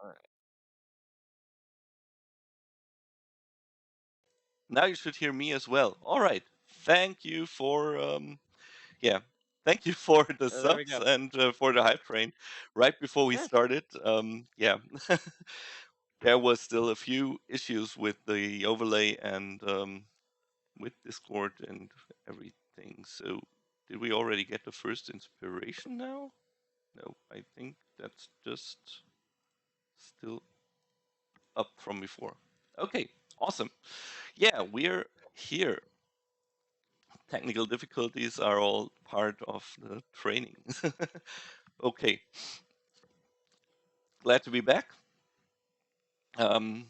All right. Now you should hear me as well. All right. Thank you for yeah. Thank you for the There we subs go. and for the hype train. Right before we Yeah. started, yeah, there was still a few issues with the overlay and with Discord and everything. So, did we already get the first inspiration now? No, I think that's just still up from before. Okay, awesome. Yeah, we're here. Technical difficulties are all part of the training. Okay, glad to be back. Um,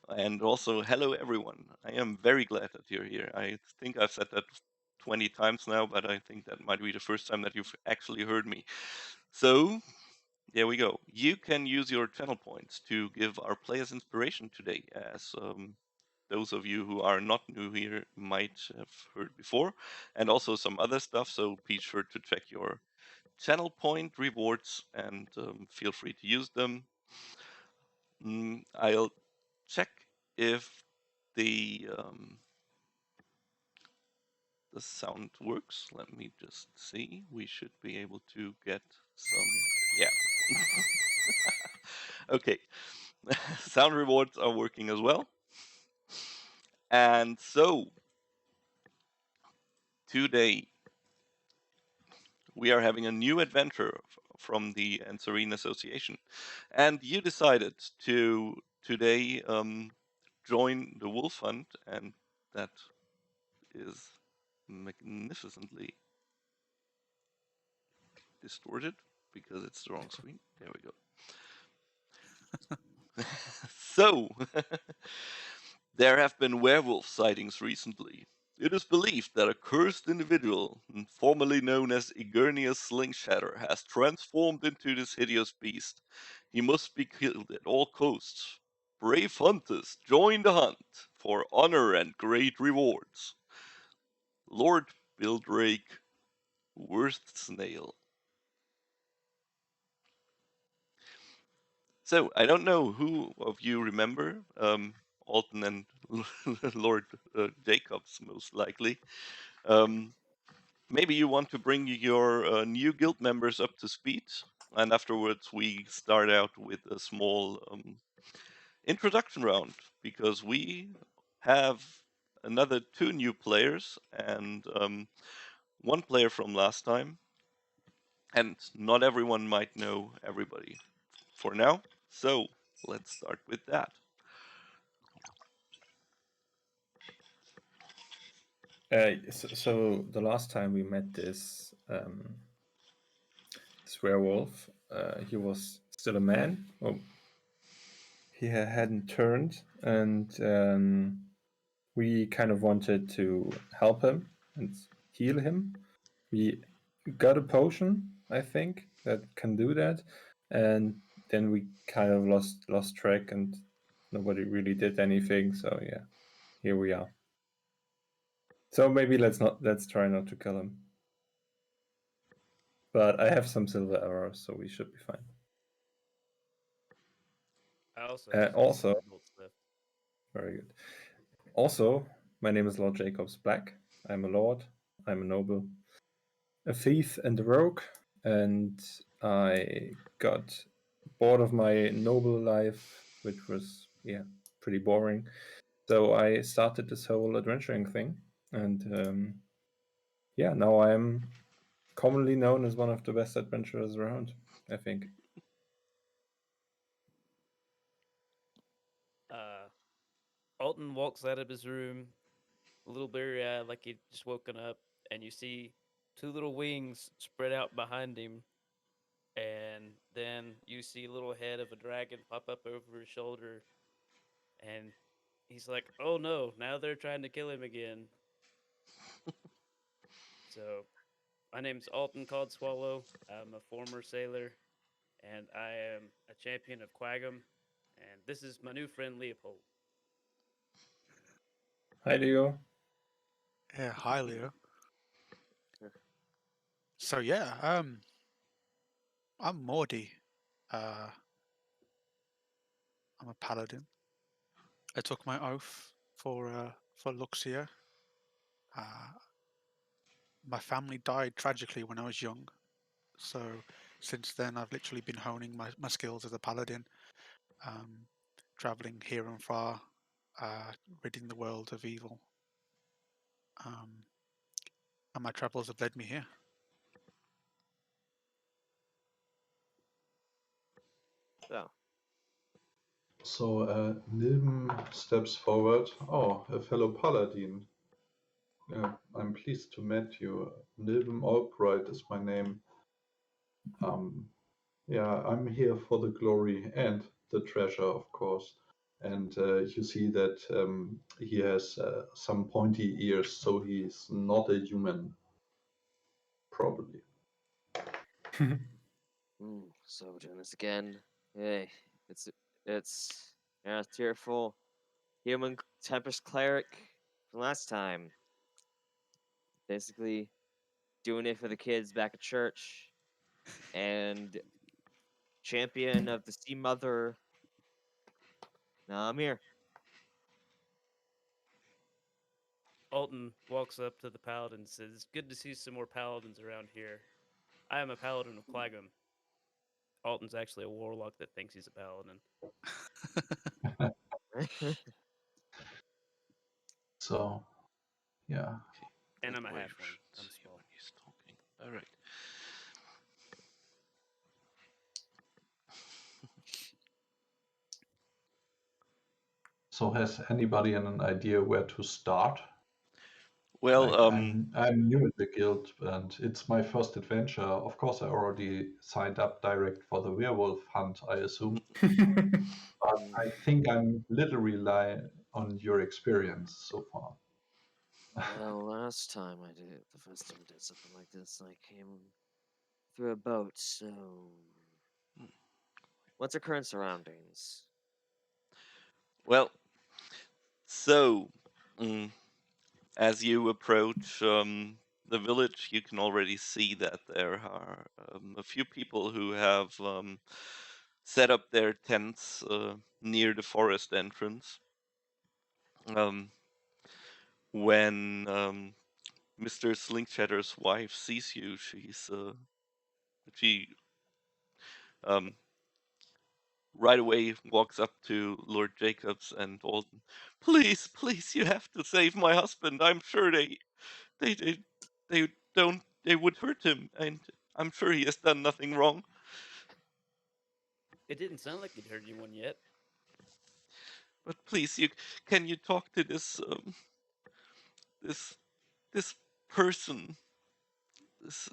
and also, hello everyone. I am very glad that you're here. I think I've said that 20 times now, but I think that might be the first time that you've actually heard me. So, there we go. You can use your channel points to give our players inspiration today, as those of you who are not new here might have heard before, and also some other stuff. So be sure to check your channel point rewards and feel free to use them. I'll check if the sound works. Let me just see. We should be able to get some. Yeah. Okay. Sound rewards are working as well. And so today we are having a new adventure from the Anserine Association, and you decided to today join the Wolf Hunt, and that is magnificently distorted because it's the wrong screen. There we go. So, there have been werewolf sightings recently. It is believed that a cursed individual, formerly known as Egernius Slingshatter, has transformed into this hideous beast. He must be killed at all costs. Brave hunters, join the hunt for honor and great rewards. Lord Bildrake, Worst Snail. So, I don't know who of you remember Alton and Lord Jacobs, most likely. Um, Maybe you want to bring your new guild members up to speed, and afterwards we start out with a small introduction round because we have another two new players and one player from last time, and not everyone might know everybody for now. So let's start with that. So the last time we met this werewolf, he was still a man. Oh, he hadn't turned, and we kind of wanted to help him and heal him. We got a potion, I think, that can do that, and then we kind of lost track, and nobody really did anything. So yeah, here we are. So maybe let's try not to kill him. But I have some silver arrows, so we should be fine. I also have some Also, silver bolts left. very good. Also, my name is Lord Jacobs Black. I'm a lord. I'm a noble, a thief, and a rogue. And I got bored of my noble life, which was pretty boring. So I started this whole adventuring thing, and now I'm commonly known as one of the best adventurers around, I think. Alton walks out of his room, a little blurry eyed, like he'd just woken up, and you see two little wings spread out behind him, and then you see a little head of a dragon pop up over his shoulder, and he's like, "Oh no! Now they're trying to kill him again." So, my name's Alton Codswallow. I'm a former sailor, and I am a champion of Quagum, and this is my new friend Leopold. Hi, Leo. Yeah, hi Leo. So yeah, I'm Mordi. Uh, I'm a paladin. I took my oath for Luxia. My family died tragically when I was young, so since then I've literally been honing my skills as a paladin, traveling here and far, ridding the world of evil. And my travels have led me here. So Nilm steps forward. Oh, a fellow paladin. I'm pleased to meet you. Nilm Albright is my name. Yeah, I'm here for the glory and the treasure, of course. And you see that he has some pointy ears, so he's not a human, probably. So we're doing this again. Hey, it's Airoth Tearful, human Tempest cleric from last time. Basically, doing it for the kids back at church, and champion of the Seamother. Now I'm here. Alton walks up to the paladin and says, "It's good to see some more paladins around here. I am a paladin of Clagham." Alton's actually a warlock that thinks he's a paladin. So, yeah. And I'm a Wait, halfling. I'm see small. when he's talking. All right. So has anybody an idea where to start? Well, Like I'm new in the guild and it's my first adventure. Of course, I already signed up direct for the werewolf hunt, I assume. But I think I'm little rely on your experience so far. Well, last time I did it, the first time I did something like this, I came through a boat. So, what's our current surroundings? well, so as you approach the village, you can already see that there are a few people who have set up their tents near the forest entrance. When Mr. Slingshatter's wife sees you, she right away walks up to Lord Jacobs and Alton. Please, please, you have to save my husband. I'm sure they they would hurt him, and I'm sure he has done nothing wrong. It didn't sound like he'd heard anyone yet. But please, can you talk to this person, this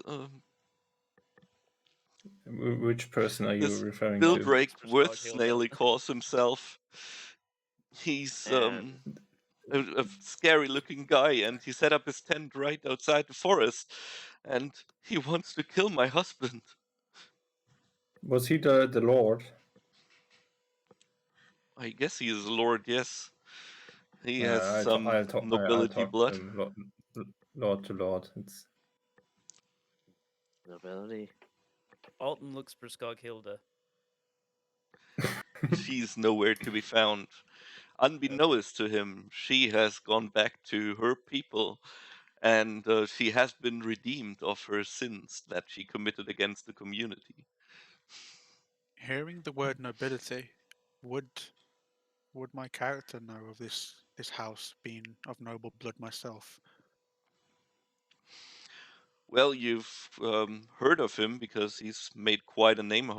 Which person are you this referring to? Bildrake It's for Skog Worthsnail, he calls himself. He's And a scary looking guy, and he set up his tent right outside the forest, and he wants to kill my husband. Was he the Lord? I guess he is a lord, yes. He has I'll some I'll nobility talk blood. to him, Lord to Lord. It's nobility. Alton looks for Skoghilda. She's nowhere to be found. Unbeknownst to him, she has gone back to her people, and she has been redeemed of her sins that she committed against the community. Hearing the word nobility, would my character know of this house, being of noble blood myself? Well, you've heard of him because he's made quite a name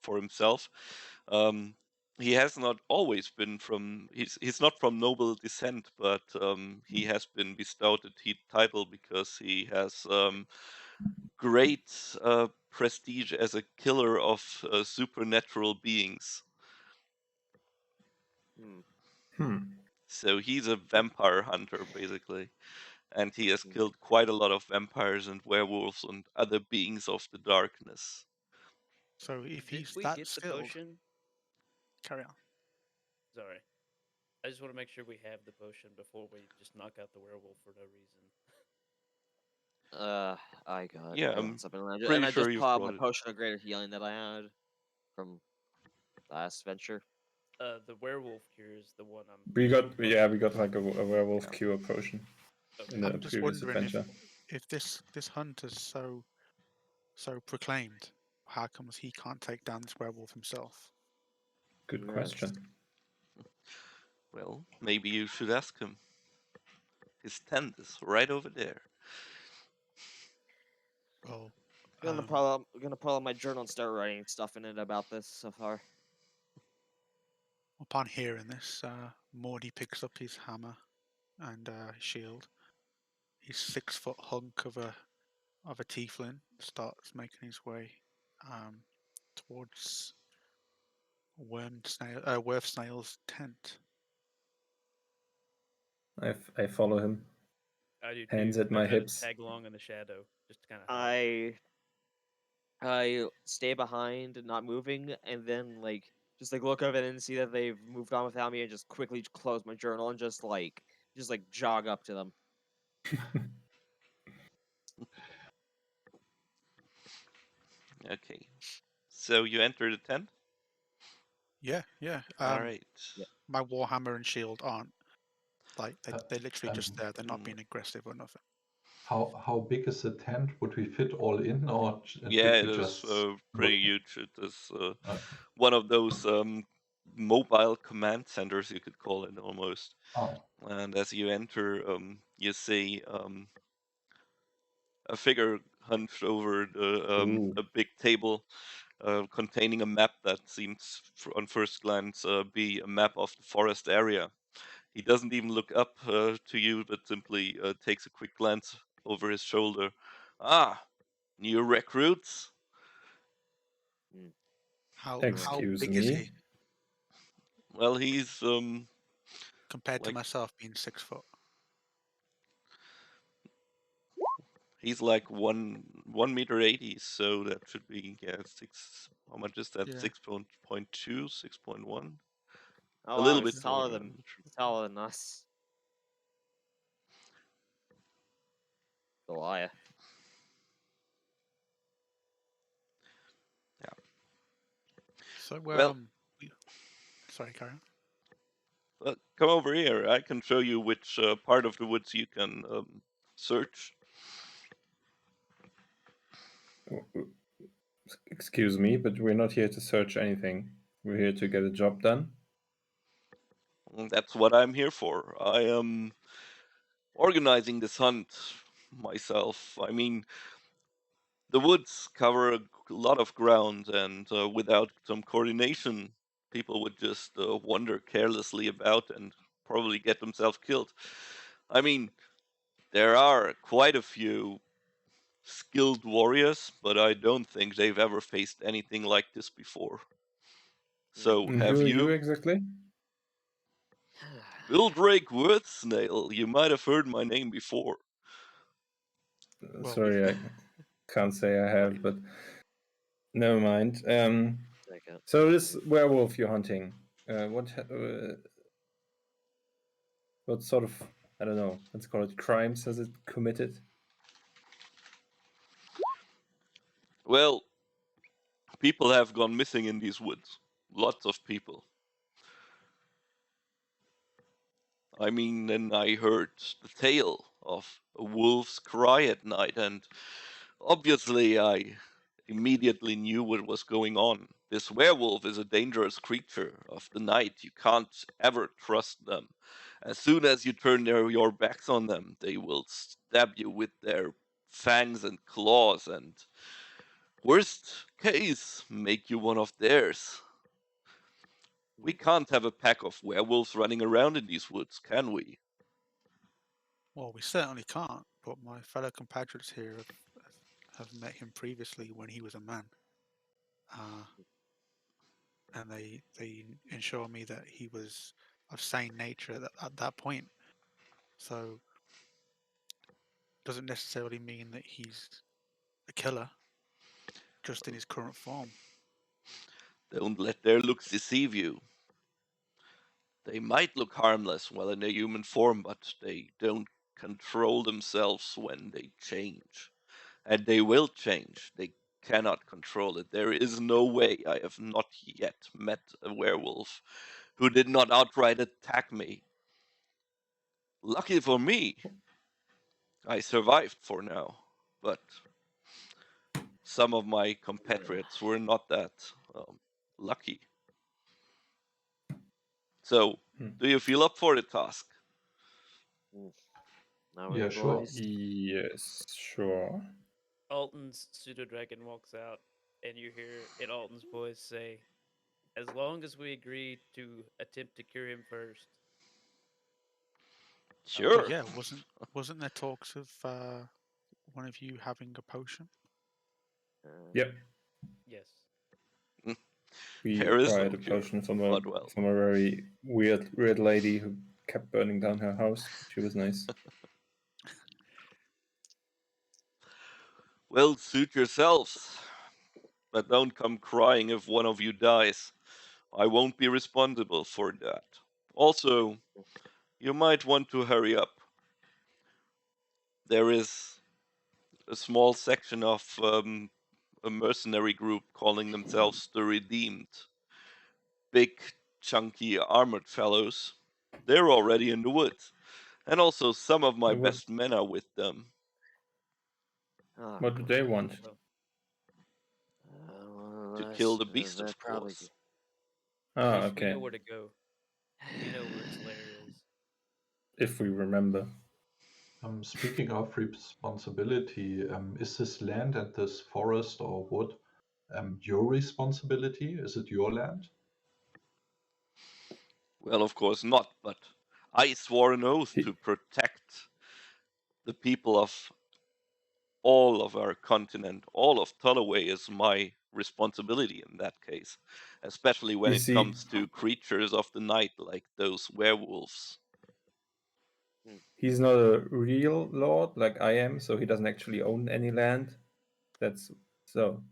for himself. He has not always been from. He's not from noble descent, but he has been bestowed a title because he has great prestige as a killer of supernatural beings. So he's a vampire hunter, basically. And he has killed quite a lot of vampires and werewolves and other beings of the darkness. So if Did he's we that get the skilled, potion? carry on. Sorry. I just want to make sure we have the potion before we just knock out the werewolf for no reason. I got Yeah, I I'm got something, pretty and I sure just you've pulled out my brought it. potion of greater healing that I had from last venture. The werewolf cure is the one I'm. We got like a werewolf cure potion Okay. in the I'm just previous wondering adventure. if this hunter's so proclaimed, how comes he can't take down this werewolf himself? Good Yes. question. Well, maybe you should ask him. His tent is right over there. Well, I'm gonna pull out my journal and start writing stuff in it about this so far. upon hearing this, Mordi picks up his hammer and shield. His 6-foot hunk of a tiefling starts making his way towards Worth Snail's tent. I follow him. I do Hands too. at I my kind of hips. tag along in the shadow, just to kind of hide. I stay behind, not moving, and then just look over and see that they've moved on without me, and just quickly close my journal and just jog up to them. Okay. So you enter the tent? Yeah. All right. Yeah. My warhammer and shield aren't they're literally just there. They're not Mm. being aggressive or nothing. How big is the tent? Would we fit all in, or Yeah, did it we is just pretty huge. It is Okay. one of those mobile command centers, you could call it almost. Oh, And as you enter, you see a figure hunched over a big table containing a map that seems, on first glance, be a map of the forest area. He doesn't even look up to you, but simply takes a quick glance over his shoulder. Ah, new recruits? How Excuse big is me. he Well, he's compared to like myself being 6 foot? he's like 1 meter 80, so that should be six. How much is that? Yeah. 6.2, 6.1. Oh A wow, little he's bit taller more. than us. Goliath. Yeah. So Well, sorry, carry on. come over here. I can show you which part of the woods you can search. Excuse me, but we're not here to search anything. We're here to get a job done. That's what I'm here for. I am organizing this hunt myself. I mean, the woods cover a lot of ground, and without some coordination, people would just wander carelessly about and probably get themselves killed. I mean, there are quite a few skilled warriors, but I don't think they've ever faced anything like this before. So, And have who are you you? exactly? Bildrake Worthsnail. You might have heard my name before. Well, Sorry, I can't say I have, but never mind. So this werewolf you're hunting, what sort of, I don't know, let's call it, crimes has it committed? Well, people have gone missing in these woods. Lots of people. I mean, then I heard the tale of a wolf's cry at night, and obviously I immediately knew what was going on. This werewolf is a dangerous creature of the night. You can't ever trust them. As soon as you turn your backs on them, they will stab you with their fangs and claws, and worst case, make you one of theirs. We can't have a pack of werewolves running around in these woods, can we? well, we certainly can't. But my fellow compatriots here have met him previously when he was a man, and they ensure me that he was of sane nature at that point. So doesn't necessarily mean that he's a killer, just in his current form. Don't let their looks deceive you. They might look harmless while in their human form, but they don't control themselves when they change. And they will change. They cannot control it. There is no way. I have not yet met a werewolf who did not outright attack me. Lucky for me, I survived for now, but some of my compatriots were not that lucky. So, do you feel up for the task? Now we Yeah, sure. boys. Yes, sure. Alton's pseudo dragon walks out, and you hear in Alton's voice say, "As long as we agree to attempt to cure him first." Sure. But yeah, wasn't there talks of one of you having a potion? Yep. Yes. We There is acquired no a cure, potion but well. from a very weird lady who kept burning down her house. She was nice. Well, suit yourselves, but don't come crying if one of you dies. I won't be responsible for that. Also, you might want to hurry up. There is a small section of a mercenary group calling themselves the Redeemed. Big, chunky, armored fellows. They're already in the woods. And also, some of my best men are with them. What do they want? To kill the beast, of course. Ah, Wish we okay. know where to go. We know where its lair is. If we remember. Speaking of responsibility, is this land and this forest or wood your responsibility? Is it your land? Well, of course not, but I swore an oath to protect the people of all of our continent. All of Tullaway is my responsibility in that case, especially when You it see- comes to creatures of the night like those werewolves. He's not a real lord like I am, so he doesn't actually own any land. That's so.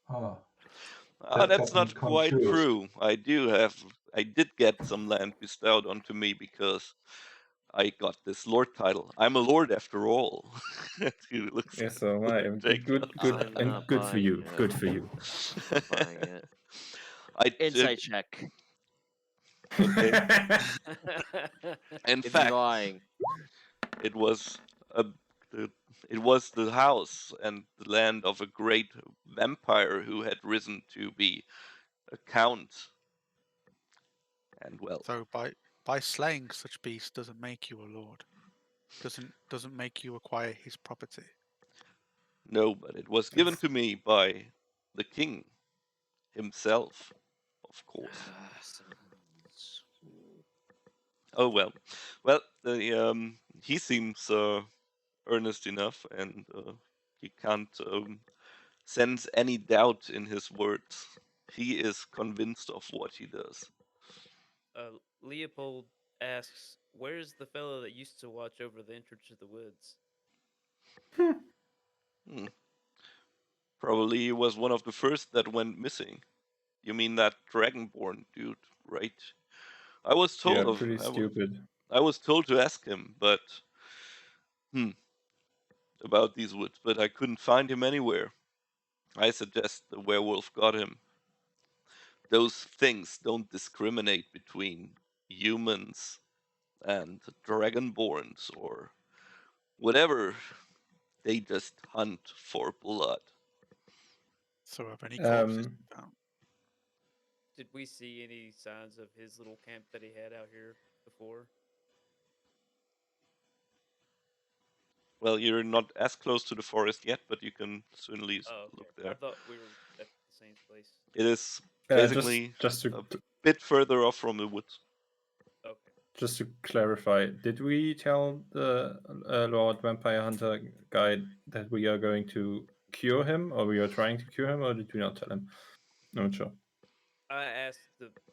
Ah, that That's got me not quite confused. true. I did get some land bestowed onto me because I got this lord title. I'm a lord after all. He looks Yes, at so am I. Jacob. I'm And not good for buying you. it. Good for you. Not buying it. I Insight check. Okay. In If fact, you're lying. it was the house and the land of a great vampire who had risen to be a count. And well, So by slaying such beasts doesn't make you a lord. Doesn't make you acquire his property. no, but it was given to me by the king himself, of course. Oh well, he seems earnest enough, and he can't sense any doubt in his words. He is convinced of what he does. Leopold asks, "Where's the fellow that used to watch over the entrance to the woods?" Probably he was one of the first that went missing. You mean that dragonborn dude, right? I was told Yeah, pretty stupid. I was told to ask him, but about these woods, but I couldn't find him anywhere. I suggest the werewolf got him. Those things don't discriminate between humans and dragonborns or whatever. They just hunt for blood. So have any corpses been found? Did we see any signs of his little camp that he had out here before? Well, you're not as close to the forest yet, but you can certainly look I there. thought we were at the same place. It is basically just a bit further off from the woods. Okay. Just to clarify, did we tell the Lord Vampire Hunter guy that we are going to cure him, or we are trying to cure him, or did we not tell him? I'm not sure. I asked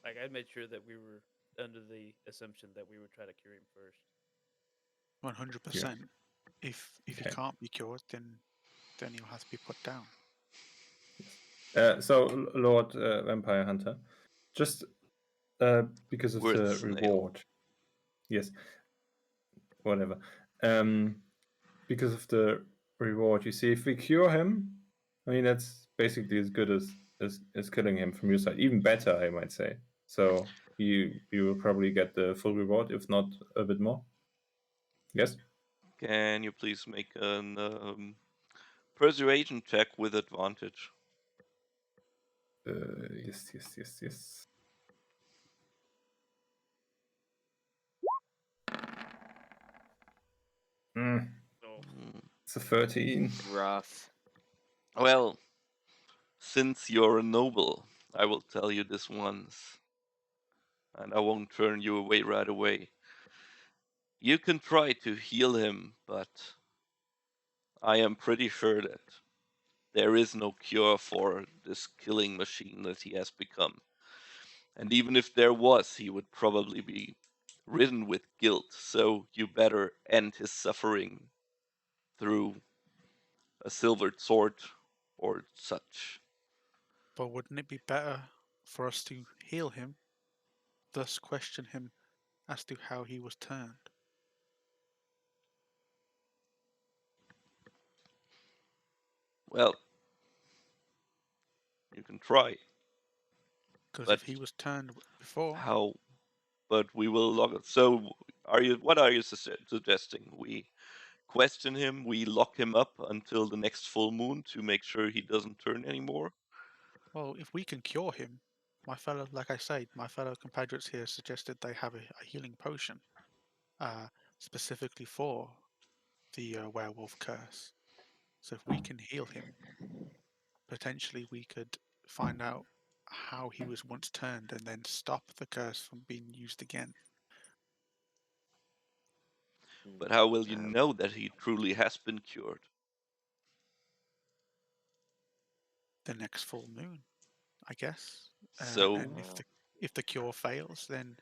I made sure that we were under the assumption that we would try to cure him first. 100%. If he can't be cured, then he'll have to be put down. So, Lord Vampire Hunter, just because of Worth the snail. reward. Yes. Whatever. Because of the reward, you see, if we cure him, I mean, that's basically as good as killing him from your side. Even better, I might say. So you will probably get the full reward, if not a bit more. Yes? Can you please make an persuasion check with advantage? Yes. Oh, It's a 13. Rough. Well, since you're a noble, I will tell you this once, and I won't turn you away right away. You can try to heal him, but I am pretty sure that there is no cure for this killing machine that he has become. And even if there was, he would probably be ridden with guilt, so you better end his suffering through a silvered sword or such. But wouldn't it be better for us to heal him, thus question him as to how he was turned? Well, you can try, Because but if he was turned before, how? But we will log it. So, are you? What are you suggesting? We question him. We lock him up until the next full moon to make sure he doesn't turn anymore. well, if we can cure him, like I said, my fellow compatriots here suggested they have a healing potion, specifically for the werewolf curse. So if we can heal him, potentially we could find out how he was once turned and then stop the curse from being used again. But how will you know that he truly has been cured? The next full moon, I guess. So, And if the cure fails, then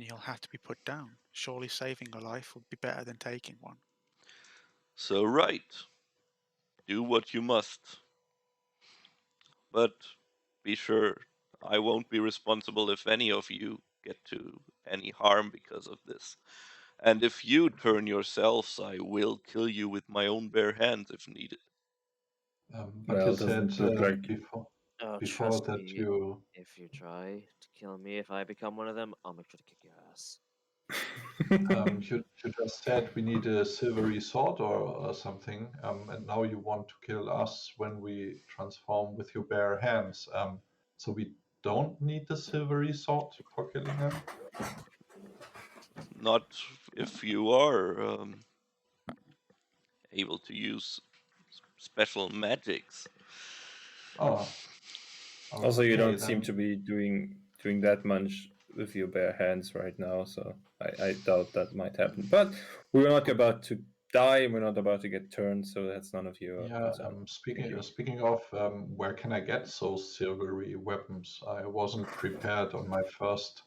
he'll have to be put down. Surely saving a life would be better than taking one. so right. Do what you must. But be sure I won't be responsible if any of you get to any harm because of this. And if you turn yourselves, I will kill you with my own bare hands if needed. But Well, you it said doesn't look like. Oh, before trust that me. you If you try to kill me, if I become one of them, I'll make sure to kick your ass. you just said we need a silvery sword or something, and now you want to kill us when we transform with your bare hands. So we don't need the silvery sword for killing him. Not if you are able to use special magics. Oh, Also, you okay don't seem then. to be doing that much with your bare hands right now, so I doubt that might happen. But we're not about to die. We're not about to get turned, so that's none of your Yeah, concern. Thank speaking you. speaking of, where can I get those silvery weapons? I wasn't prepared on my first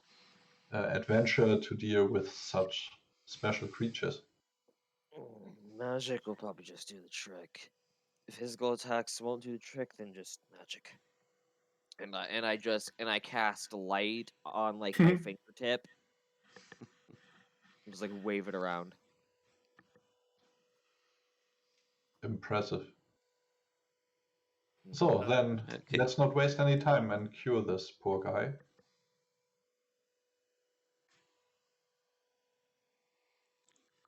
adventure to deal with such special creatures. Magic will probably just do the trick. If physical attacks won't do the trick, then just magic. And I cast light on like my fingertip and just like wave it around. Impressive. So then, Okay, let's not waste any time and cure this poor guy.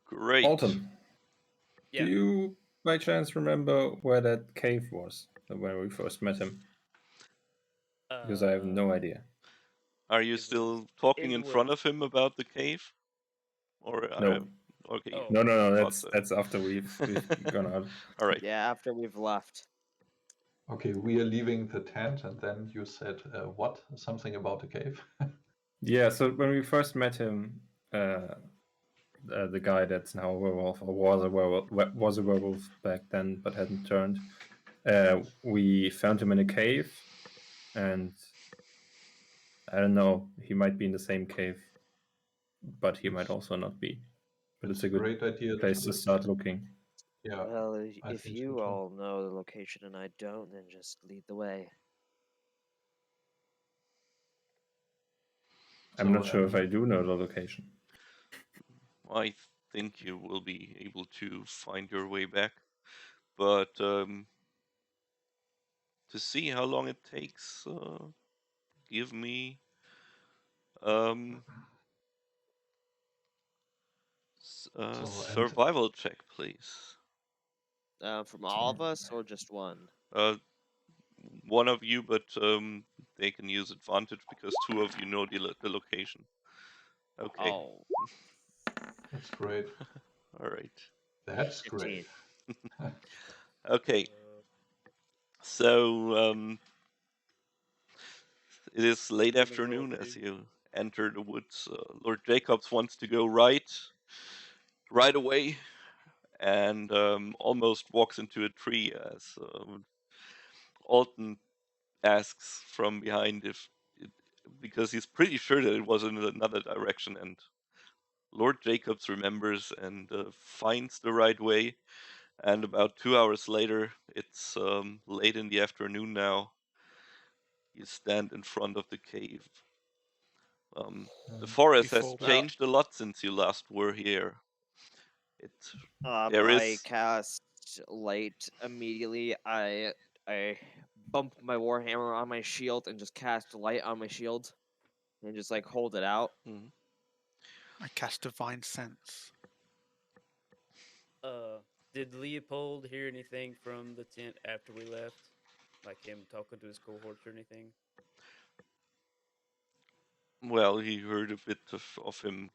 great. Alton, yeah. do you by chance remember where that cave was when we first met him? Because I have no idea. Are you It was still talking in front inward. of him about the cave? Or No, okay, Oh, no. thought so. That's after we've gone out. All right. Yeah, after we've left. Okay, we are leaving the tent, and then you said what? Something about the cave? Yeah. So when we first met him, the guy that's now a werewolf, or was a werewolf back then, but hadn't turned. We found him in a cave, and I don't know. He might be in the same cave, but he might also not be. But it's a good great idea place to start looking. Yeah, Well, I if think so you too. all know the location and I don't, then just lead the way. I'm So, not sure if I do know the location. I think you will be able to find your way back. But to see how long it takes, give me Um, So, and survival check, please. From all of us or just one? One of you, but they can use advantage because two of you know the location. Okay. Oh, that's great. All right. That's great. 15. Okay. So it is late What in the afternoon world, as dude? you enter the woods. Lord Jacobs wants to go right away, and almost walks into a tree as Alton asks from behind because he's pretty sure that it was in another direction, and Lord Jacobs remembers and finds the right way. And about 2 hours later, it's late in the afternoon now. You stand in front of the cave. The forest has Before we Well, changed a lot since you last were here. It there I is cast light immediately. I bump my warhammer on my shield and just cast light on my shield and just like hold it out. Mhm. I cast divine sense. Did Leopold hear anything from the tent after we left? Like him talking to his cohorts or anything? well, he heard a bit of him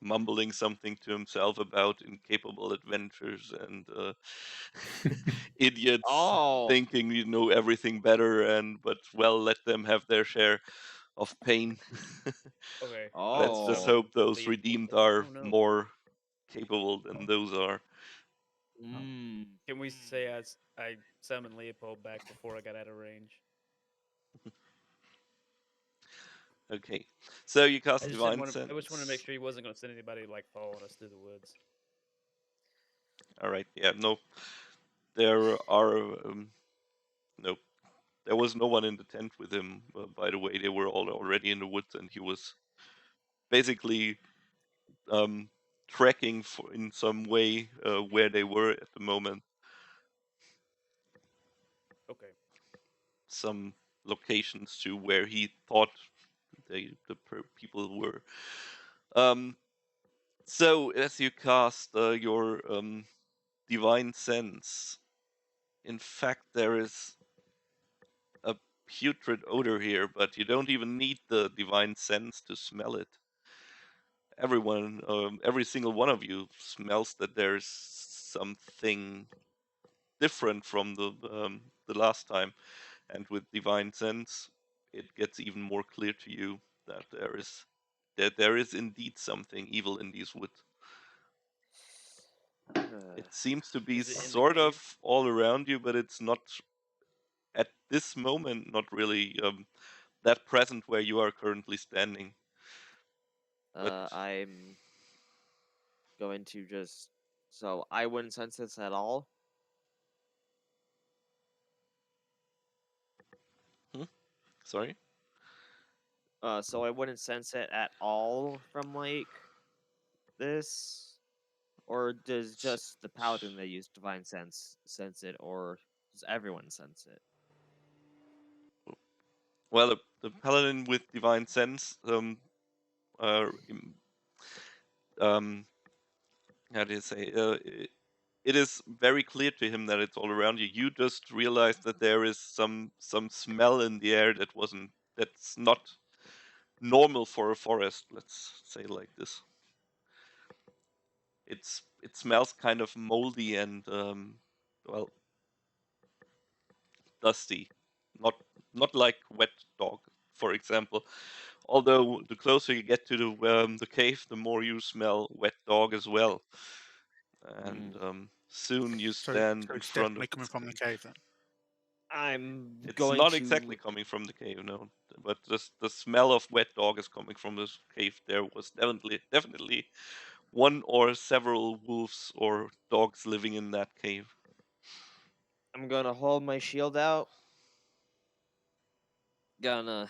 mumbling something to himself about incapable adventures and idiots Oh, thinking you know everything better, and but well, let them have their share of pain. Okay. Let's just oh. Summon hope those Leopold redeemed back. are Oh no. more capable than those are. Mm. Can we say I summoned Leopold back before I got out of range? Okay, so you I cast just didn't divine want to. I just wanted to make sense. sure he wasn't going to send anybody like following us through the woods. All right, yeah, no, there are no, there was no one in the tent with him. By the way, they were all already in the woods, and he was basically um, tracking for, in some way where they were at the moment. Okay. Some locations to where he thought people were. Um, so as you cast your divine sense, in fact, there is a putrid odor here, but you don't even need the divine sense to smell it. Everyone, every single one of you smells that there's something different from the last time, and with divine sense, it gets even more clear to you that there is indeed something evil in these woods. It seems to be Is it in the sort cave? of all around you, but it's not at this moment not really that present where you are currently standing. But I'm going to just. So I wouldn't sense this at all. sorry. So I wouldn't sense it at all from like this, or does just the paladin that use divine sense it, or does everyone sense it? Well, the paladin with divine sense, um, how do you say? It is very clear to him that it's all around you. You just realize that there is some smell in the air that's not normal for a forest. Let's say like this. It smells kind of moldy and well dusty, not not like wet dog, for example. Although the closer you get to the cave, the more you smell wet dog as well. And Mm. soon you So, stand so in it's front of definitely coming this from the cave. cave then. I'm It's going not exactly to. coming from the cave, no. But the smell of wet dog is coming from this cave. There was definitely one or several wolves or dogs living in that cave. I'm gonna hold my shield out. Gonna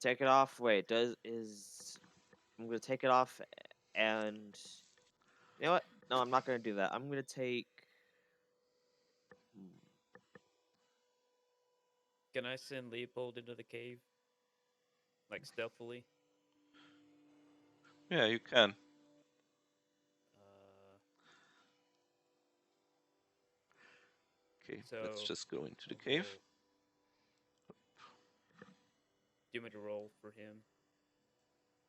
take it off. Wait, does is I'm gonna take it off and you know what? No, I'm not gonna do that. I'm gonna take. Hmm, Can I send Leopold into the cave? like stealthily? Yeah, you can. Uh, Okay, so let's just go into the I'll cave. roll. Do you want me to roll for him?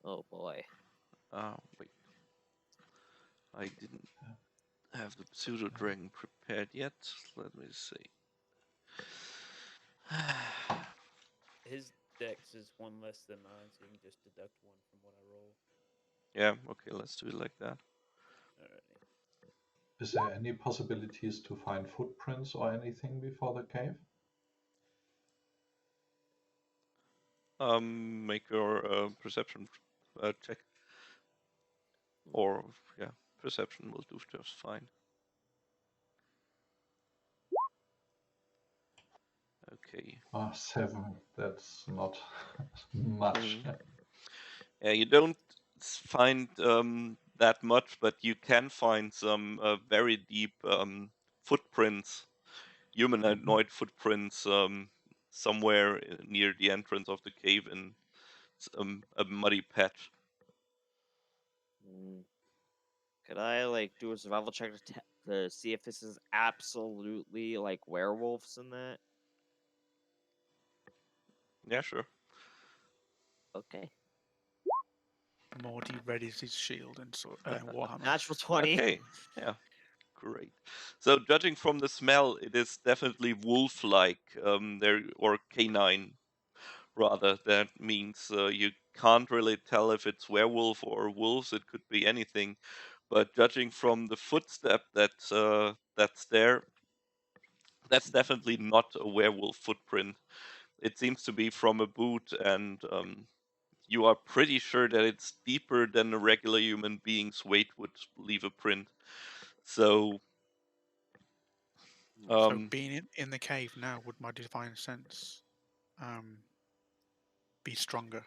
Oh boy. Wait. I didn't have the pseudo dragon prepared yet. Let me see. His dex is one less than mine, so you can just deduct one from what I roll. Yeah, okay, let's do it like that. Alrighty. Is there any possibilities to find footprints or anything before the cave? Make your perception check. Or, yeah, perception will do just fine. Okay. 7. That's not much. Yeah, you don't find that much, but you can find some very deep footprints, humanoid footprints, somewhere near the entrance of the cave in a muddy patch. Could I like do a survival check to see if this is absolutely like werewolves in that? Yeah, sure. Okay. Mordi readies his shield and Warhammer. Natural 20. Okay, yeah, great. So, judging from the smell, it is definitely wolf-like, or canine rather. That means you can't really tell if it's werewolf or wolves. It could be anything. But judging from the footstep that's there, that's definitely not a werewolf footprint. It seems to be from a boot, and you are pretty sure that it's deeper than a regular human being's weight would leave a print. So, So being in the cave now, would my divine sense be stronger?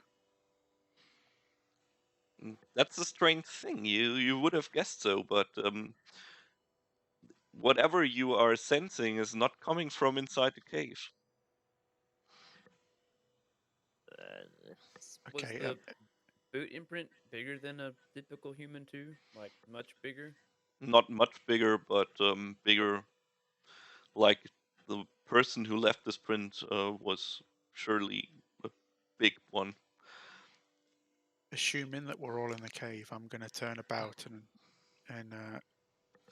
that's a strange thing. You would have guessed so, but whatever you are sensing is not coming from inside the cave. Was Okay. the boot imprint bigger than a typical human too? Like much bigger? Not much bigger, but bigger. Like the person who left this print was surely a big one. Assuming that we're all in the cave, I'm going to turn about and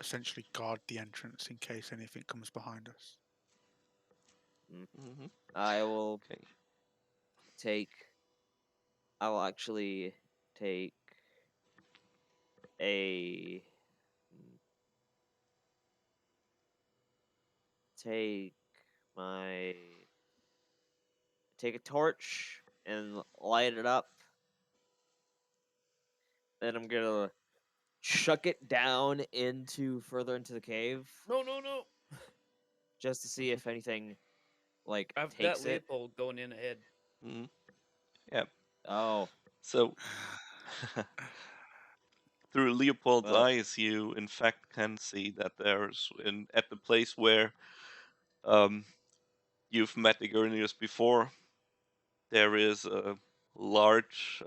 essentially guard the entrance in case anything comes behind us. Mm-hmm. I will Okay. take. I will actually take a. Take my. Take a torch and light it up. Then I'm gonna chuck it down further into the cave. No. Just to see if anything like I've got takes it. Leopold going in ahead. Mm-hmm. Yeah. Oh. So through Leopold's Well. eyes, you in fact can see that there's at the place where you've met Egernius before, there is a large,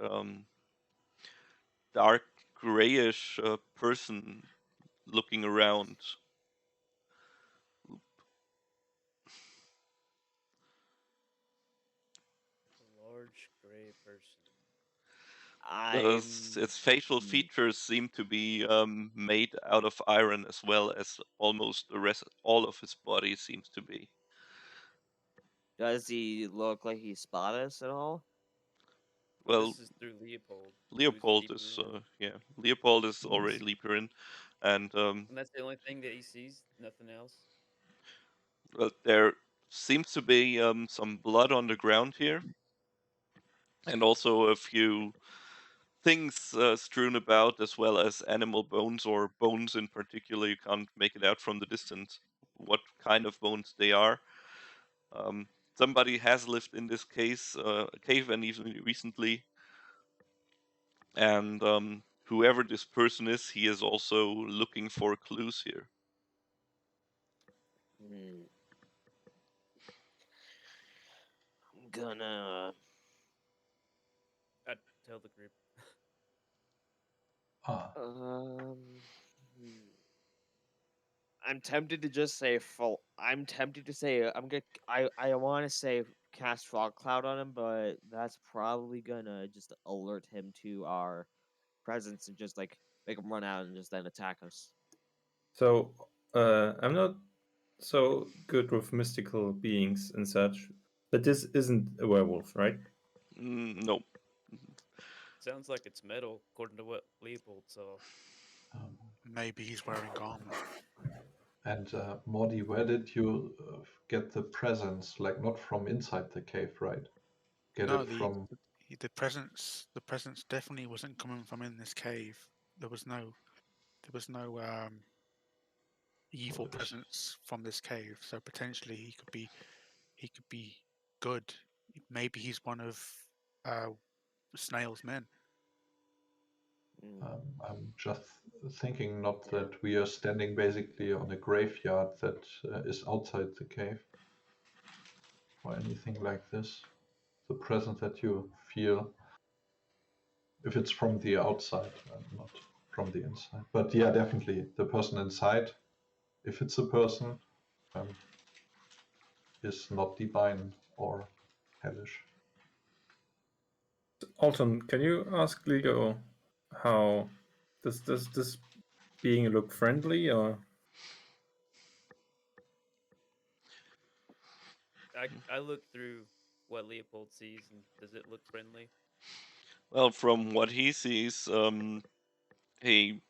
dark grayish person looking around. A large gray person. Its facial features seem to be made out of iron as well as almost all of his body seems to be. Does he look like he spotted us at all? Well, Well, this is through Leopold. Who's Leopold deeper is in. Leopold is already deeper in, and And that's the only thing that he sees. Nothing else. well, there seems to be some blood on the ground here, and also a few things strewn about, as well as animal bones or bones in particular. You can't make it out from the distance what kind of bones they are. Somebody has lived in this cave, and even recently. And whoever this person is, he is also looking for clues here. I'm gonna tell the group? Hmm. I'm tempted to just say full. I'm tempted to say I want to say cast fog cloud on him, but that's probably gonna just alert him to our presence and just like make him run out and just then attack us. So I'm not so good with mystical beings and such, but this isn't a werewolf, right? No. Sounds like it's metal, according to what Leopold saw. Maybe he's wearing armor. And Mordi, where did you get the presence? Like not from inside the cave, right? Get No, it from. the presence definitely wasn't coming from in this cave. There was no evil presence from this cave. So potentially he could be good. Maybe he's one of Snail's men. I'm just thinking not that we are standing basically on a graveyard that is outside the cave or anything like this. The presence that you feel, if it's from the outside and not from the inside. But yeah, definitely the person inside, if it's a person, is not divine or hellish. Alton, can you ask Ligo how does this being look friendly or? I look through what Leopold sees, and does it look friendly? Well, from what he sees, he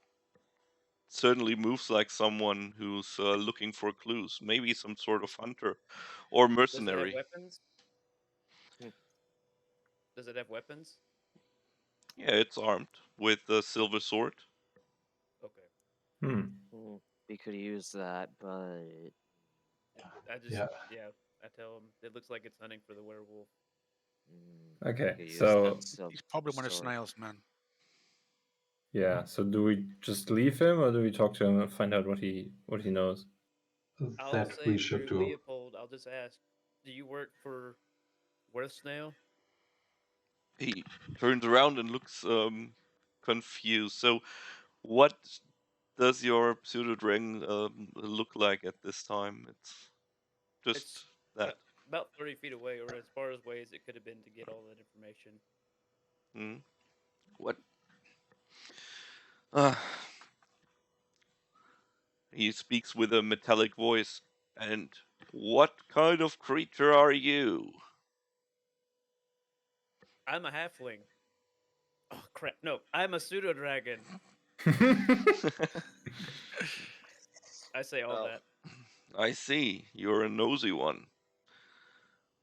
certainly moves like someone who's looking for clues. Maybe some sort of hunter or Does it have mercenary. weapons? Does it have weapons? Yeah, it's armed with a silver sword. Okay. We could use that, but I just Yeah. I tell him it looks like it's hunting for the werewolf. Okay, so he's probably one of Snail's men. Yeah, so do we just leave him or do we talk to him and find out what he knows? I'll That say we should through do. Leopold, I'll just ask, do you work for Worth Snail? He turns around and looks confused. So, what does your pseudo dragon look like at this time? It's just that. About 30 feet away, or as far as ways it could have been to get all that information. What? He speaks with a metallic voice. And what kind of creature are you? I'm a halfling. Oh crap! No, I'm a pseudo dragon. I say all that. I see. You're a nosy one.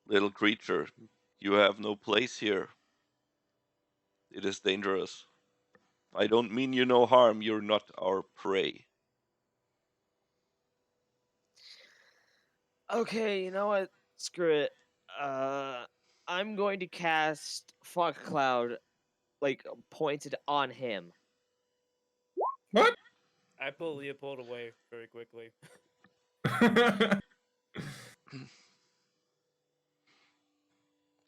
Little creature, you have no place here. It is dangerous. I don't mean you no harm. You're not our prey. Okay, you know what? Screw it. I'm going to cast Fog Cloud, like pointed on him. What? I pull Leopold away very quickly.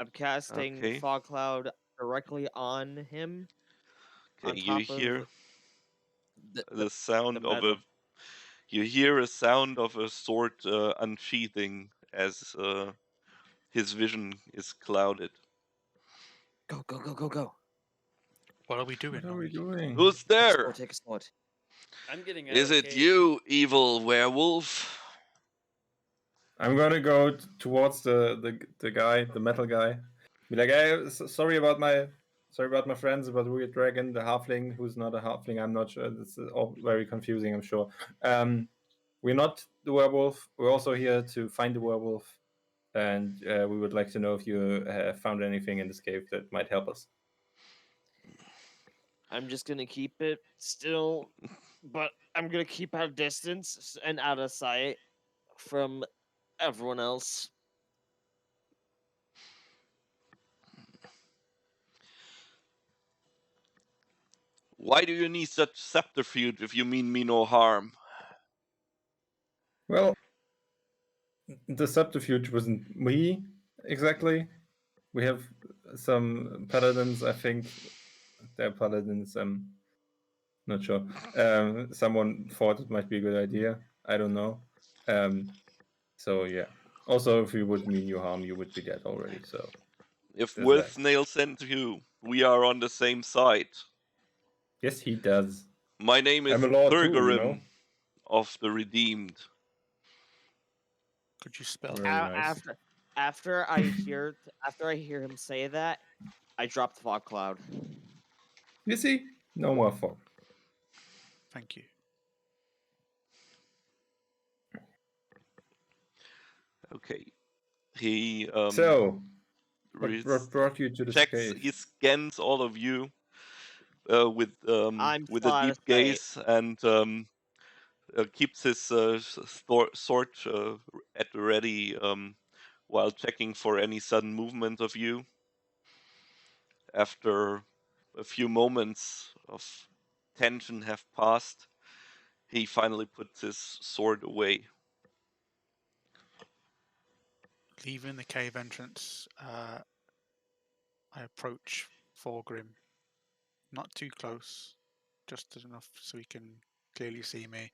I'm casting Fog Cloud directly on him. Okay, you hear the sound the of a. You hear a sound of a sword unsheathing as his vision is clouded. Go, go, go, go, go. What are we doing? What are we doing? Who's there? Take a sword. I'm getting out Is of the it cave. you, evil werewolf? I'm gonna go towards the guy, the metal guy. Be like, hey, sorry about my friends, about the weird dragon, the halfling who's not a halfling. I'm not sure. This is all very confusing. I'm sure. We're not the werewolf. We're also here to find the werewolf, and we would like to know if you have found anything in this cave that might help us. I'm just gonna keep it still, but I'm gonna keep our distance and out of sight from everyone else. Why do you need such subterfuge if you mean me no harm? Well, the subterfuge wasn't me exactly. We have some paladins, I think they're paladins. Not sure. Someone thought it might be a good idea. I don't know. So yeah. Also, if you would mean you harm, you would be dead already. So If there's that. Wolfsnail sent you, we are on the same side. Yes, he does. My name is I'm a lord too, Thurgarim of the Redeemed. Could you spell Very nice. After I hear him say that, I drop the fog cloud. You see, no more fog. Thank you. Okay. He So, what brought you to this checks, cave? he scans all of you with I'm a still out of deep sight. gaze and keeps his sword at the ready while checking for any sudden movement of you. After a few moments of tension have passed, he finally puts his sword away. Leaving the cave entrance, I approach Thorgrim. Not too close, just enough so he can clearly see me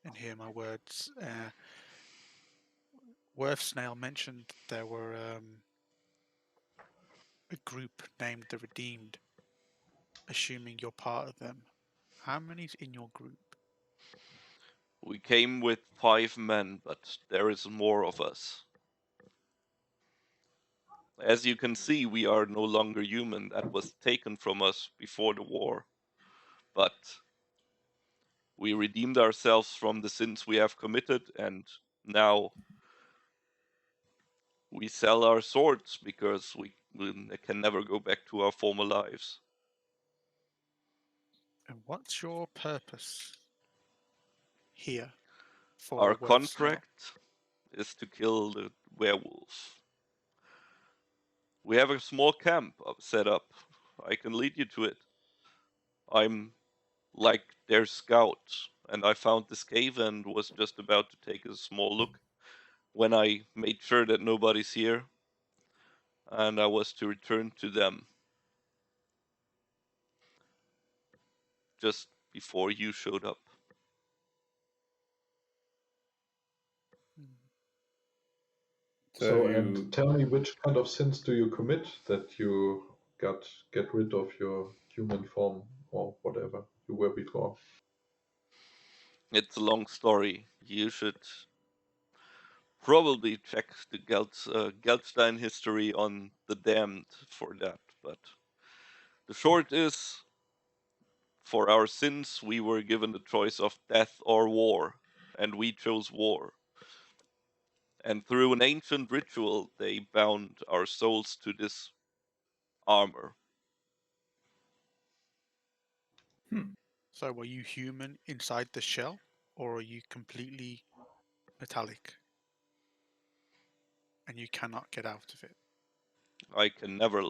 and hear my words. Snail mentioned there were a group named the Redeemed. Assuming you're part of them, how many's in your group? We came with 5 men, but there is more of us. As you can see, we are no longer human. That was taken from us before the war. But we redeemed ourselves from the sins we have committed, and now we sell our swords because we can never go back to our former lives. And what's your purpose here for Our Snail? contract is to kill the werewolf. We have a small camp set up. I can lead you to it. I'm like their scout, and I found this cave and was just about to take a small look when I made sure that nobody's here, and I was to return to them just before you showed up. So, and tell me, which kind of sins do you commit that you get rid of your human form or whatever you were before? It's a long story. You should probably check the Geldstein history on the Damned for that, but the short is, for our sins we were given the choice of death or war, and we chose war. And through an ancient ritual, they bound our souls to this armor. So, were you human inside the shell, or are you completely metallic and you cannot get out of it? I can never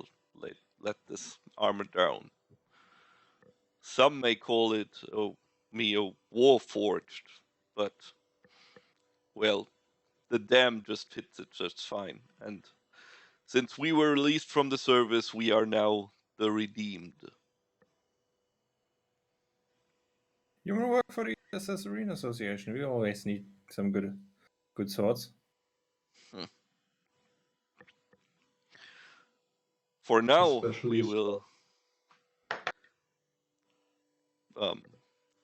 let this armor down. Some may call it me a warforged, but well, the dam just fits it just fine. And since we were released from the service, we are now the redeemed. You want to work for the Anserine Association? We always need some good swords. For now, Especially we will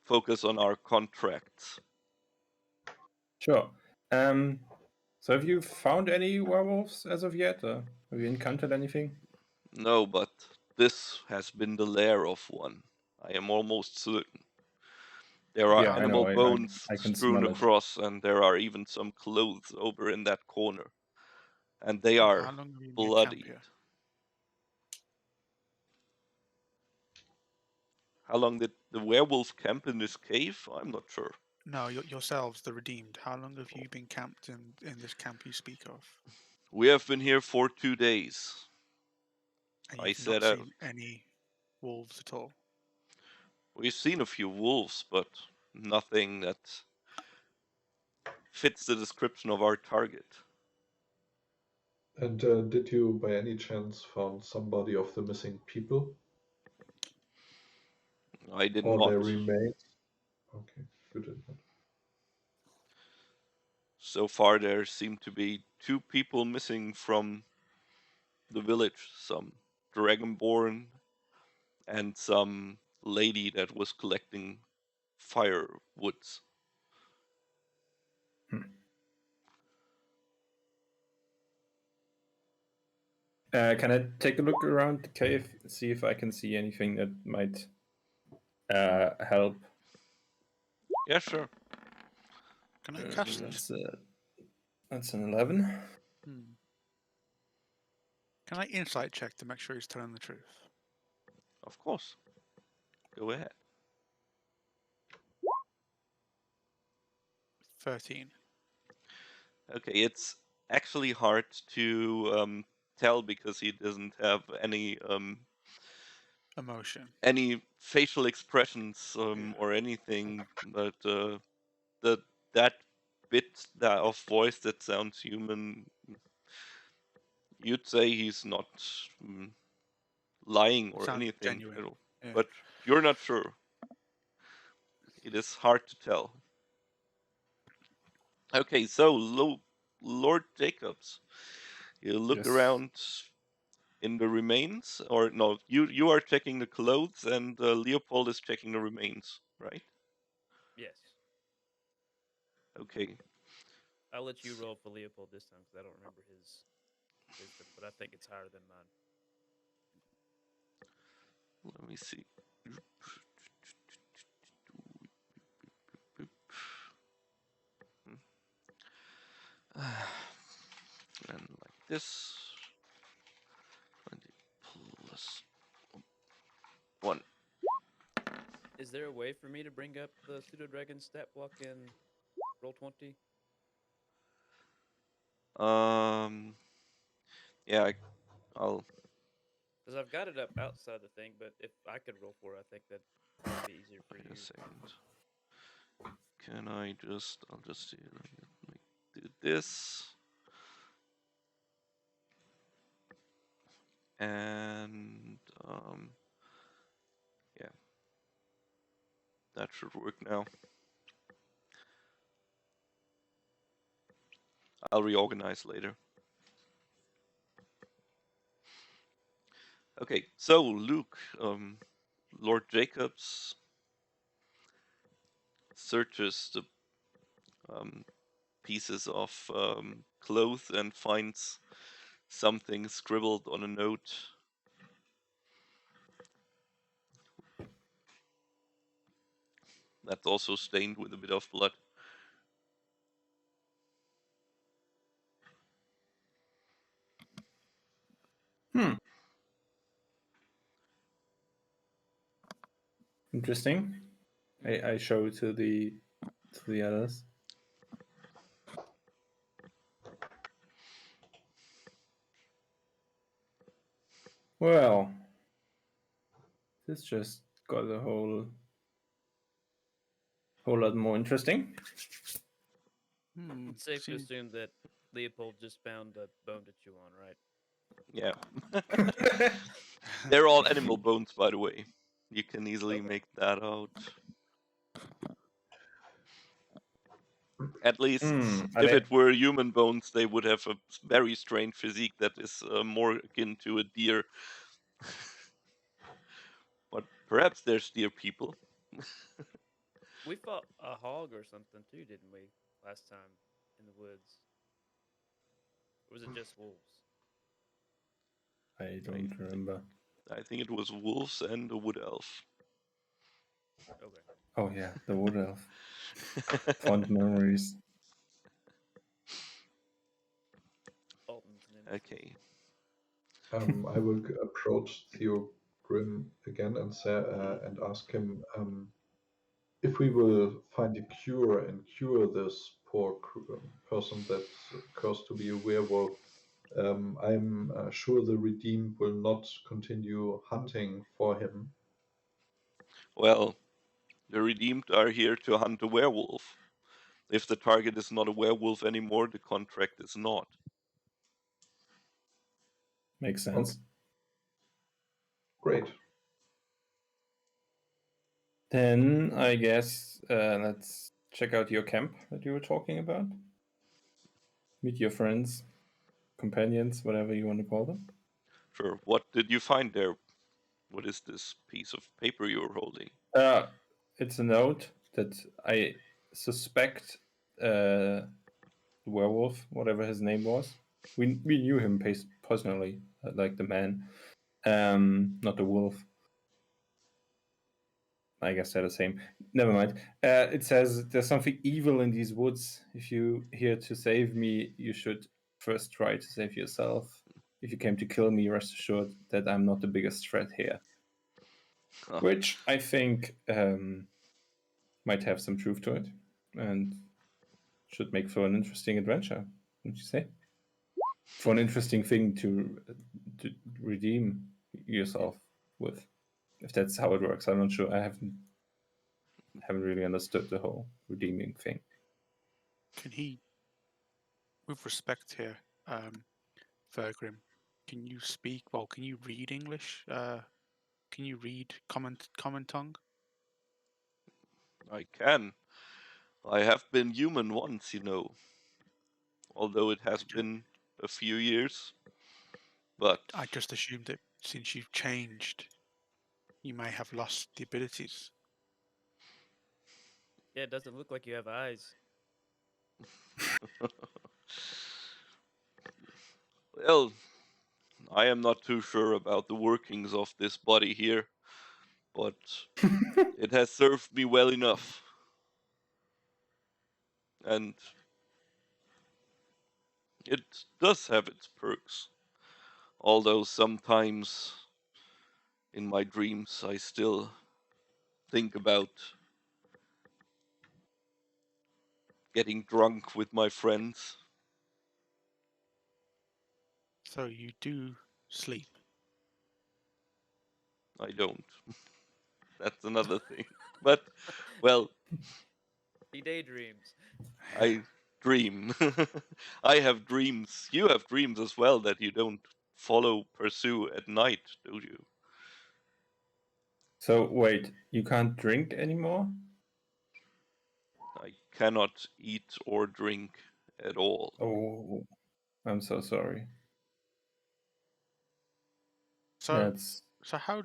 focus on our contracts. Sure. So have you found any werewolves as of yet? Or have you encountered anything? No, but this has been the lair of one. I am almost certain. There are Yeah, animal I know. bones I can strewn smell it. across, and there are even some clothes over in that corner. And they are How long have you been in camp bloodied. here? How long did the werewolf camp in this cave? I'm not sure. No, yourselves, the Redeemed. How long have you been camped in this camp you speak of? We have been here for 2 days. And I you've set not out. seen any wolves at all? We've seen a few wolves, but nothing that fits the description of our target. And did you, by any chance, found somebody of the missing people I did or not. their remains? Okay, you did not. So far, there seem to be 2 people missing from the village. Some dragonborn and some lady that was collecting firewoods. Can I take a look around the cave, see if I can see anything that might help? Yeah, sure. Can I cast? That's an 11. Hmm. Can I insight check to make sure he's telling the truth? Of course. Go ahead. 13. Okay, it's actually hard to tell because he doesn't have Emotion. any facial expressions Yeah. or anything, but that bit of voice that sounds human, you'd say he's not lying or Sounds anything, genuine. Yeah. but you're not sure. It is hard to tell. Okay, so Lord Jacobs, you look Yes. around in the remains, or no, you are checking the clothes, and Leopold is checking the remains, right? Yes. Okay. I'll let you roll for Leopold this time because I don't remember his wisdom, but I think it's higher than mine. Let me see. And like this, 20 plus 1. Is there a way for me to bring up the pseudo dragon stat block in Roll20? Yeah, I'll. Because I've got it up outside the thing, but if I could roll for it, I think that might be easier for Wait a you. second. Can I just? I'll just do this, and yeah, that should work now. I'll reorganize later. Okay, so Luke, Lord Jacobs searches the pieces of cloth and finds something scribbled on a note. That's also stained with a bit of blood. Interesting. I show it to the others. Well, this just got a whole lot more interesting. It's safe to assume that Leopold just found a bone to chew on, right? Yeah. They're all animal bones, by the way. You can easily make that out. At least, if it were human bones, they would have a very strange physique that is more akin to a deer. But perhaps there's deer people. We fought a hog or something too, didn't we? Last time in the woods. Or was it just wolves? I don't remember. I think it was wolves and a wood elf. Okay. Oh yeah, the wood elf. Fond memories. Okay. I will approach Theo Grim again and say and ask him if we will find a cure and cure this poor person that's cursed to be a werewolf. I'm sure the redeemed will not continue hunting for him. Well, the redeemed are here to hunt a werewolf. If the target is not a werewolf anymore, the contract is not. Makes sense. Okay. Great. Then I guess let's check out your camp that you were talking about. Meet your friends, companions, whatever you want to call them. Sure. What did you find there? What is this piece of paper you're holding? It's a note that I suspect the werewolf, whatever his name was. We knew him personally, like the man, not the wolf. I guess they're the same. Never mind. It says there's something evil in these woods. If you here to save me, you should first try to save yourself. If you came to kill me, rest assured that I'm not the biggest threat here. Huh. Which I think might have some truth to it, and should make for an interesting adventure, don't you say? For an interesting thing to redeem yourself with, if that's how it works. I'm not sure. I haven't really understood the whole redeeming thing. Can he, with respect here, Fergrim, can you speak? Well, can you read English? Can you read common tongue? I can. I have been human once, you know. Although it has been a few years. But I just assumed that since you've changed, you may have lost the abilities. Yeah, it doesn't look like you have eyes. well, I am not too sure about the workings of this body here, but it has served me well enough. And it does have its perks. Although sometimes in my dreams I still think about getting drunk with my friends. So you do sleep. I don't. That's another thing. But, well, He daydreams. I dream. I have dreams. You have dreams as well that you don't pursue at night, do you? So wait, you can't drink anymore? I cannot eat or drink at all. Oh, I'm so sorry. So That's how?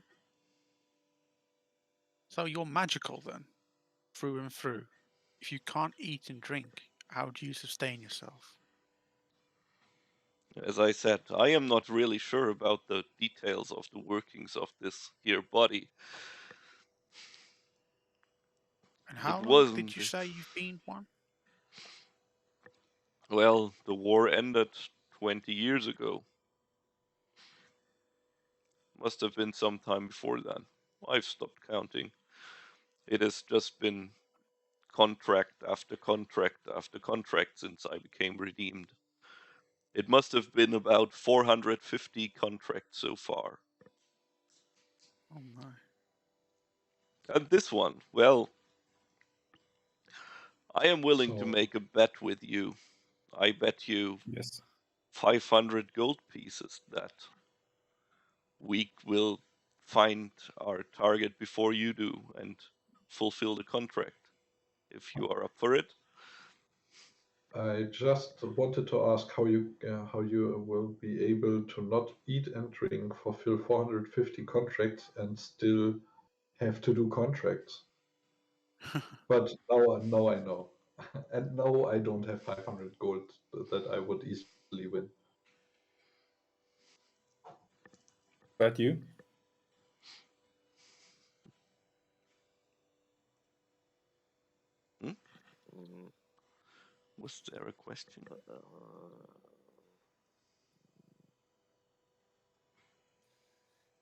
So you're magical then, through and through. If you can't eat and drink, how do you sustain yourself? As I said, I am not really sure about the details of the workings of this here body. And It how long did wasn't. you say you've been one? Well, the war ended 20 years ago. Must have been some time before then. I've stopped counting. It has just been contract after contract after contract since I became redeemed. It must have been about 450 contracts so far. Oh my. And this one, well, I am willing to So make a bet with you. I bet you yes. 500 gold pieces that we will find our target before you do and fulfill the contract. If you are up for it. I just wanted to ask how you will be able to not eat and drink, fulfill 450 contracts, and still have to do contracts. But now I know, and now I don't have 500 gold that I would easily win. But you? Hmm? Mhm. Was there a question?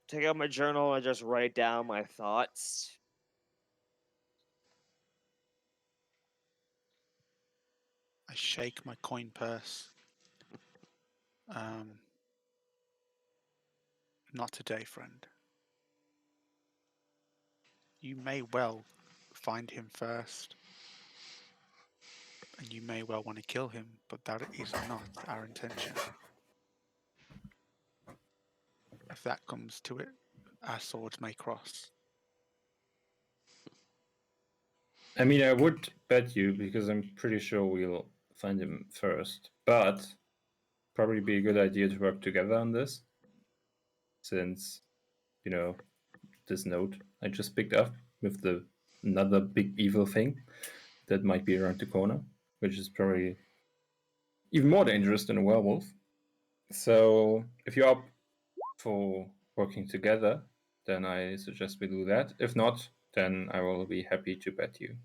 Take out my journal and just write down my thoughts. I shake my coin purse. Not today, friend. You may well find him first, and you may well want to kill him, but that is not our intention. if that comes to it, our swords may cross. I mean, I would bet you because I'm pretty sure we'll find him first, but probably be a good idea to work together on this, since this note I just picked up with the another big evil thing that might be around the corner, which is probably even more dangerous than a werewolf. So if you're up for working together, then I suggest we do that. If not, then I will be happy to bet you.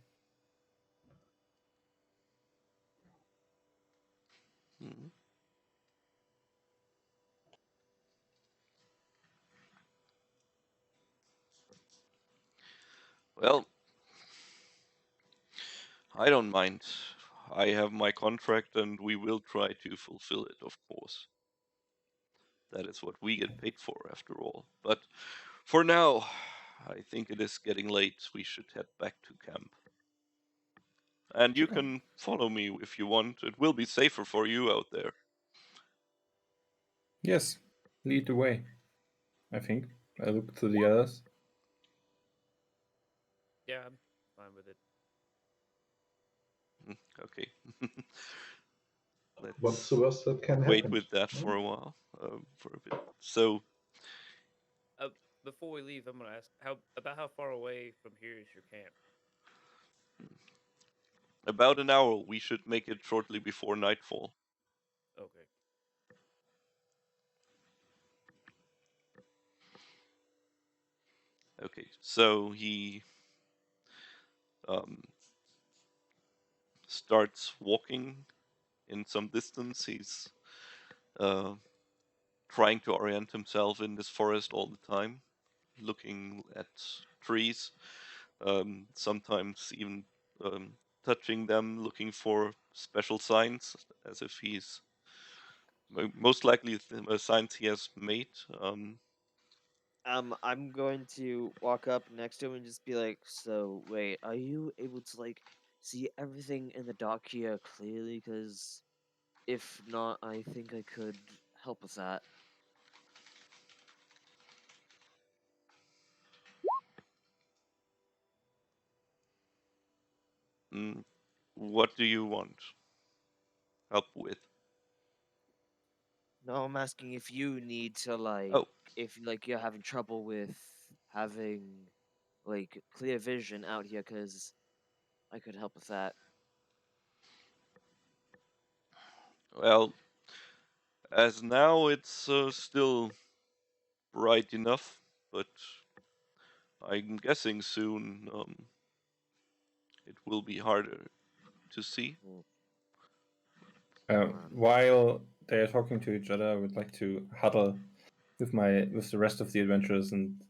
Mhm. Well, I don't mind. I have my contract and we will try to fulfill it, of course. That is what we get paid for, after all. But for now, I think it is getting late. We should head back to camp. And you can follow me if you want. It will be safer for you out there. Yes, lead the way, I think. I look to the others. Yeah, I'm fine with it. Okay. What's the Let's worst that can wait happen? with that for a while, for a bit. So, Before we leave, I'm gonna ask how far away from here is your camp? about an hour, we should make it shortly before nightfall. Okay. Okay, so he starts walking in some distance. He's trying to orient himself in this forest all the time, looking at trees, sometimes even touching them, looking for special signs, as if he's most likely signs he has made. I'm going to walk up next to him and just be like, "So wait, are you able to like see everything in the dock here clearly? Because if not, I think I could help with that." What do you want help with? No, I'm asking if you need to like, Oh, if like you're having trouble with having like clear vision out here, because I could help with that. well, as now it's still bright enough, but I'm guessing soon it will be harder to see. Mm, While they are talking to each other, I would like to huddle with the rest of the adventurers. And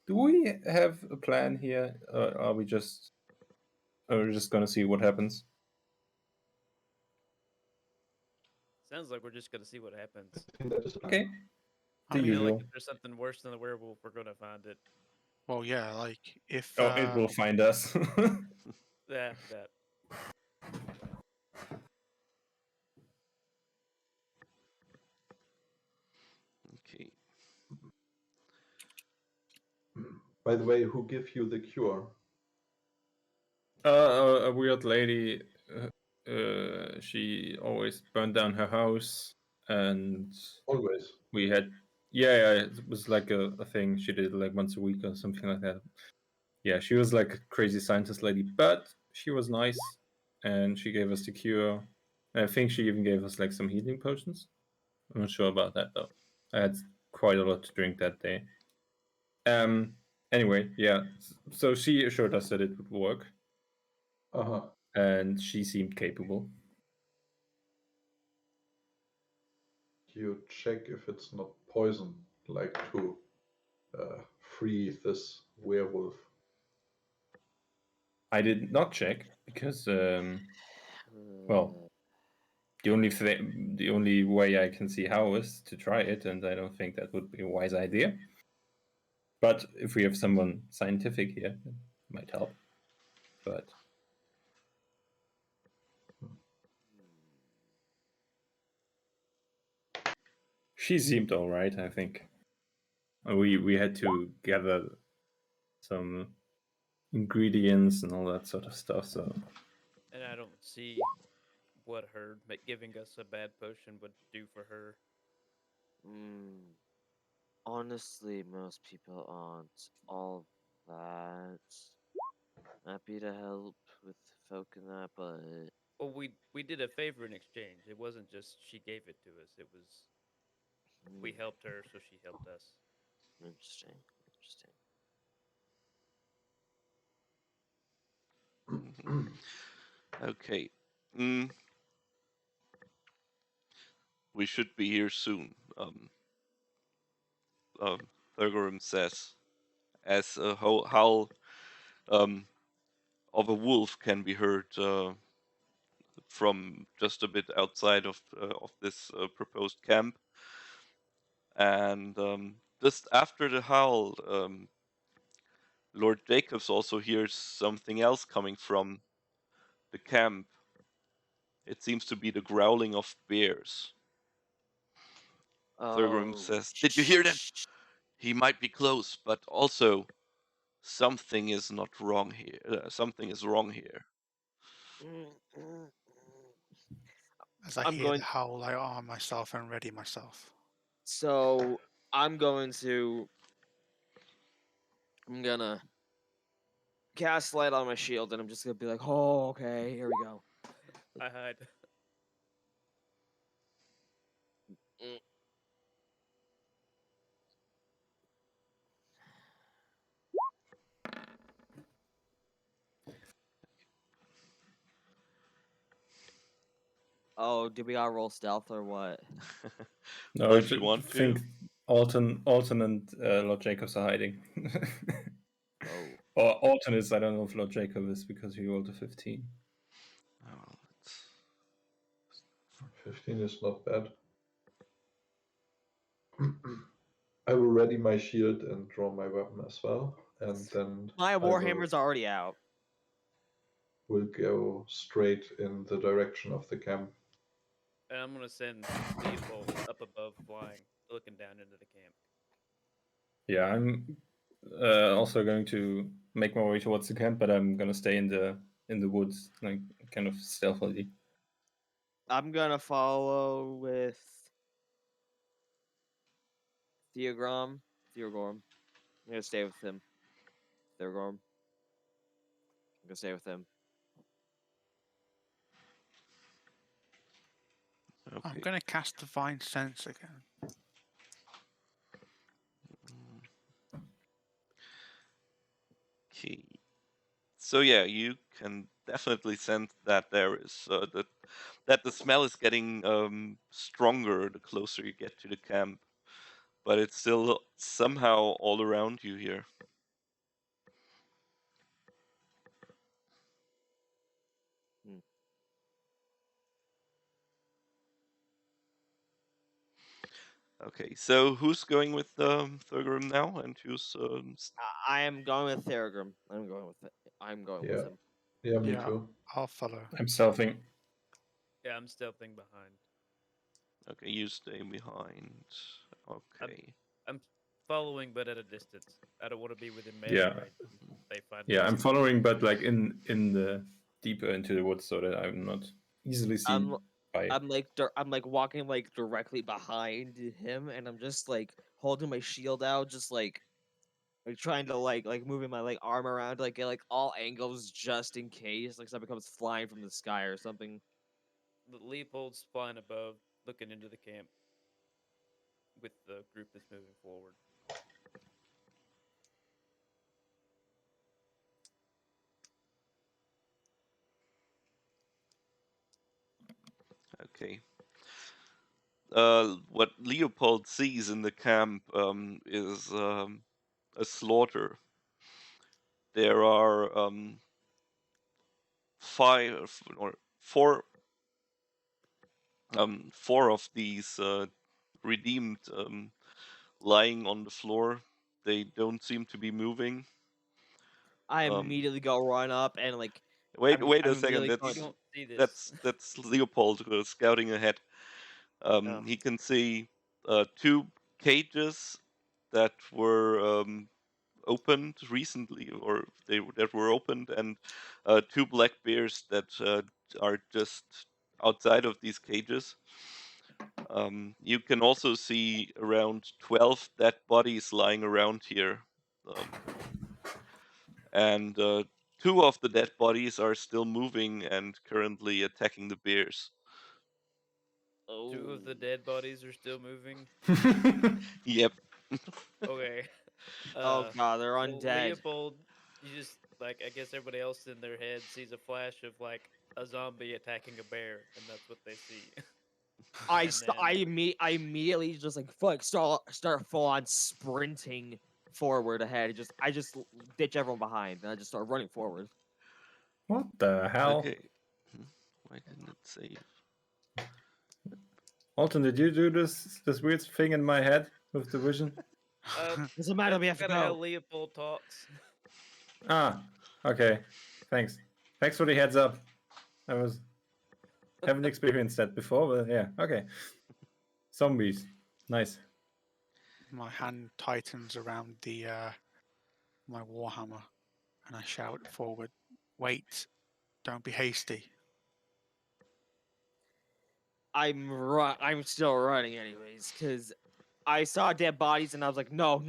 do we have a plan here? Or are we just gonna see what happens? Sounds like we're just gonna see what happens. I think that is a plan. Okay, I the I feel like usual. if there's something worse than a werewolf, we're gonna find it. Well, yeah, like if Oh, it will find us. Yeah, that. Okay. By the way, who gave you the cure? A weird lady. She always burned down her house, and Always. we had yeah, it was like a thing she did like once a week or something like that. Yeah, she was like a crazy scientist lady, but she was nice, and she gave us the cure. And I think she even gave us like some healing potions. I'm not sure about that though. I had quite a lot to drink that day. Anyway, yeah. So she assured us that it would work, Uh-huh. and she seemed capable. You check if it's not poison, like to free this werewolf. I did not check because, well, Uh, the only way I can see how is to try it, and I don't think that would be a wise idea. But if we have someone scientific here, it might help. But She seemed all right, I think. We had to gather some ingredients and all that sort of stuff. So And I don't see what her giving us a bad potion would do for her. Honestly, most people aren't all that happy to help with folk and that, but Well, we did a favor in exchange. It wasn't just she gave it to us. It was we helped her, so she helped us. Interesting. Okay. We should be here soon. Thurgorum says, as a howl of a wolf can be heard from just a bit outside of this proposed camp. And just after the howl, Lord Jacobs also hears something else coming from the camp. It seems to be the growling of bears. Thurgorum says, "Did you hear that? He might be close, but also something is not wrong here. Something is wrong here." As I I'm hear going. the howl, I arm myself and ready myself. So I'm gonna cast light on my shield, and I'm just gonna be like, "Oh, okay, here we go." I hide. Oh, do we gotta roll stealth or what? no, Well, I if you want think to. Alton and Lord Jacobs are hiding. Oh. Or Alton is, I don't know if Lord Jacob is because he rolled a 15. Oh, 15 is not bad. I will ready my shield and draw my weapon as well, and then My I warhammer's already out. will go straight in the direction of the camp. And I'm gonna send Leopold up above, flying, looking down into the camp. Yeah, I'm also going to make my way towards the camp, but I'm gonna stay in the woods, like kind of stealthily. I'm gonna follow with Theogorm. I'm gonna stay with him. Theogorm. I'm gonna stay with him. okay. I'm going to cast Divine Sense again. Okay. So yeah, you can definitely sense that there is that the smell is getting stronger the closer you get to the camp, but it's still somehow all around you here. Okay, so who's going with Thurgorum now, and who's? I am going with Theogorm. I'm going with Yeah. him. Yeah, me Yeah. too. I'll follow. I'm stealthing. Yeah, I'm stealthing behind. Okay, you stay behind. Okay. I'm following, but at a distance. I don't want to be within melee Yeah. range. They find Yeah, me. I'm following, but like in the deeper into the woods, so that I'm not easily seen by. I'm like walking like directly behind him, and I'm just like holding my shield out, just like trying to like moving my like arm around, like get like all angles just in case like something comes flying from the sky or something. Leopold's flying above, looking into the camp with the group that's moving forward. Okay. What Leopold sees in the camp is a slaughter. There are 4 of these redeemed lying on the floor. They don't seem to be moving. I immediately go run up and like Wait I'm a second. immediately You don't see this. That's Leopold scouting ahead. Oh. He can see two cages that were opened recently, or that were opened, and two black bears that are just outside of these cages. You can also see around 12 dead bodies lying around here. And two of the dead bodies are still moving and currently attacking the bears. Two of the Oh. dead bodies are still moving. Yep. Okay. Oh god, they're Well, undead. Leopold, you just like I guess everybody else in their head sees a flash of like a zombie attacking a bear, and that's what they see. And then I immediately just like fuck start full on sprinting forward ahead. I just ditch everyone behind and I just start running forward. What the hell? Okay. Why didn't it save? Alton, did you do this weird thing in my head with the vision? Doesn't matter, we that's have to kind of how go. Leopold talks. Ah, okay. Thanks. Thanks for the heads up. I haven't experienced that before, but yeah, okay. Zombies. Nice. My hand tightens around the my warhammer, and I shout forward, "Wait! Don't be hasty." I'm still running anyways, because I saw dead bodies and I was like, no.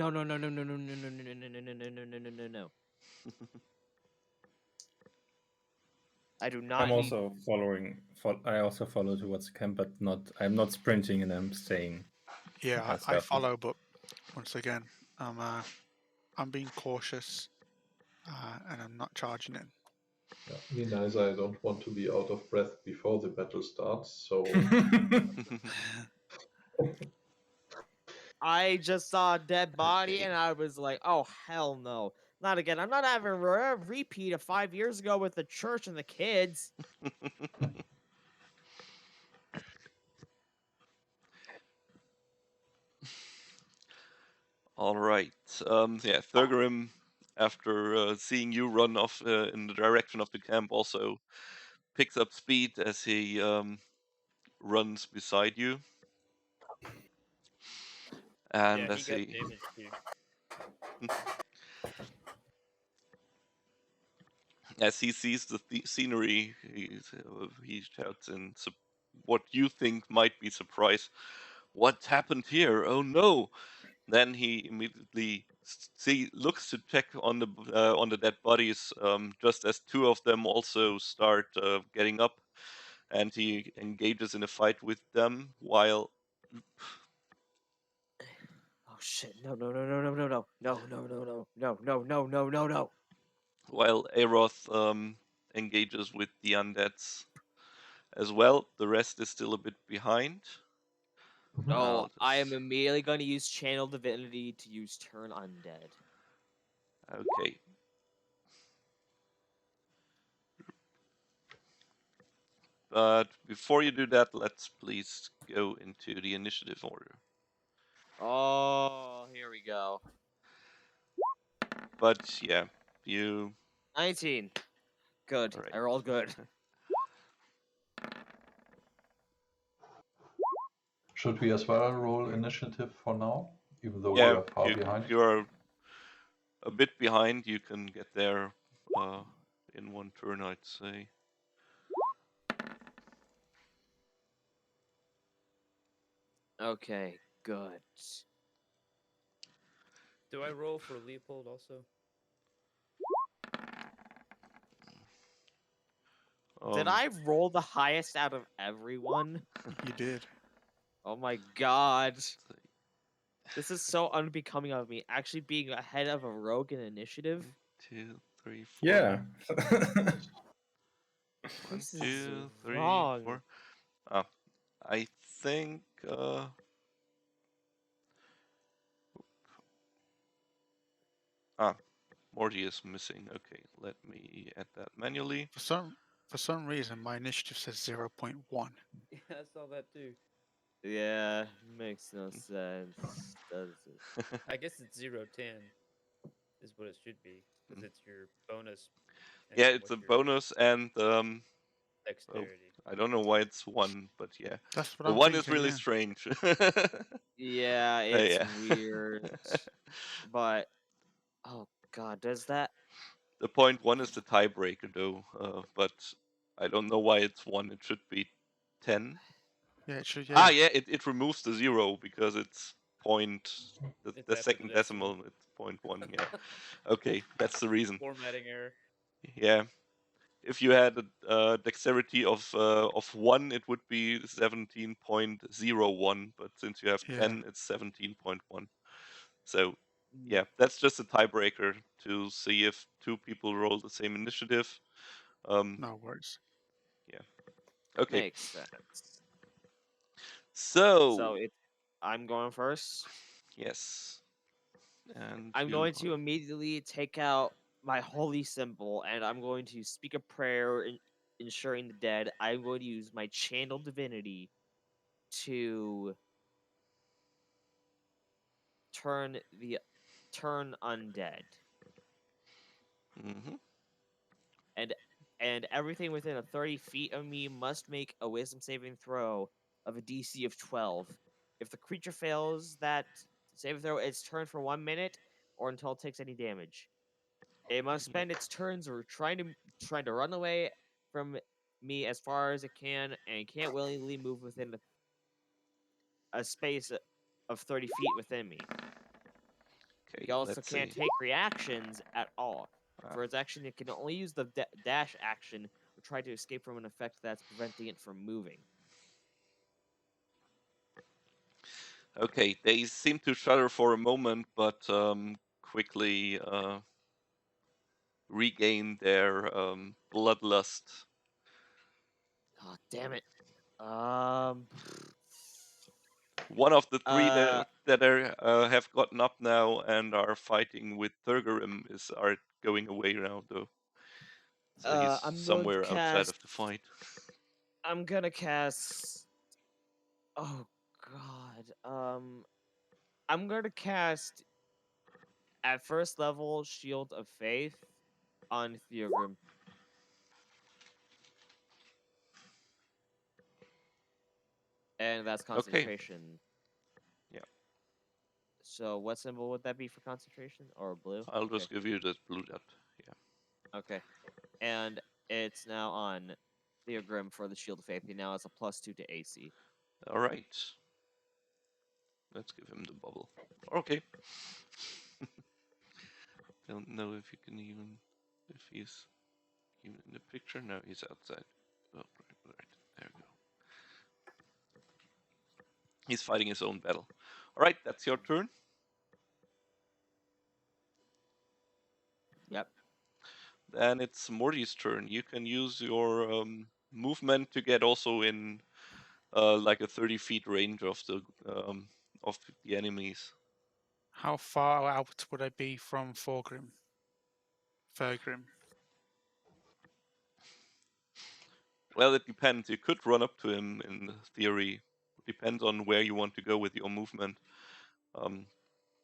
I do not I'm need also following. I also follow towards the camp, but I'm not sprinting and I'm staying. Yeah, I stealthy. follow, but once again, I'm being cautious, and I'm not charging in. Yeah, me neither. I don't want to be out of breath before the battle starts, so I just saw a dead body and I was like, oh hell no. Not again. I'm not having a repeat of 5 years ago with the church and the kids. All right. Yeah, Thurgrim, after seeing you run off in the direction of the camp, also picks up speed as he runs beside you. And Yeah, he as got he damaged too. as he sees the scenery, he shouts in what you think might be surprise. What happened here? Oh no! Then he immediately looks to check on the dead bodies, just as two of them also start getting up, and he engages in a fight with them while Oh shit. No. Airoth engages with the undeads as well. The rest is still a bit behind. No, I'll I am just immediately going to use Channel Divinity to use Turn Undead. okay. But before you do that, let's please go into the initiative order. Oh, here we go. But yeah, you 19. Good. all right. I rolled good. should we as well roll initiative for now, even though we Yeah, are far behind? if you are a bit behind, you can get there in one turn, I'd say. Okay, good. Do I roll for Leopold also? Did I roll the highest out of everyone? You did. Oh my god. This is so unbecoming of me, actually being ahead of a rogue in initiative. 2, 3, 4. Yeah. 1, This is 2, 3, wrong. 4. I think Mordi is missing. Okay, let me add that manually. For some reason, my initiative says 0.1. Yeah, I saw that too. Yeah, makes no sense, does it? I guess it's 0-10 is what it should be because it's your bonus. And Yeah, then it's what a your bonus, and Dexterity. I don't know why it's 1, but yeah. That's what The I'm 1 thinking. is really Yeah. strange. Yeah, it's Yeah. weird. But oh god, does that? The point 1 is the tiebreaker, though. But I don't know why it's 1. It should be 10. Yeah, it should. Ah, Yeah. yeah, it removes the 0 because it's point. It's The after second the decimal. decimal, it's point 1. Yeah. Okay, that's the reason. Formatting error. Yeah. If you had a dexterity of 1, it would be 17.01. But since you have Yeah. 10, it's 17.1. So Mm, yeah, that's just a tiebreaker to see if 2 people roll the same initiative. No worries. Okay, Makes sense. so So I'm going first. yes, and I'm you going to immediately take out my holy symbol, and I'm going to speak a prayer, ensuring the dead. I'm going to use my channel divinity to turn undead, Mhm. and everything within 30 feet of me must make a Wisdom saving throw of a DC of 12. If the creature fails that saving throw, it's turned for 1 minute or until it takes any damage. It must spend its turns or trying to run away from me as far as it can, and can't willingly move within a space of 30 feet within me. Okay, It also let's can't see. take reactions at all. Ah, For its action, it can only use the dash action or try to escape from an effect that's preventing it from moving. okay, they seem to shudder for a moment, but quickly regain their bloodlust. Oh, damn it. Um. One of the 3 Uh. that have gotten up now and are fighting with Thurgarim are going away now, though. So he's I'm going to somewhere outside cast. of the fight. I'm gonna cast. Oh God. I'm gonna cast at first level Shield of Faith on Theogrim. And that's Okay, concentration. yeah, So what symbol would that be for concentration? Or blue? I'll Okay. just give you the blue dot. Yeah. Okay. And it's now on Theogrim for the Shield of Faith. He now has a +2 to AC. All right. Let's give him the bubble. Okay. Don't know if you can even if he's even in the picture. No, he's outside. Oh, right. There we go. He's fighting his own battle. All right, that's your turn. Yep. Then it's Morty's turn. You can use your movement to get also in like a 30 feet range of the enemies. How far out would I be from Thorgrim? Well, it depends. You could run up to him in theory. It depends on where you want to go with your movement.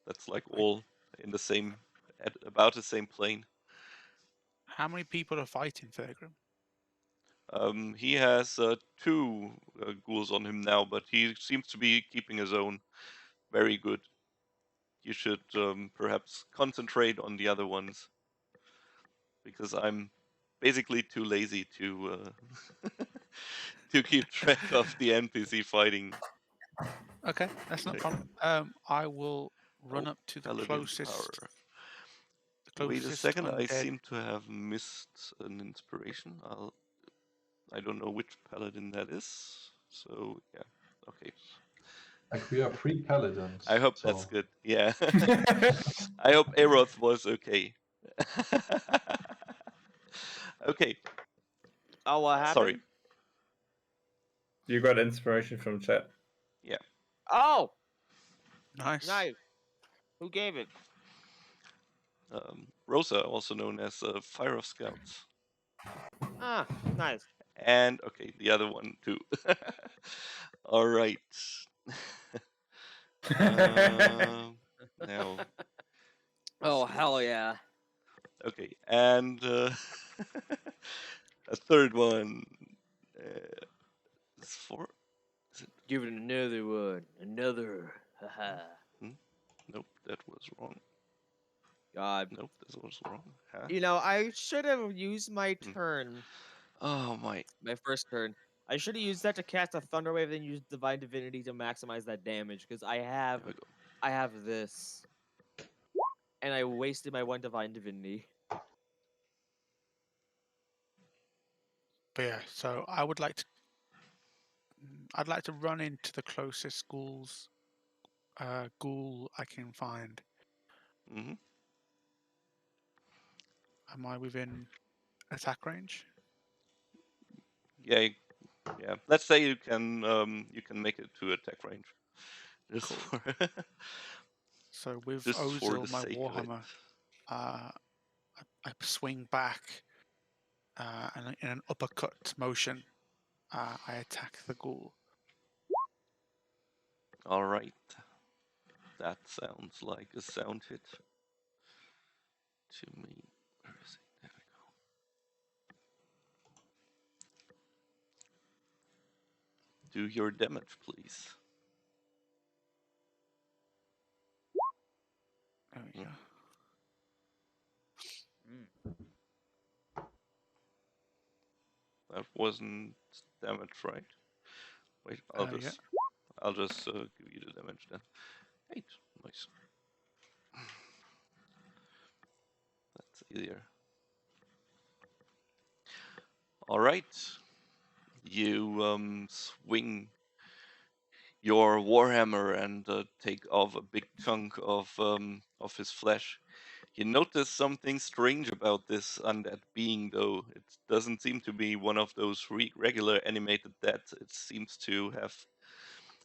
That's like all in the same, at about the same plane. How many people are fighting Thorgrim? He has 2 ghouls on him now, but he seems to be keeping his own very good. You should perhaps concentrate on the other ones, because I'm basically too lazy to to keep track of the NPC fighting. Okay, that's not a Okay. problem. I will run Oh, up to the paladin power. Wait a closest second, I undead. seem to have missed an inspiration. I don't know which paladin that is. So yeah, okay. Like we are 3 paladins. I hope that's so good. Yeah. I hope Airoth was okay. Okay. Oh, what Sorry. happened? You got inspiration from chat. Yeah. Oh, Nice. nice. Who gave it? Rosa, also known as Fire of Scouts. Ah, nice. And okay, the other one too. All right. Now. Oh, hell yeah. Okay, and a third one. It's 4. Is it? Give it another one. Another. Haha. Nope, that was wrong. God. Nope, that was wrong. Huh? You know, I should have used my turn. Oh my. My first turn. I should have used that to cast a Thunder Wave, then use Divine Divinity to maximize that damage, because I have this. And I wasted my 1 Divine Divinity. But yeah, so I'd like to run into the closest ghoul I can find. Mm-hmm. Am I within attack range? Yeah, yeah. Let's say you can make it to attack range. Just Cool. for So with just for the Ozil, my sake of it. Warhammer, I swing back and in an uppercut motion, I attack the ghoul. All right. That sounds like a sound hit to me. Where is it? There we go. Do your damage, please. There we go. That wasn't damage, right? Wait, I'll just give you the damage then. 8. Nice. That's easier. All right. You swing your warhammer and take off a big chunk of his flesh. You notice something strange about this undead being, though. It doesn't seem to be one of those regular animated deaths. It seems to have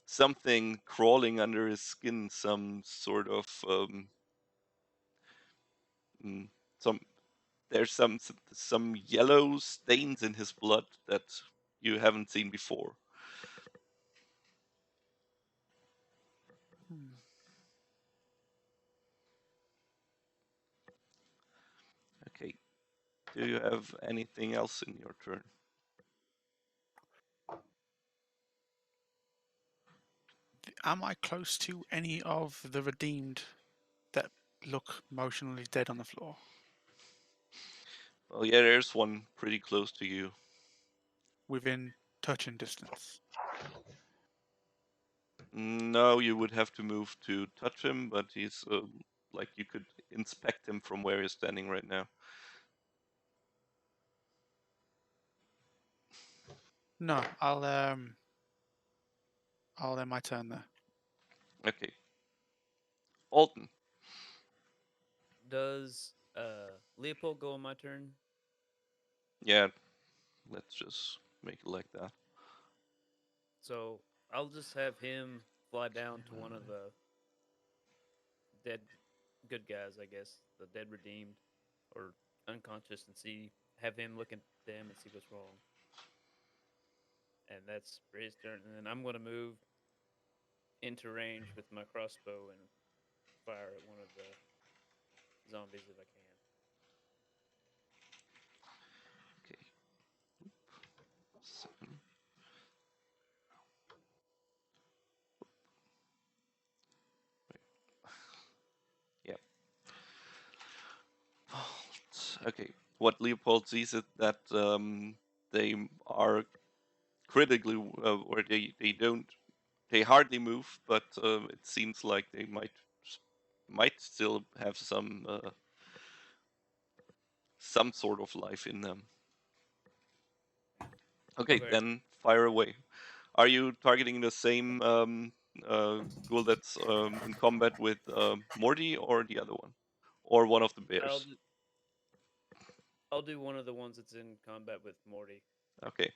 something crawling under his skin, some sort of some. There's some yellow stains in his blood that you haven't seen before. Okay. Do you have anything else in your turn? Am I close to any of the redeemed that look emotionally dead on the floor? Well, yeah, there's one pretty close to you. Within touching distance? No, you would have to move to touch him, but he's like you could inspect him from where he's standing right now. No, I'll end my turn there. Okay. Alton. Does Leopold go on my turn? Yeah, let's just make it like that. So I'll just have him fly down to one of the dead good guys, I guess, the dead redeemed or unconscious, and have him look at them and see what's wrong. And that's for his turn. And then I'm going to move into range with my crossbow and fire at one of the zombies if I can. Okay. 7. Yeah. Okay. What Leopold sees is that they are critically, or they hardly move, but it seems like they might still have some sort of life in them. Okay, then fire away. Are you targeting the same ghoul that's in combat with Mordi, or the other one, or one of the bears? I'll do one of the ones that's in combat with Mordi. Okay.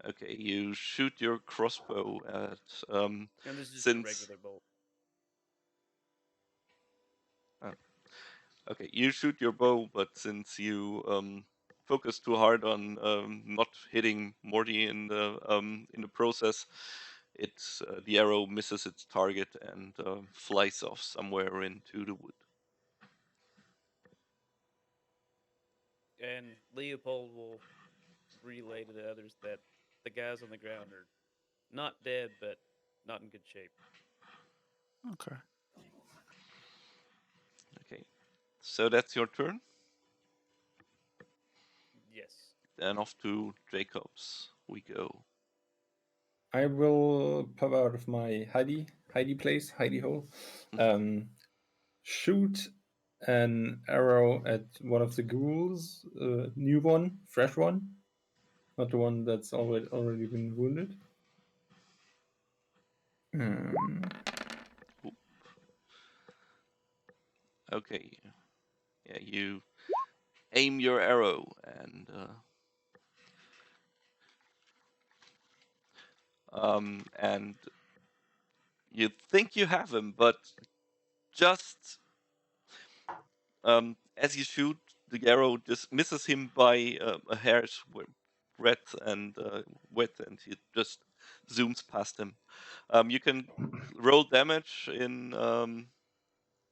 Okay, you shoot your crossbow at And this is just a regular bolt. Okay, you shoot your bow, but since you focus too hard on not hitting Morty in the process, the arrow misses its target and flies off somewhere into the wood. And Leopold will relay to the others that the guys on the ground are not dead, but not in good shape. Okay. Okay. So that's your turn. Yes. Then off to Jacobs we go. I will pop out of my hidey place, hidey hole, shoot an arrow at one of the ghouls, new one, fresh one, not the one that's already been wounded. Okay. Yeah, you aim your arrow and you think you have him, but just as you shoot, the arrow just misses him by a hair's breadth and width, and he just zooms past him. You can roll damage in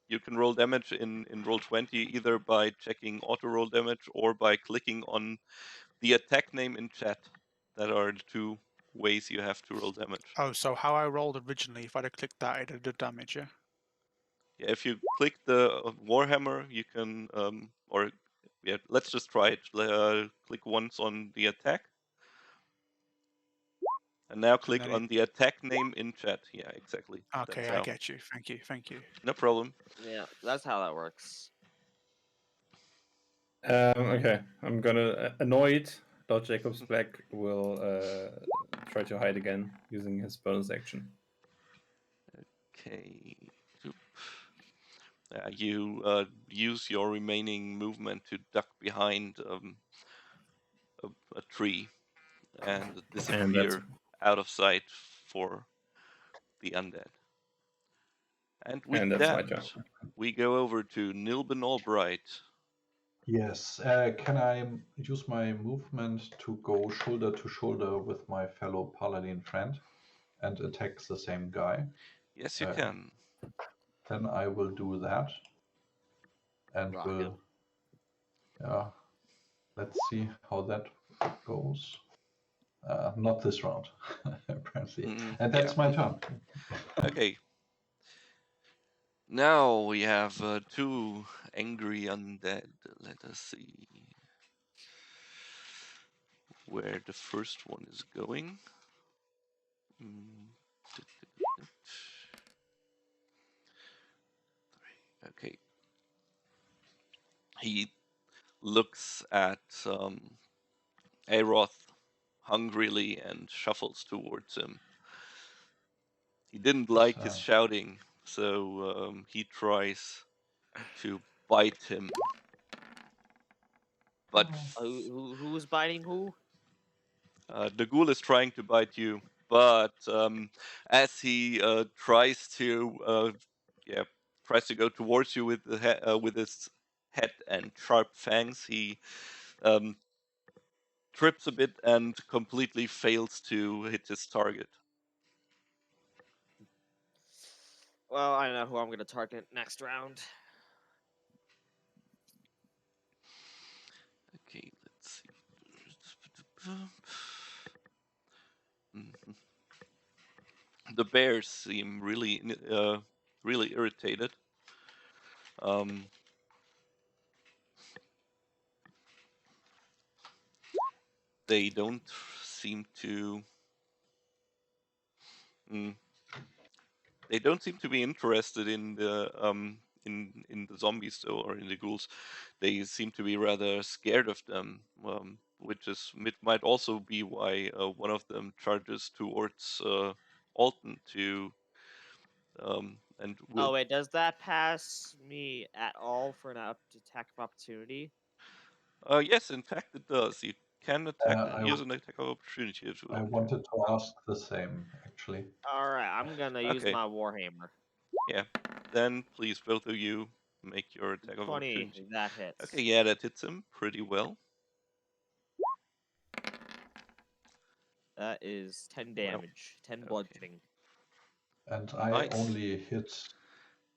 in Roll20 either by checking auto roll damage or by clicking on the attack name in chat. That are the two ways you have to roll damage. Oh, so how I rolled originally, if I'd have clicked that, it'd have done damage, yeah? Yeah, if you click the Warhammer, you can, let's just try it. Click once on the attack, and now click then on the attack name in chat. Yeah, exactly. Okay, That's I how. get you. Thank you. Thank you. No problem. Yeah, that's how that works. Okay, I'm gonna annoyed. Lord Jacobs Black will try to hide again using his bonus action. Okay. You use your remaining movement to duck behind a tree and disappear out of sight for the undead. And with And that's my that, turn. we go over to Nilben Albright. Yes. Can I use my movement to go shoulder to shoulder with my fellow paladin friend and attack the same guy? Yes, you can. Then I will do that. And Rock 'em. will, yeah, let's see how that goes. Not this round, apparently. And that's my turn. Okay. Now we have two angry undead. Let us see where the first one is going. Okay. He looks at Airoth hungrily and shuffles towards him. He didn't like his shouting, so he tries to bite him. But Who was biting who? the ghoul is trying to bite you, but as he tries to go towards you with with his head and sharp fangs, he trips a bit and completely fails to hit his target. Well, I know who I'm gonna target next round. Okay, let's see. The bears seem really irritated. They don't seem to. They don't seem to be interested in the in the zombies though, or in the ghouls. They seem to be rather scared of them, which might also be why one of them charges towards Alton to and will. Oh wait, does that pass me at all for an attack of opportunity? Yes, in fact it does. You can use an attack of opportunity if you I want. wanted to ask the same, actually. All right, I'm gonna use Okay. my warhammer. Yeah. Then please both of you make your attack of 20. opportunity. That hits. Okay, yeah, that hits him pretty well. That is 10 damage, 10 bludgeoning. And I Nice. only hit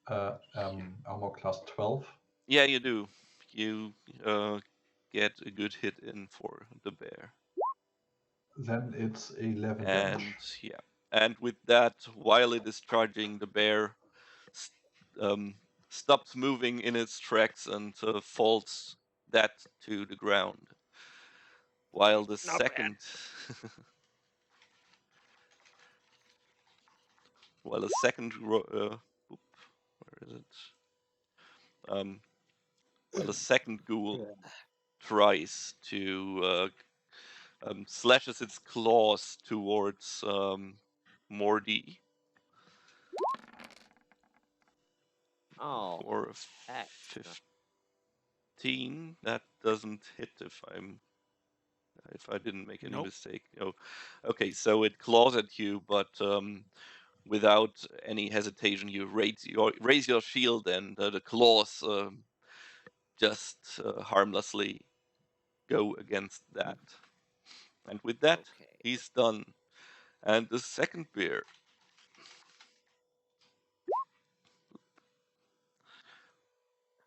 armor class 12. Yeah, you do. You get a good hit in for the bear. Then it's 11 And damage. yeah, and with that, while it is charging, the bear stops moving in its tracks and falls that to the ground. While the Not bad. second, while the second, where is it? While the second ghoul tries to slashes its claws towards Mordi Oh, for a heck. 15. That doesn't hit if I didn't make any Nope. mistake. Oh, okay. So it claws at you, but without any hesitation, you raise your shield, and the claws just harmlessly go against that. And with that, Okay. he's done. And the second bear,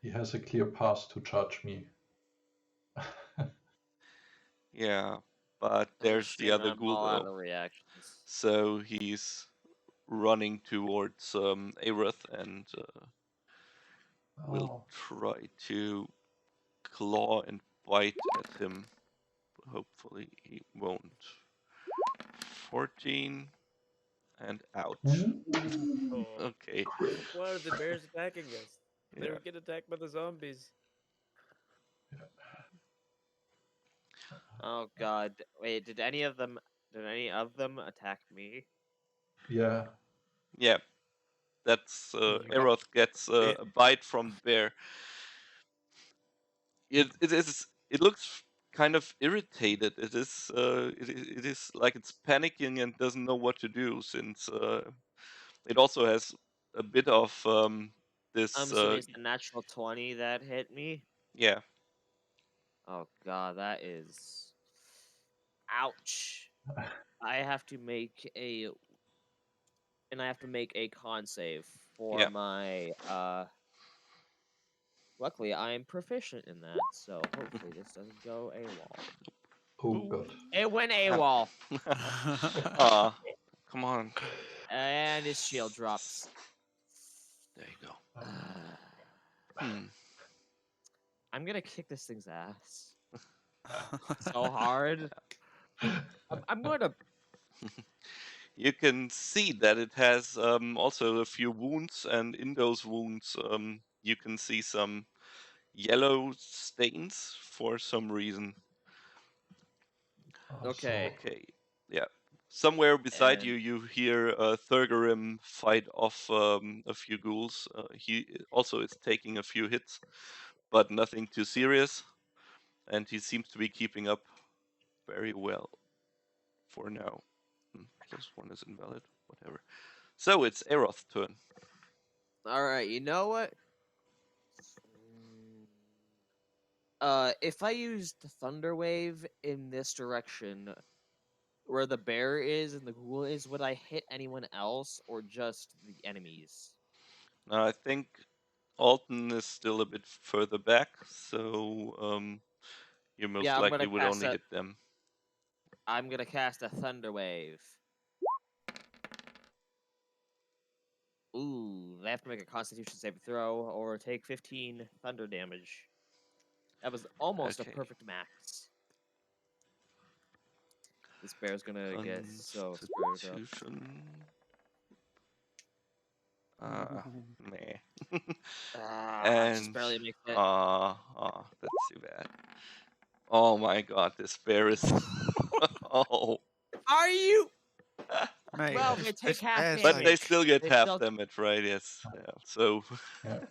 He has a clear path to charge me. yeah, but there's the Shame other I'm ghoul all out though. of reactions. So he's running towards Airoth and will Oh, try to claw and bite at him. Hopefully he won't. 14 and out. Oh, Okay. why are the bears attacking us? They Yeah. were getting attacked by the zombies. Oh god. Wait, did any of them attack me? yeah. Yeah. That's You Airoth gets bit. a bite from the bear. It looks kind of irritated. It is like it's panicking and doesn't know what to do, since it also has a bit of this So it's the natural 20 that hit me. yeah. Oh god, that is ouch. I have to make a con save for Yeah. my luckily I am proficient in that, so hopefully this doesn't go AWOL. Oh Ooh. god. It went AWOL. Ah, come on. And his shield drops. There you go. Hmm. I'm gonna kick this thing's ass. So hard. I'm gonna. You can see that it has also a few wounds, and in those wounds you can see some yellow stains for some reason. Okay. Okay, yeah. Somewhere beside you, And you hear Thurgarim fight off a few ghouls. He also is taking a few hits, but nothing too serious, and he seems to be keeping up very well for now. +1 is invalid, whatever. So it's Airoth's turn. alright, you know what? If I used Thunder Wave in this direction, where the bear is and the ghoul is, would I hit anyone else or just the enemies? Now I think Alton is still a bit further back, so you most Yeah, likely would only hit them. I'm gonna cast a Thunder Wave. Ooh, they have to make a Constitution saving throw or take 15 thunder damage. That was almost a Okay. perfect max. This bear's gonna get so screwed up. Constitution. Meh. Just And barely makes it. that's too bad. Oh my god, this bear is. Oh. Are you? Mate, Well, they take half bear's But damage. they still get They half still- damage, right? Yes. Yeah. So Yeah.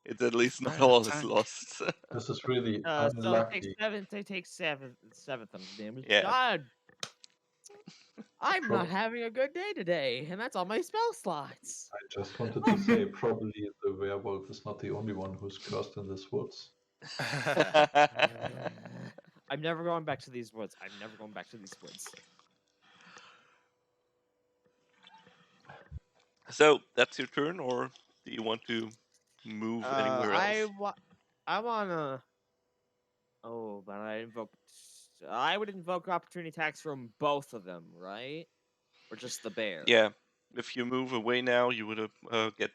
it's at least not bear's a all is tank. lost. This is really So unlucky. they take seven thunder damage. Yeah. God, I'm Pro- not having a good day today, and that's all my spell slots. I just wanted to say, probably the werewolf is not the only one who's cursed in this woods. I'm never going back to these woods. I'm never going back to these woods. So that's your turn, or do you want to move anywhere else? I wanna. Oh, but I would invoke opportunity attacks from both of them, right? Or just the bear? Yeah, if you move away now, you would get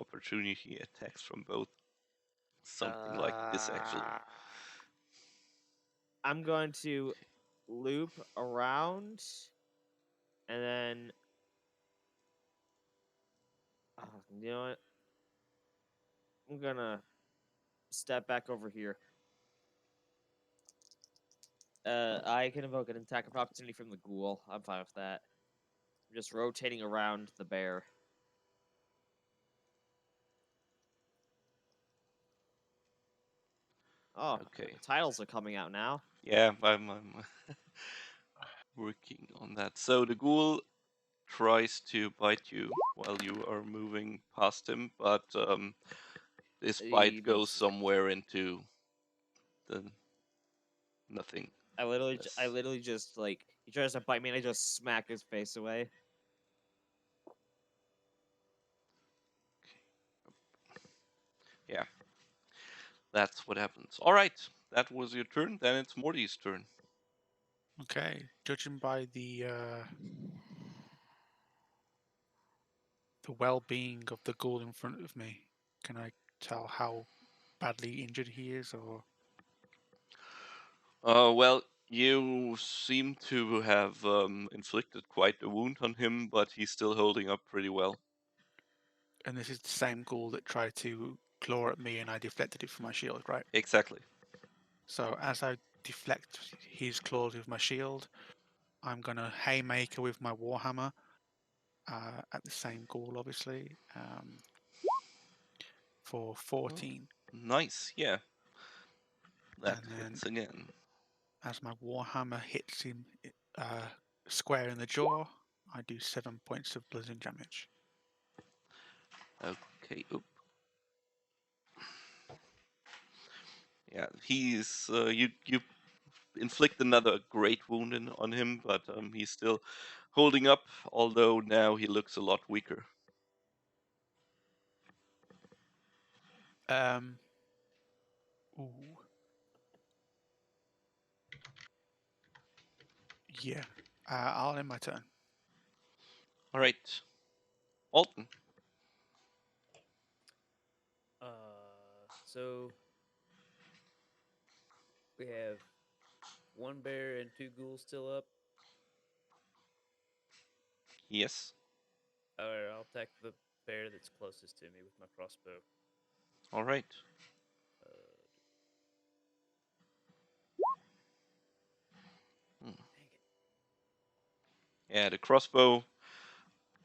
opportunity attacks from both. Something like this, actually. I'm going to loop around, and then you know what? I'm gonna step back over here. I can invoke an attack of opportunity from the ghoul. I'm fine with that. I'm just rotating around the bear. Oh, Okay. the titles are coming out now. Yeah, I'm working on that. So the ghoul tries to bite you while you are moving past him, but this bite He goes misses. somewhere into the nothing. I literally just like he tries to bite me, and I just smack his face away. Yeah, that's what happens. All right, that was your turn. Then it's Morty's turn. Okay, judging by the well-being of the ghoul in front of me, can I tell how badly injured he is, or? Well, you seem to have inflicted quite a wound on him, but he's still holding up pretty well. And this is the same ghoul that tried to claw at me, and I deflected it from my shield, right? Exactly. So as I deflect his claws with my shield, I'm gonna haymaker with my warhammer at the same ghoul, obviously, for 14. Nice, yeah. That And then hits again. as my warhammer hits him square in the jaw, I do 7 points of bludgeoning damage. Okay, oop. Yeah, he's you inflict another great wound on him, but he's still holding up. Although now he looks a lot weaker. Ooh. Yeah. I'll end my turn. All right, Alton. So we have one bear and two ghouls still up. Yes. Alright, I'll attack the bear that's closest to me with my crossbow. All right. Dang it. Yeah, the crossbow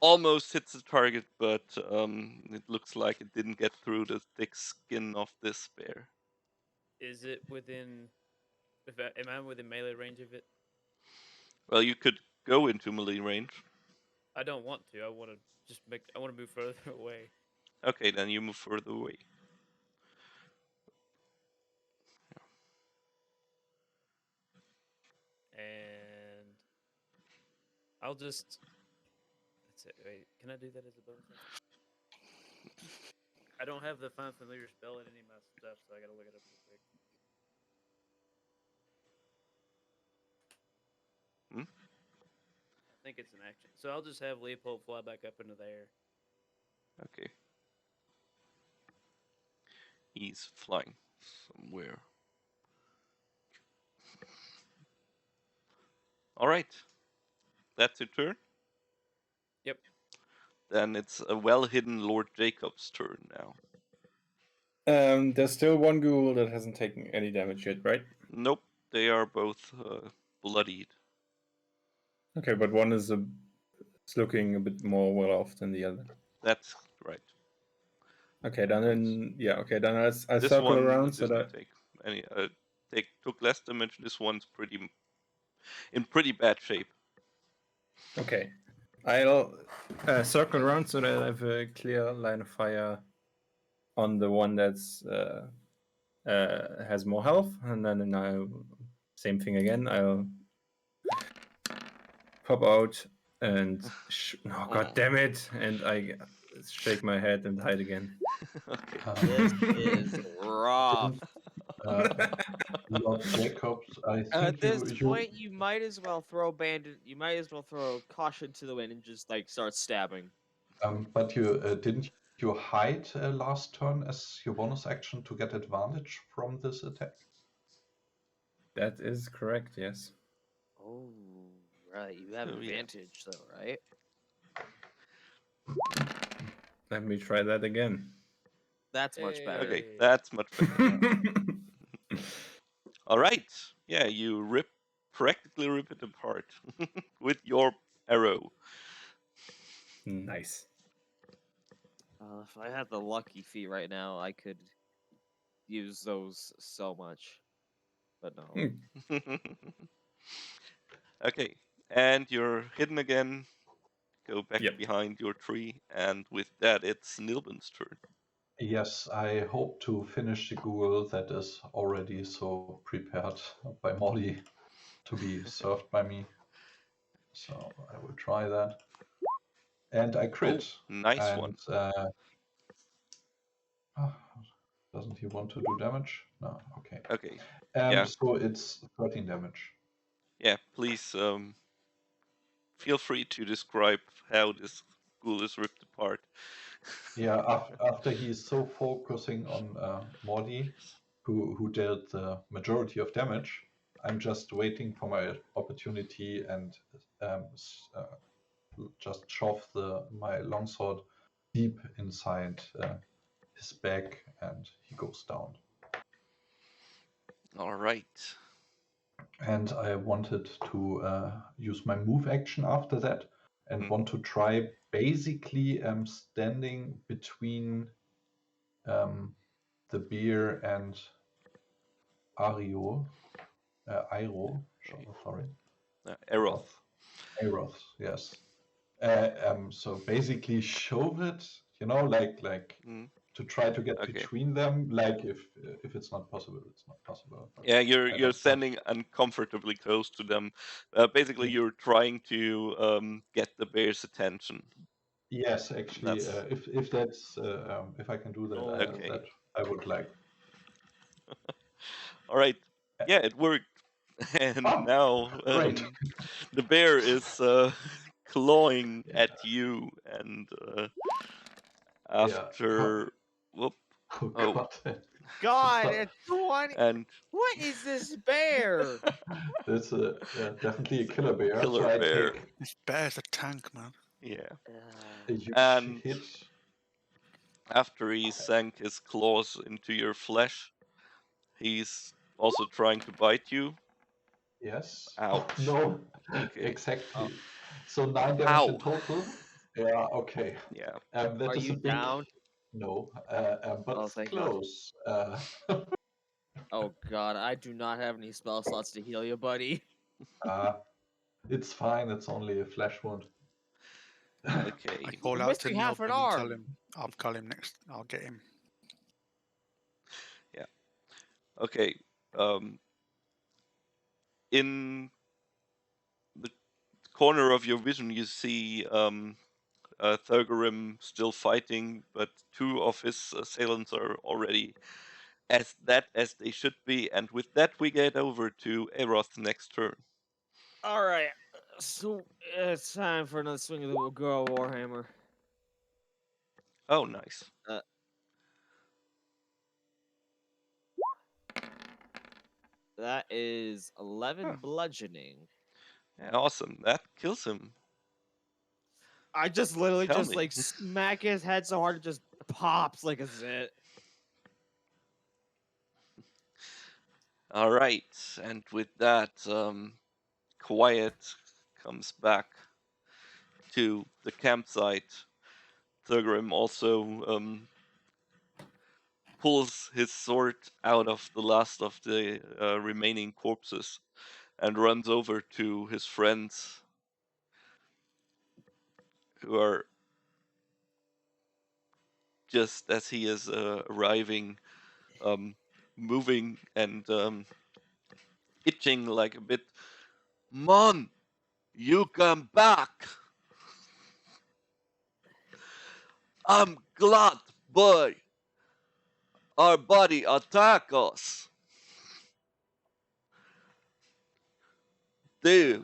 almost hits the target, but it looks like it didn't get through the thick skin of this bear. Is it within? Am I within melee range of it? Well, you could go into melee range. I don't want to. I want to just make. I want to move further away. Okay, then you move further away. And I'll just. That's it. Wait, can I do that as a bonus action? I don't have the Find Familiar spell in any of my stuff, so I gotta look it up real quick. I think it's an action. So I'll just have Leopold fly back up into the air. Okay. He's flying somewhere. All right. That's your turn? Yep. Then it's a well-hidden Lord Jacob's turn now. There's still one ghoul that hasn't taken any damage yet, right? Nope, they are both bloodied. Okay, but one is looking a bit more well off than the other. That's right. Okay, then I This circle one around so didn't that take any. Took less damage. This one's in pretty bad shape. okay, I'll circle around so that I have a clear line of fire on the one that's has more health, and then I'll same thing again. I'll pop out and god damn it, and I shake my head and hide again. Okay. This is rough. Lord Jacobs, I think At this you point, you might as well throw caution to the wind and just like start stabbing. but you didn't you hide last turn as your bonus action to get advantage from this attack? That is correct, yes. Oh, right. You have Oh, yeah. advantage though, right? Let me try that again. That's much better. Okay, that's much better. All right. Yeah, you practically rip it apart with your arrow. Nice. If I had the lucky feat right now, I could use those so much. But no. Okay, and you're hidden again. Go back Yep. behind your tree, and with that, it's Nilben's turn. Yes, I hope to finish the ghoul that is already so prepared by Mordi to be served by me. So I will try that. And I crit. Oh, nice and, one. Doesn't he want to do damage? No, okay. Okay, yeah. So it's 13 damage. Yeah, please feel free to describe how this ghoul is ripped apart. Yeah, after he's so focusing on Mordi, who dealt the majority of damage, I'm just waiting for my opportunity and just shove my longsword deep inside his back, and he goes down. All right. And I wanted to use my move action after that, and want to try basically standing between the bear and Airo, sorry. Airoth. Airoth, yes. So basically shove it, like to try to get between them. Like if it's not possible, it's not possible. Yeah, you're standing uncomfortably close to them. Basically, you're trying to get the bear's attention. Yes, actually, if that's if I can do that, that I would like. All right. Yeah, it worked. And now the bear is clawing at you, and after whoop. Oh, God, it's 20. And what is this bear? It's definitely a killer bear. Killer so bear. I take. This bear's a tank, man. Yeah. A huge And hit. after he sank his claws into your flesh, he's also trying to bite you. Yes. Ouch. No. Okay. Exactly. So 9 damage in total. Yeah. Okay. Yeah. That Are is you a big. down? No. But Oh, it's thank God. close. Oh God, I do not have any spell slots to heal you, buddy. It's fine. It's only a flesh wound. Okay. I call You're out to missing half an Nilben and tell arm. him I'll call him next. I'll get him. Yeah. Okay. In the corner of your vision, you see Thurgorim still fighting, but 2 of his assailants are already as they should be. And with that, we get over to Airoth's next turn. All right, so it's time for another swing of the girl warhammer. Oh, nice. That is 11 bludgeoning. Yeah, awesome. That kills him. I just literally like smack his head so hard it just pops like a zit. All right, and with that, quiet comes back to the campsite. Thurgrim also pulls his sword out of the last of the remaining corpses and runs over to his friends, who are just as he is arriving, moving and itching like a bit. Mon, you come back. I'm glad, boy. Our body attack us. They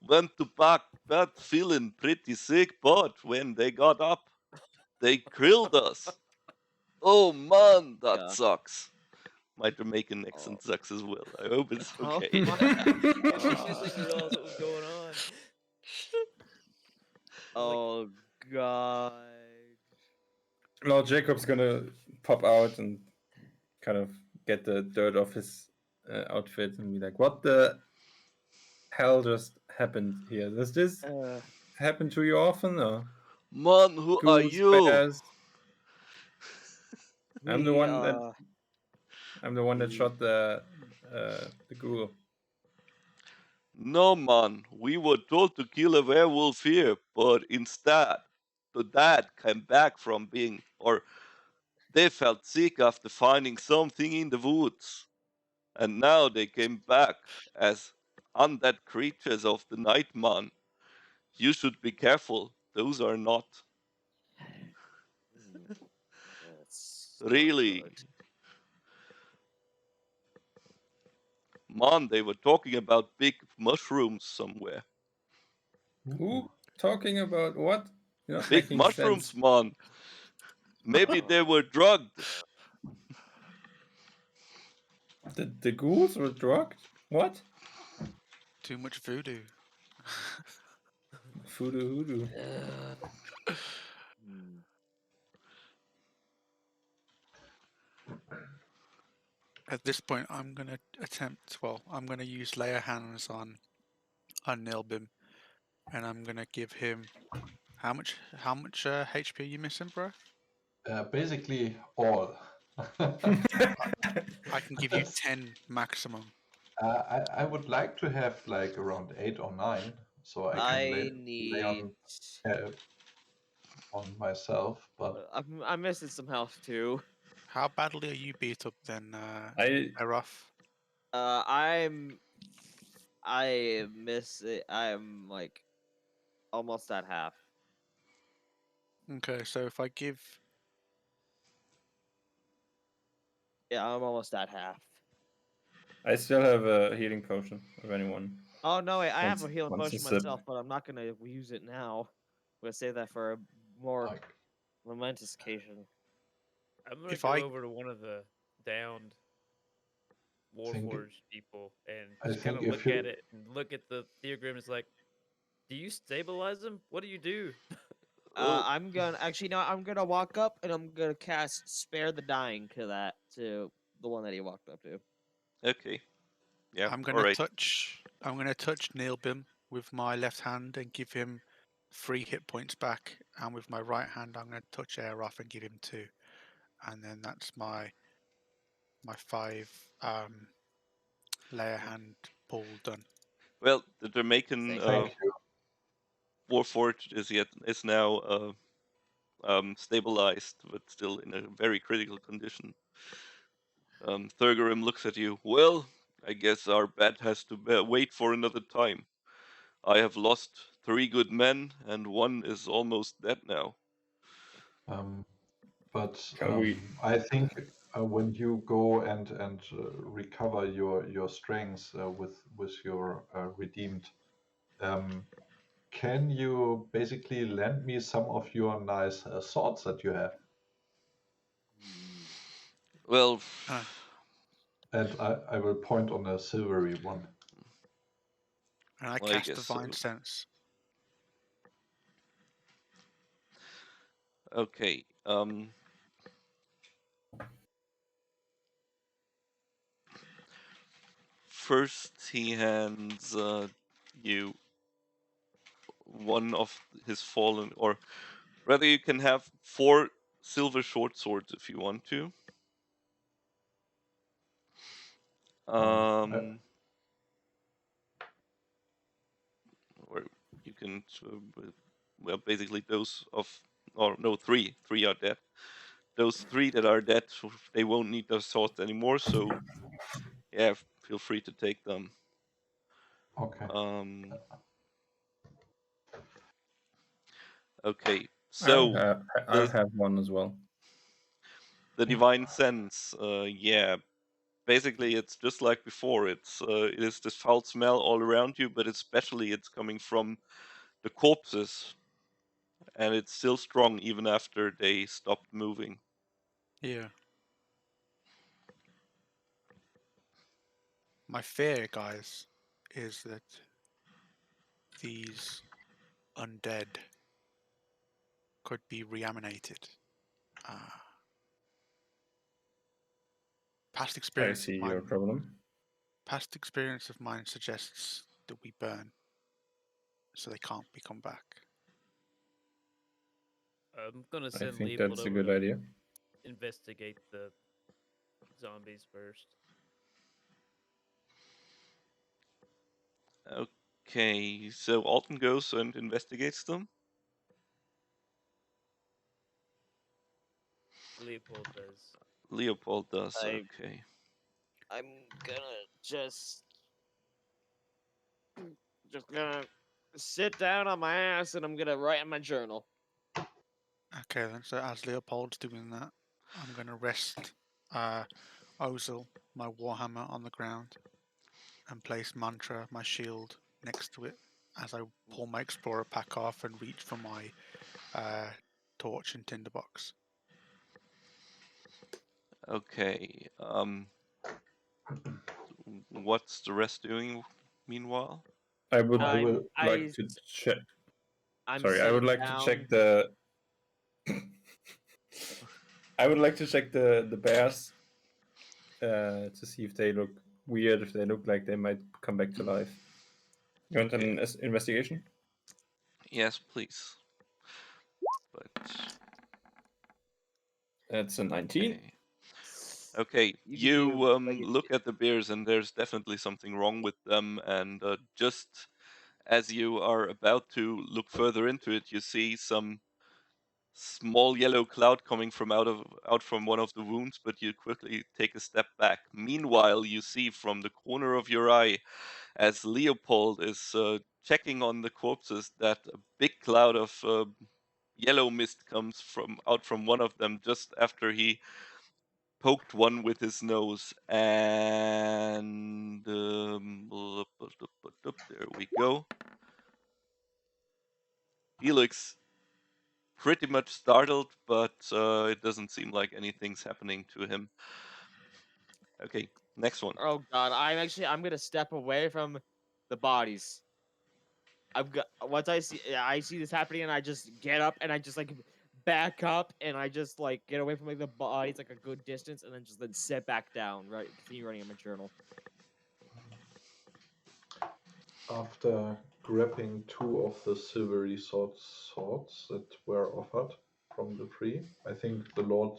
went to back bed feeling pretty sick, but when they got up, they grilled us. Oh man, that Yeah. sucks. My Jamaican Oh. accent sucks as well. I hope it's Oh okay. my She just god. didn't realize what was going on. Oh god. Lord Jacob's gonna pop out and kind of get the dirt off his outfit and be like, "What the hell just happened here? Does this happen to you often, or Man, who are ghouls, you? bears?" I'm the We one that shot the ghoul. No, man, we were told to kill a werewolf here, but instead, the dad came back from being, or they felt sick after finding something in the woods. And now they came back as undead creatures of the night, man. You should be careful. Those are not. That's not Really. good. Man, they were talking about big mushrooms somewhere. Who talking about what? You're not Big making mushrooms, sense. man. Maybe they were drugged. The ghouls were drugged? What? Too much voodoo. Voodoo hoodoo. Hmm. At this point, I'm gonna I'm gonna use layer hands on Nilbim, and I'm gonna give him how much HP are you missing, bro? Basically all. I can give you 10 maximum. I would like to have like around 8 or 9, so I can lay need. on myself. But I'm missing some health too. How badly are you beat up then, Airoth? I miss it. I'm like almost at half. Okay, so if I give Yeah, I'm almost at half. I still have a healing potion, if anyone. Oh no, wait, I have a healing wants to potion sip. myself, but I'm not gonna use it now. I'm gonna save that for a more like, momentous occasion. I'm gonna If go I- over to one of the downed Warforged people and I just kind think of if look you- at it and look at the Theogrim. It's like, do you stabilize them? What do you do? I'm gonna actually no. I'm gonna walk up and I'm gonna cast Spare the Dying to the one that he walked up to. Okay. Yeah, I'm gonna alright. touch Nilbim with my left hand and give him 3 hit points back, and with my right hand I'm gonna touch Airoth and give him 2. And then that's my 5 layer hand pull done. Well, the Jamaican thank you. Warforged is now stabilized, but still in a very critical condition. Thurgorim looks at you. Well, I guess our bet has to wait for another time. I have lost 3 good men, and 1 is almost dead now. But Can we- I think when you go and recover your strengths with your redeemed, can you basically lend me some of your nice swords that you have? Well, And I will point on a silvery one. And I I cast guess so. Divine Sense. Okay. First, he hands you one of his fallen, or rather, you can have 4 silver short swords if you want to. Or you can, well, basically those of, or no, 3 are dead. Those 3 that are dead, they won't need their swords anymore. So, yeah, feel free to take them. Okay. Okay, so I have one as well. the divine sense, yeah, basically it's just like before. It is this foul smell all around you, but especially it's coming from the corpses, and it's still strong even after they stopped moving. Yeah. My fear, guys, is that these undead could be reanimated. Past I experience see of your mine. problem. Past experience of mine suggests that we burn, so they can't become back. I'm gonna I send think Leopold that's a over good to idea. investigate the zombies first. Okay, so Alton goes and investigates them. Leopold does. Leopold does. I- Okay. I'm gonna just gonna sit down on my ass and I'm gonna write in my journal. Okay, then. So as Leopold's doing that, I'm going to rest Ozil, my warhammer, on the ground, and place Mantra, my shield, next to it as I pull my explorer pack off and reach for my torch and tinderbox. Okay. What's the rest doing meanwhile? I would I will. like to check. I'm Sorry, I would sitting like to check down. the. I would like to check the bears to see if they look weird, if they look like they might come back to life. You want Okay. an investigation? Yes, please. But That's a 19. okay. Okay, You can you do like look at the bears, and there's definitely something wrong with them. And just as you are about to look further into it, you see some small yellow cloud coming from out from one of the wounds, but you quickly take a step back. Meanwhile, you see from the corner of your eye, as Leopold is checking on the corpses, that a big cloud of yellow mist comes out from one of them just after he poked one with his nose, and there we go. He looks pretty much startled, but it doesn't seem like anything's happening to him. Okay, next one. Oh god, I'm gonna step away from the bodies. Once I see this happening and I just get up and I just like back up and I just like get away from like the bodies like a good distance and then sit back down, right? Continue writing in my journal. After grabbing two of the silvery swords that were offered from the tree, I think the Lord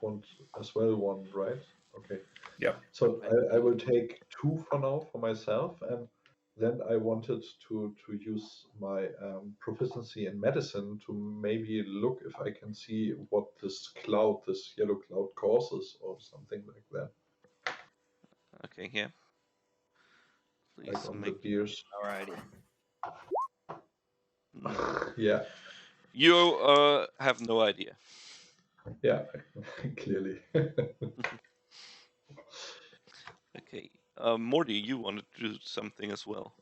wants as well one, right? Okay. Yeah. So I will take two for now for myself, and then I wanted to use my proficiency in medicine to maybe look if I can see what this cloud, this yellow cloud, causes or something like that, Okay, yeah. Please like on the make. beers. Alrighty. Yeah, You have no idea. yeah, clearly. Okay, Mordi, you wanted to do something as well.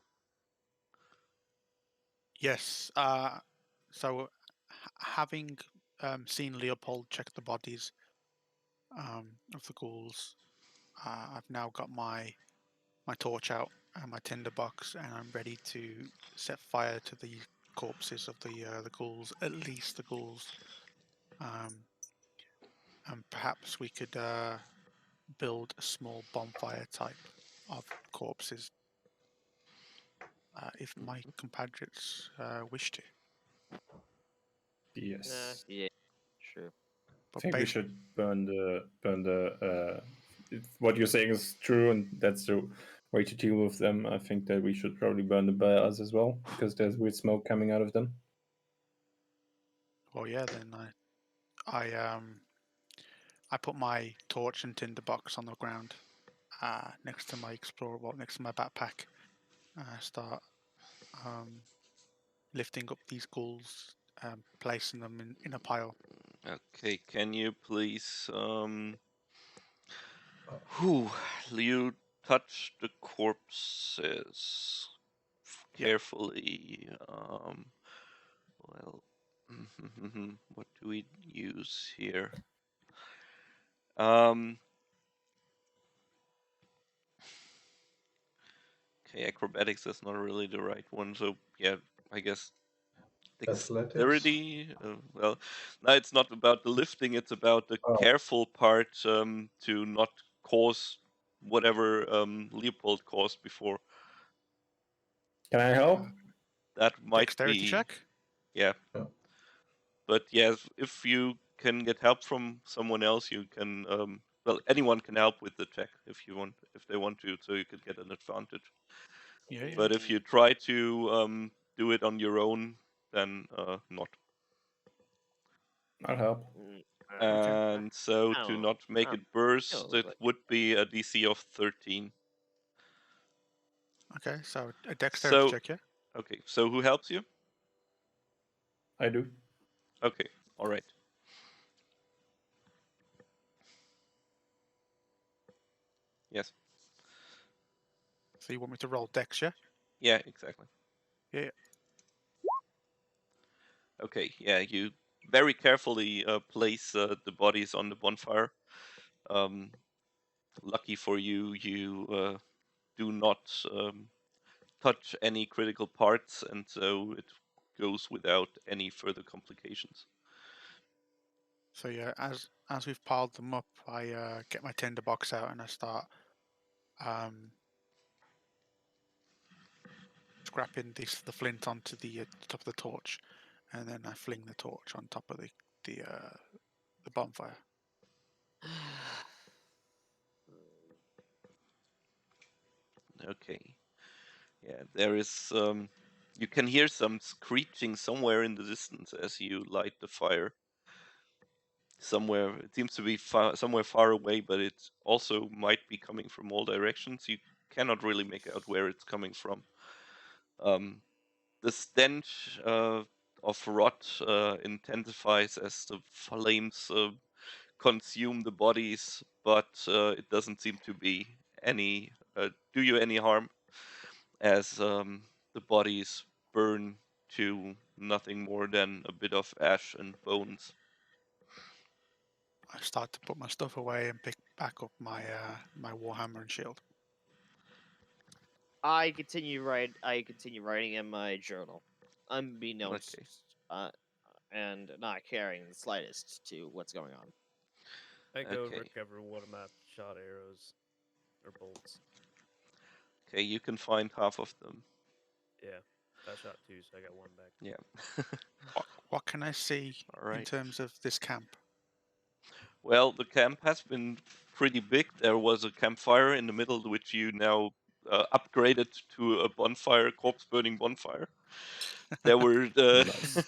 Yes. So having seen Leopold check the bodies of the ghouls, I've now got my torch out and my tinderbox, and I'm ready to set fire to the corpses of the ghouls, at least the ghouls. And perhaps we could build a small bonfire type of corpses if my compatriots wish to. Yes. Yeah, sure. I But think we based, should burn the. If what you're saying is true, and that's the way to deal with them. I think that we should probably burn the bears as well because there's weird smoke coming out of them. well, yeah, then I put my torch and tinderbox on the ground next to my explorer, well, next to my backpack. Start lifting up these ghouls, placing them in a pile. Okay, can you please Whew, you touch the corpses Yeah. carefully. Well, what do we use here? Okay, acrobatics is not really the right one, so yeah, I guess Athletics. dexterity. Well, no, it's not about the lifting; it's about the Oh. careful part to not cause whatever Leopold caused before. Can I help? That might Dexterity be, check. yeah. Yeah. But yes, if you can get help from someone else, you can. Well, anyone can help with the check if they want to, so you could get an advantage. Yeah. But if you try to do it on your own, then not. I'll help. And so I to don't- not make it burst, look it like would be a DC of 13. Okay, so a dexterity So, check, yeah? okay, so who helps you? I do. Okay, all right. Yes. So you want me to roll dex, yeah? Yeah, exactly. Yeah. Okay, yeah, you very carefully place the bodies on the bonfire. Lucky for you, you do not touch any critical parts, and so it goes without any further complications. So yeah, as we've piled them up, I get my tinderbox out and I start scrapping the flint onto the top of the torch, and then I fling the torch on top of the bonfire. Okay. Yeah, there is. You can hear some screeching somewhere in the distance as you light the fire. Somewhere, it seems to be somewhere far away, but it also might be coming from all directions. You cannot really make out where it's coming from. The stench of rot intensifies as the flames consume the bodies, but it doesn't seem to be any do you any harm, as the bodies burn to nothing more than a bit of ash and bones. I start to put my stuff away and pick back up my my warhammer and shield. I continue writing in my journal, unbeknownst, Okay. and not caring the slightest to what's going on. I go Okay. recover one of my shot arrows or bolts. Okay, you can find half of them. Yeah, I shot 2, so I got 1 back. Yeah. What can I see All right. in terms of this camp? Well, the camp has been pretty big. There was a campfire in the middle, which you now upgraded to a bonfire, corpse burning bonfire. There were Nice.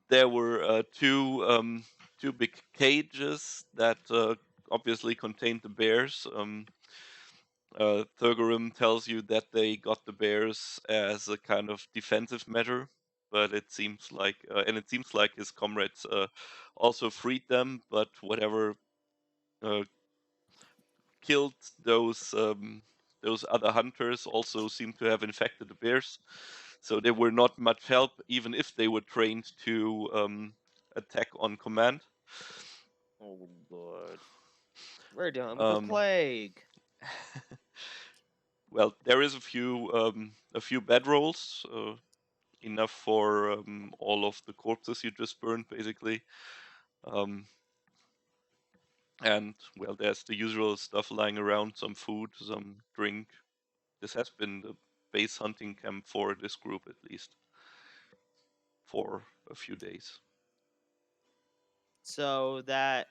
there were two big cages that obviously contained the bears. Thurgorum tells you that they got the bears as a kind of defensive measure, but it seems like his comrades also freed them. But whatever uh, killed those other hunters also seem to have infected the bears, so they were not much help, even if they were trained to attack on command. Oh lord, we're dealing with a plague. Well, there is a few bedrolls, enough for all of the corpses you just burned, basically. And well, there's the usual stuff lying around: some food, some drink. This has been the base hunting camp for this group, at least for a few days. So there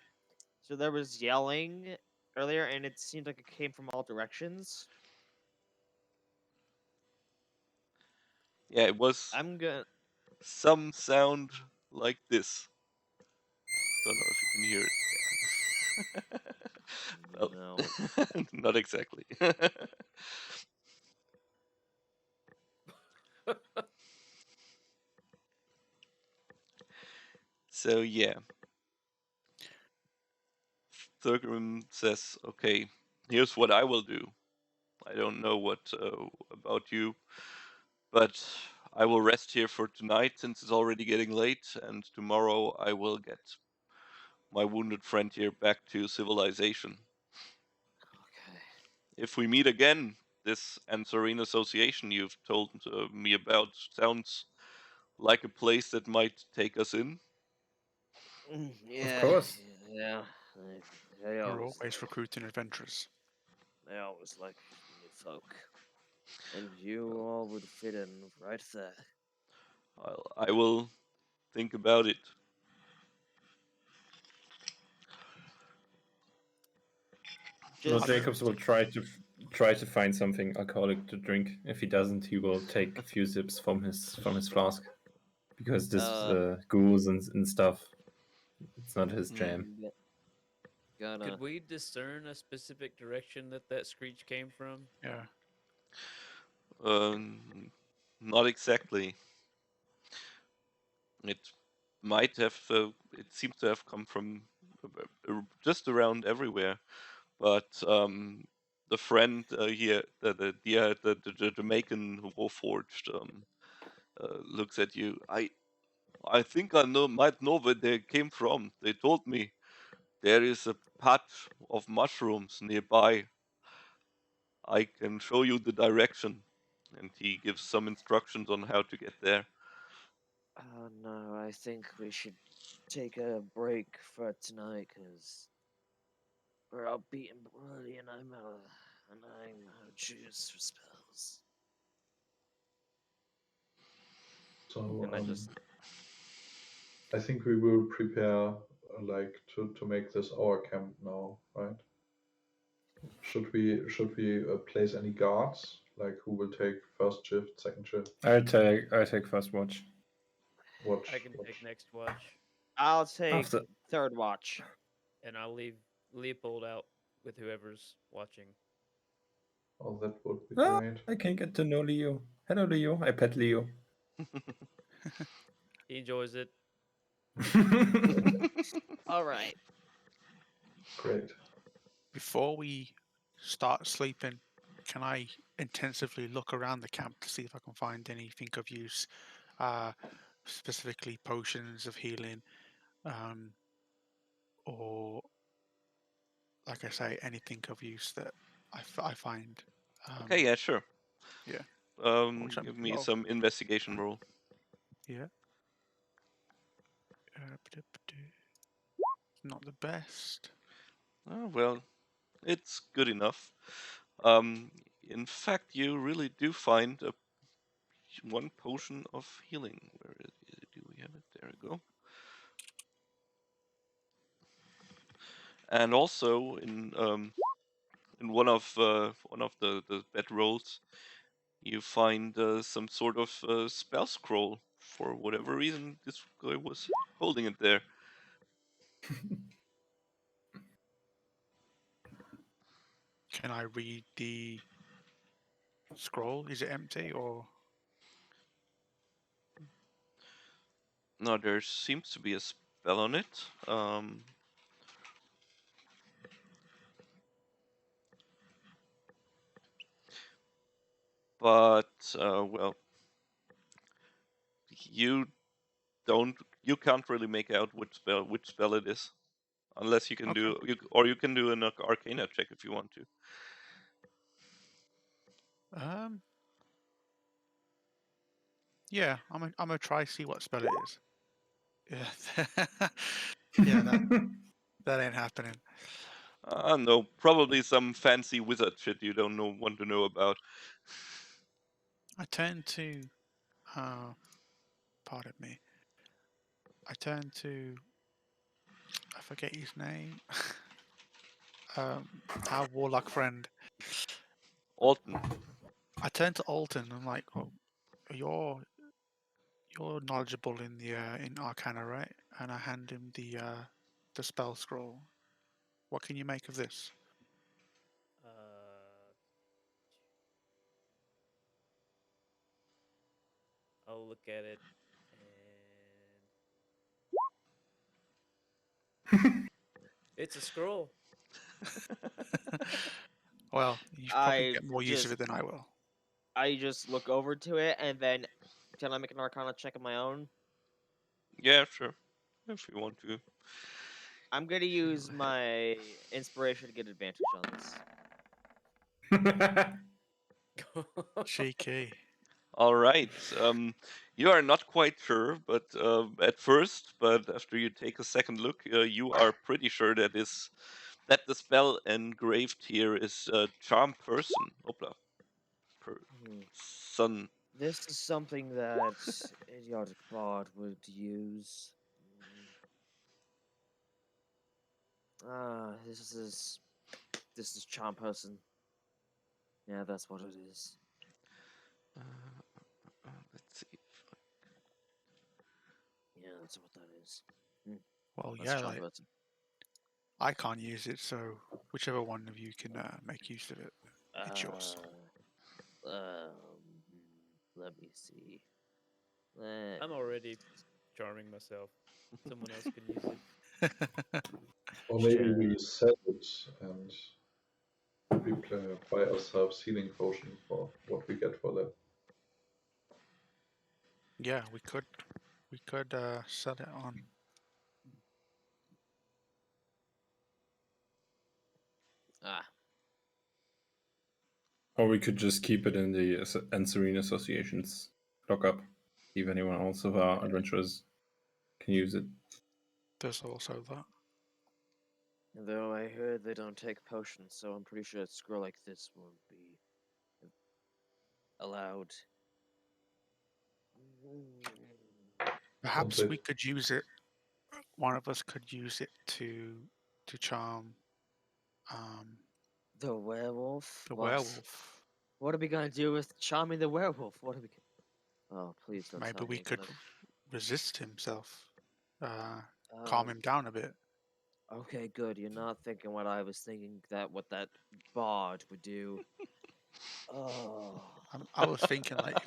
was yelling earlier, and it seemed like it came from all directions. Yeah, it was I'm gonna. some sound like this. Don't know if you can hear it. Well, No. not exactly. So yeah, Thurgrim says, "Okay, here's what I will do. I don't know what about you, but I will rest here for tonight since it's already getting late, and tomorrow I will get my wounded friend here back to civilization. Okay. If we meet again, this Anserine Association you've told me about sounds like a place that might take us in." Of Yeah, course. yeah. They We're always always do. recruiting adventurers. They always like new folk. And you all would fit in right there. I will think about it. Well, Just Jacobs will try to find something alcoholic to drink. If he doesn't, he will take a few sips from his flask, because this goose and stuff, it's not his jam. yeah, gonna. Could we discern a specific direction that screech came from? Yeah. Not exactly. It might have. It seems to have come from just around everywhere. But the friend here, the Jamaican Warforged, looks at you. I think I might know where they came from. They told me there is a patch of mushrooms nearby. I can show you the direction. And he gives some instructions on how to get there. Oh no, I think we should take a break for tonight, cause we're all beaten bloody, and I'm out of juice for spells. So And I just I think we will prepare like to make this our camp now, right? Should we place any guards? Like who will take first shift, second shift? I'll take first watch. Watch. I can take next watch, I'll take After third watch. and I'll leave Leopold out with whoever's watching. Oh, that would be oh, great. I can get to know Leo. Hello, Leo. I pet Leo. He enjoys it. All right. Great. Before we start sleeping, can I intensively look around the camp to see if I can find anything of use, specifically potions of healing, or, like I say, anything of use that I find. Okay, yeah, sure. Yeah. Which Give me some investigation roll. Yeah. Not the best. Oh, well, it's good enough. In fact, you really do find one potion of healing. Where do we have it? There we go. And also in one of the bedrolls, you find some sort of spell scroll. For whatever reason, this guy was holding it there. Can I read the scroll? Is it empty or? No, there seems to be a spell on it. But well, you you can't really make out which spell it is, unless you can Okay. you can do an Arcana check if you want to. Yeah, I'm gonna try see what spell it is. Yeah. Yeah, that ain't happening. No, probably some fancy wizard shit you don't want to know about. I turn to pardon me. I turn to I forget his name. Our warlock friend. Alton. I turn to Alton. I'm like, oh, you're knowledgeable in the in Arcana, right? And I hand him the spell scroll. What can you make of this? I'll look at it, and it's a scroll. Well, you probably get more use of it than I will. I just look over to it, and then can I make an Arcana check of my own? Yeah, sure. If you want to. I'm gonna use my inspiration to get advantage on this. Cheeky. All right. You are not quite sure, but at first, but after you take a second look, you are pretty sure that the spell engraved here is charm person. Opla. Son. This is something that idiotic bard would use. This is charm person. Yeah, that's what it is. Let's see. Yeah, that's what that is. Well, That's yeah, charm like person. I can't use it, so whichever one of you can make use of it, it's yours. Let me see. I'm already charming myself. Someone else can use it. Or maybe we sell it and we buy ourselves healing potion for what we get for that. Yeah, we could sell it on. Or we could just keep it in the Anserine Association's lockup. If anyone else of our adventurers can use it. There's also that. Though I heard they don't take potions, so I'm pretty sure a scroll like this won't be allowed. Perhaps we could use it. One of us could use it to charm the werewolf. The werewolf. What are we gonna do with charming the werewolf? What are we? Oh, please don't. Maybe tell we me could resist himself, calm him down a bit. Okay, good. You're not thinking what I was thinking. What that bard would do. Oh. I was thinking like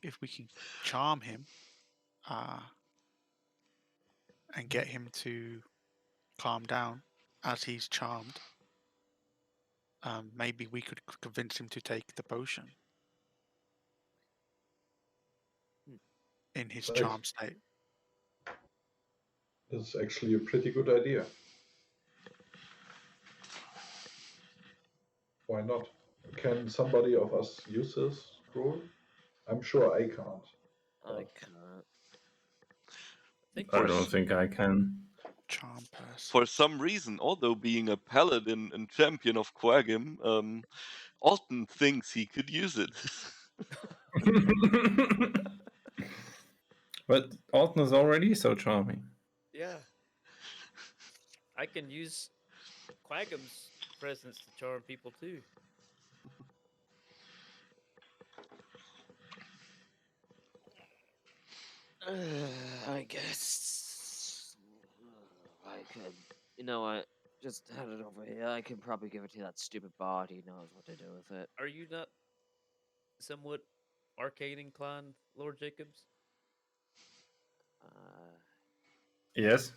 if we can charm him, and get him to calm down as he's charmed, maybe we could convince him to take the potion in his charm state. That's actually a pretty good idea. Why not? Can somebody of us use this scroll? I'm sure I can't. I can't. I don't think I can. Charm person. For some reason, although being a paladin and champion of Quagim, Alton thinks he could use it. But Alton is already so charming. Yeah. I can use Quagum's presence to charm people too. I guess I could. You know what? Just hand it over here. I can probably give it to that stupid bard. He knows what to do with it. Are you not somewhat arcane inclined, Lord Jacobs? Yes.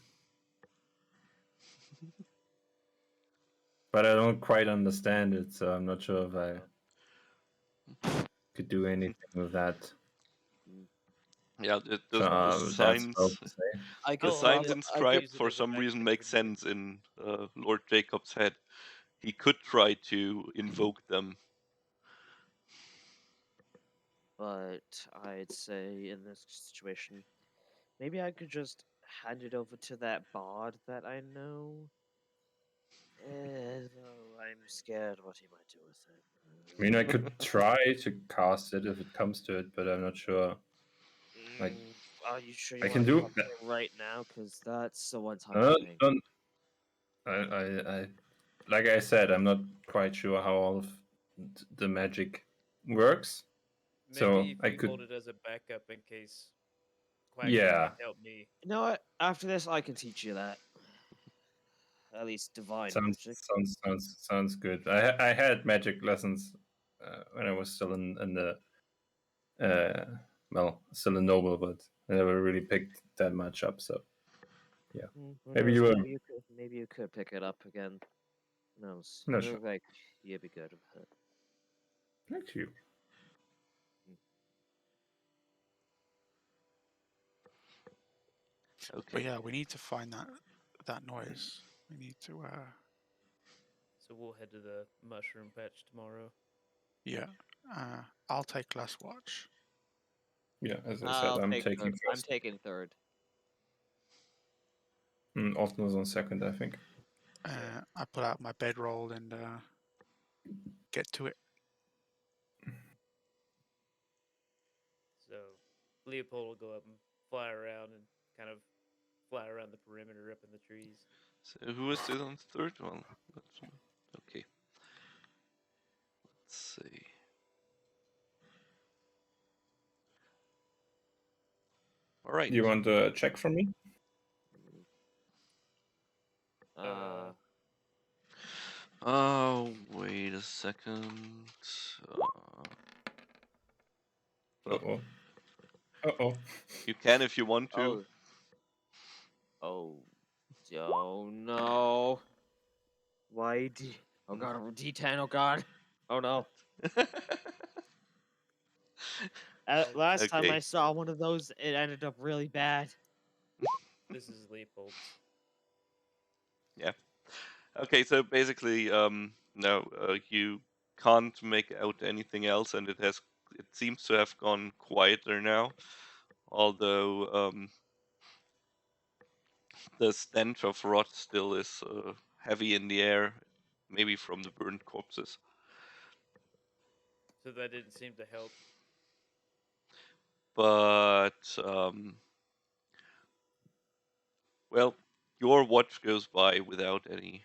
But I don't quite understand it, so I'm not sure if I could do anything with that. Yeah, the signs inscribed for some reason make sense in Lord Jacob's head. He could try to invoke them. But I'd say in this situation, maybe I could just hand it over to that bard that I know. Though I'm scared what he might do with it. I mean, I could try to cast it if it comes to it, but I'm not sure. Like, are you sure you I want can to do it right now? Because that's the one time thing. I like I said, I'm not quite sure how all of the magic works. Maybe so if I you could hold it as a backup in case Quagga Yeah. can help me. You know what? After this, I can teach you that. At least divine magic. Sounds good. I had magic lessons when I was still in the still a noble, but I never really picked that much up. So Who Maybe knows? you Maybe you could pick it up again. Who knows? No, You sure. look like you'd be good with it. Thank you. But Okay. yeah, we need to find that noise. We need to So we'll head to the mushroom patch tomorrow. yeah. I'll take last watch. Yeah, as I said, I'll I'm take taking third. I'm first. taking third. Austin was on second, I think. I pull out my bedroll and get to it. So Leopold will go up and fly around and kind of fly around the perimeter up in the trees. So who is this on third one? Okay. Let's see. All right. Do you want a check from me? Oh, wait a second. Uh-oh. Uh-oh. You can if you want to. Oh no. Why D? Oh god, D10. Oh god. Oh no. Last time Okay. I saw one of those, it ended up really bad. This is Leopold's. Yeah. Okay, so basically, no, you can't make out anything else, and it seems to have gone quieter now. Although the stench of rot still is heavy in the air, maybe from the burned corpses. So that didn't seem to help. But well, your watch goes by without any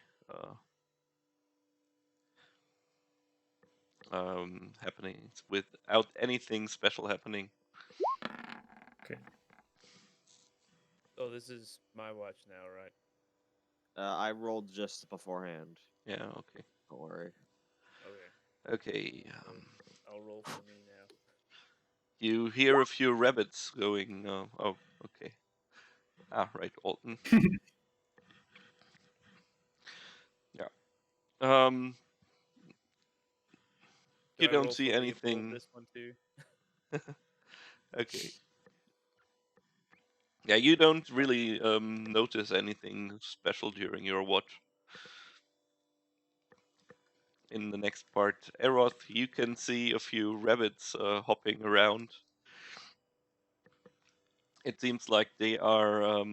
happenings, without anything special happening. Okay. Oh, this is my watch now, right? I rolled just beforehand. Yeah. Okay. Don't worry. Okay. Okay. I'll roll for me now. You hear a few rabbits going. Oh, okay. Ah, right, Alton. Yeah. Do You I don't roll see for Leopold anything. this one too? Okay. Yeah, you don't really notice anything special during your watch. In the next part, Airoth, you can see a few rabbits hopping around. It seems like they are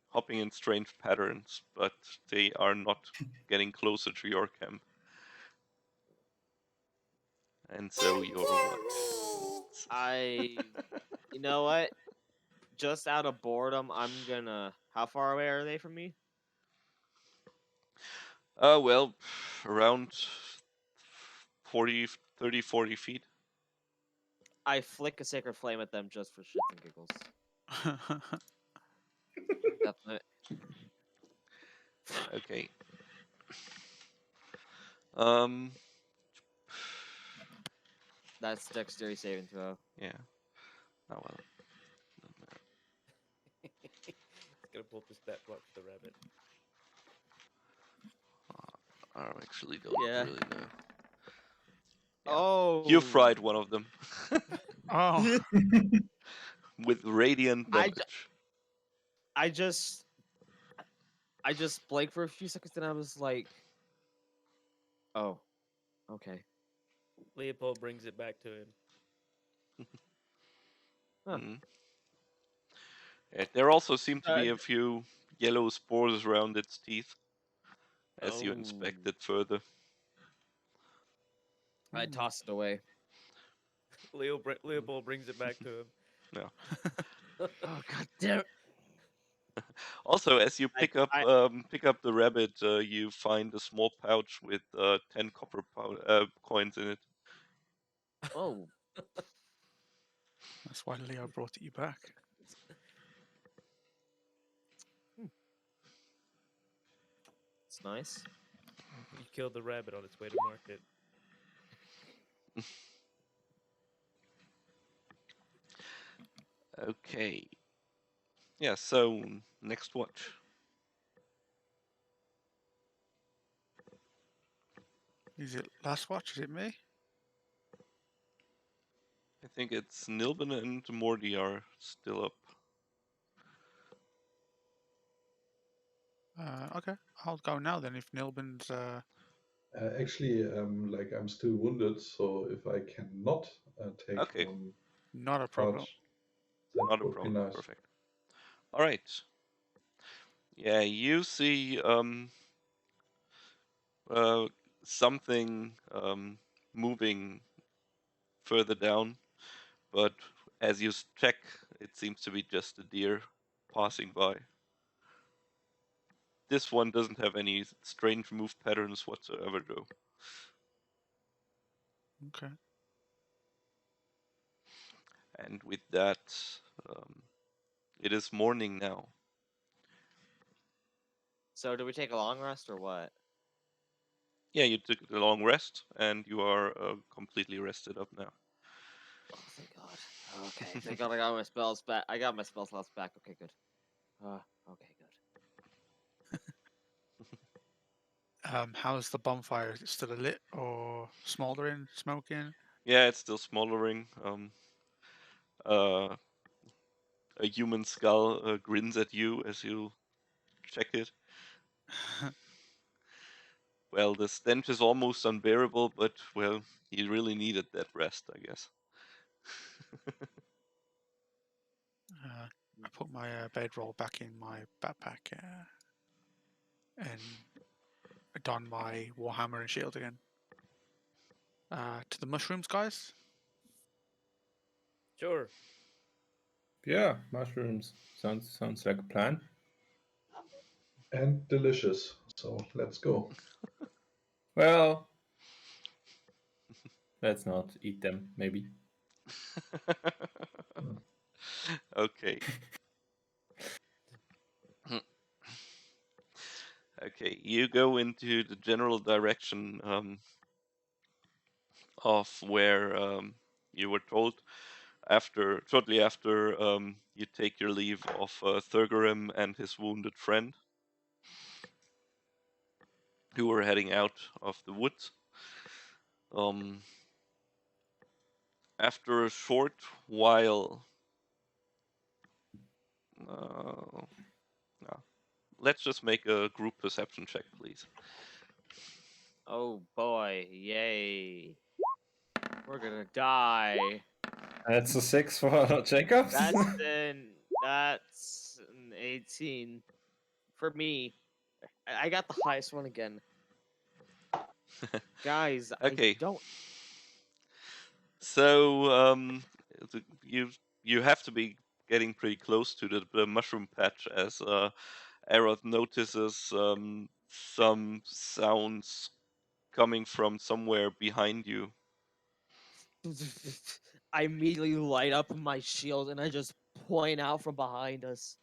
hopping in strange patterns, but they are not getting closer to your camp. And so your what? You know what? Just out of boredom, I'm gonna. How far away are they from me? Well, around 30, 40 feet. I flick a sacred flame at them just for shits and giggles. Definitely. Okay. Um. That's dexterity saving throw. Yeah. Oh well. It's gonna pull up the stat block for the rabbit. I actually don't Yeah. really know. Yeah. Oh. You fried one of them. Oh. With radiant damage. I just blanked for a few seconds and I was like, oh, okay. Leopold brings it back to him. Huh. Yeah, there also seem to be a few yellow spores around its teeth as you inspect it further. I toss it away. Leopold brings it back to him. No. Oh god damn it. Also, as you pick up the rabbit, you find a small pouch with 10 copper coins in it. Oh. That's why Leo brought you back. It's nice. You killed the rabbit on its way to market. Okay. Yeah, so next watch. Is it last watch? Is it me? I think it's Nilben and Mordi are still up. Okay, I'll go now then. If Nilben's Actually, like I'm still wounded, so if I cannot take Okay. one not a problem. charge, that Not a would be problem. nice. Perfect. All right. Yeah, you see something moving further down, but as you check, it seems to be just a deer passing by. This one doesn't have any strange move patterns whatsoever, though. Okay. And with that, it is morning now. So do we take a long rest or what? Yeah, you took a long rest, and you are completely rested up now. Oh, thank God. Okay, thank God I got my spells back. I got my spell slots back. Okay, good. Okay, good. How's the bonfire? Is it still lit or smoldering, smoking? Yeah, it's still smoldering. A human skull grins at you as you check it. Well, the stench is almost unbearable, but, well, you really needed that rest, I guess. I put my bedroll back in my backpack and don my warhammer and shield again. To the mushrooms, guys. Sure. Yeah, mushrooms sounds like a plan. And delicious. So let's go. Well, let's not eat them, maybe. Okay. Okay, you go into the general direction of where you were told shortly after you take your leave of Thurgorim and his wounded friend, who were heading out of the woods. After a short while, no. Let's just make a group perception check, please. Oh boy, yay. We're gonna die. That's a 6 for Jacobs. That's an 18 for me. I got the highest one again. Guys, Okay. I don't. So you have to be getting pretty close to the mushroom patch as Airoth notices some sounds coming from somewhere behind you. I immediately light up my shield and I just point out from behind us.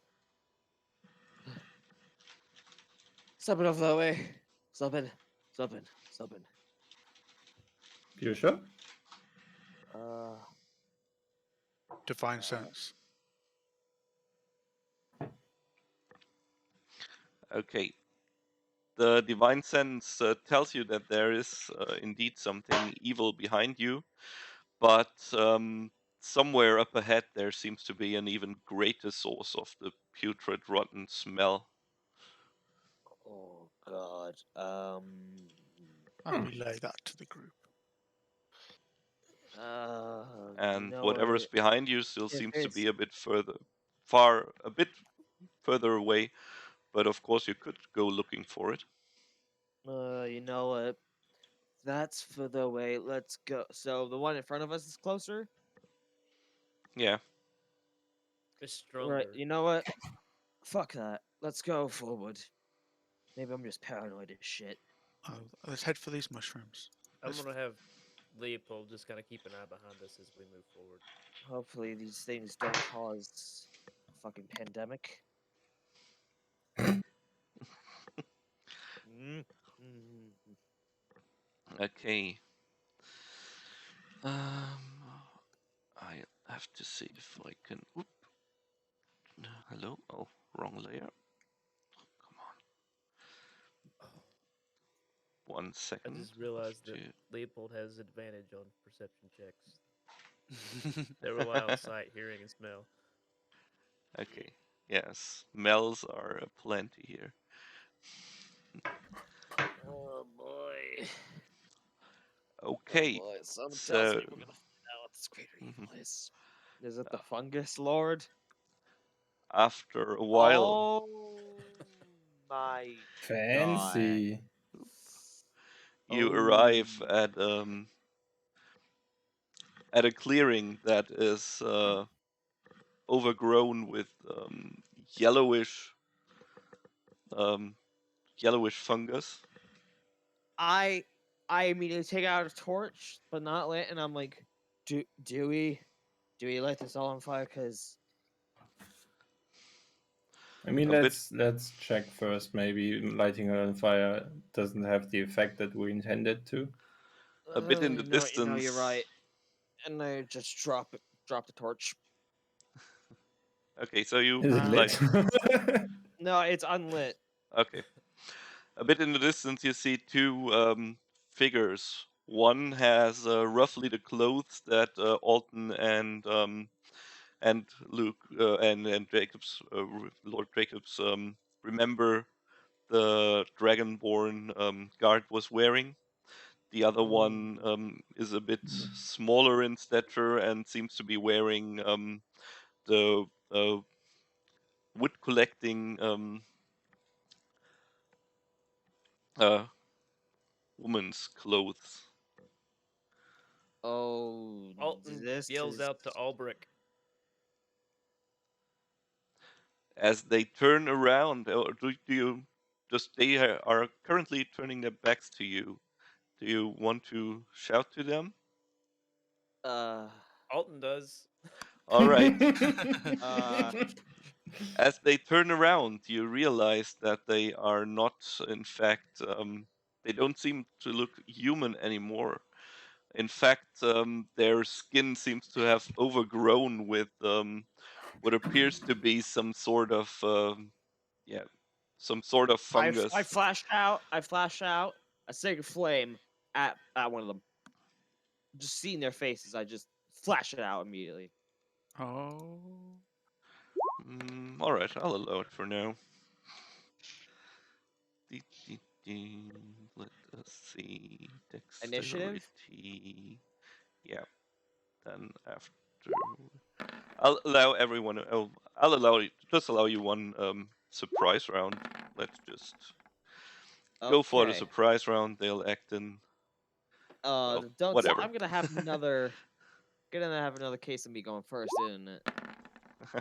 Stop it off that way. Stop it. Stop it. Stop it. You sure? Divine sense. Okay. The divine sense tells you that there is indeed something evil behind you, but somewhere up ahead there seems to be an even greater source of the putrid, rotten smell. Oh God. I'll relay that to the group. You And know whatever's what? behind you still If seems to it's be a bit further away. But of course, you could go looking for it. you know what? That's further away. Let's go. So the one in front of us is closer. Yeah. It's stronger. Right. You know what? Fuck that. Let's go forward. Maybe I'm just paranoid as shit. Let's head for these mushrooms. I'm Let's- gonna have Leopold just kind of keep an eye behind us as we move forward. Hopefully these things don't cause a fucking pandemic. Mm. Mm. Okay. I have to see if I can. Hello? Oh, wrong layer. Come on. 1 I second. just realized that to- Leopold has advantage on perception checks. They rely on sight, hearing, and smell. Okay. Yes, smells are plenty here. Oh boy. Okay. Oh boy. Something tells So me we're gonna find out what this greater evil is. Is it the uh, fungus lord? after a while, Oh my god. Fancy. you Oh. arrive at a clearing that is overgrown with yellowish um, yellowish fungus. I immediately take out a torch, but not lit, and I'm like, do we light this all on fire? Cause I mean, A bit let's check first. Maybe lighting it on fire doesn't have the effect that we intended to. a bit in the you know what, distance. you're right. And I just drop the torch. Okay, so you Is it like lit? No, it's unlit. okay. A bit in the distance, you see two figures. One has roughly the clothes that Alton and Luke and Jacobs, Lord Jacobs, remember the Dragonborn guard was wearing. The other one is a bit smaller in stature and seems to be wearing the wood collecting uh, woman's clothes. Oh, Alton this yells is out to Albrecht. As they turn around, or do you just they are currently turning their backs to you? Do you want to shout to them? uh Alton does. All right. uh As they turn around, you realize that they are not, in fact, they don't seem to look human anymore. In fact, their skin seems to have overgrown with what appears to be some sort of, yeah, some sort of I fungus. flash out a sacred flame at one of them. Just seeing their faces, I just flash it out immediately. Oh. All right, I'll allow it for now. Dee, dee, dee. Let us see. Initiative? Dexterity. Yeah. Then after, I'll allow everyone. I'll allow you one surprise round. Let's just go for the Okay. surprise round. They'll act in Don't. whatever. I'm gonna have another. Gonna have another case of me going first, isn't it?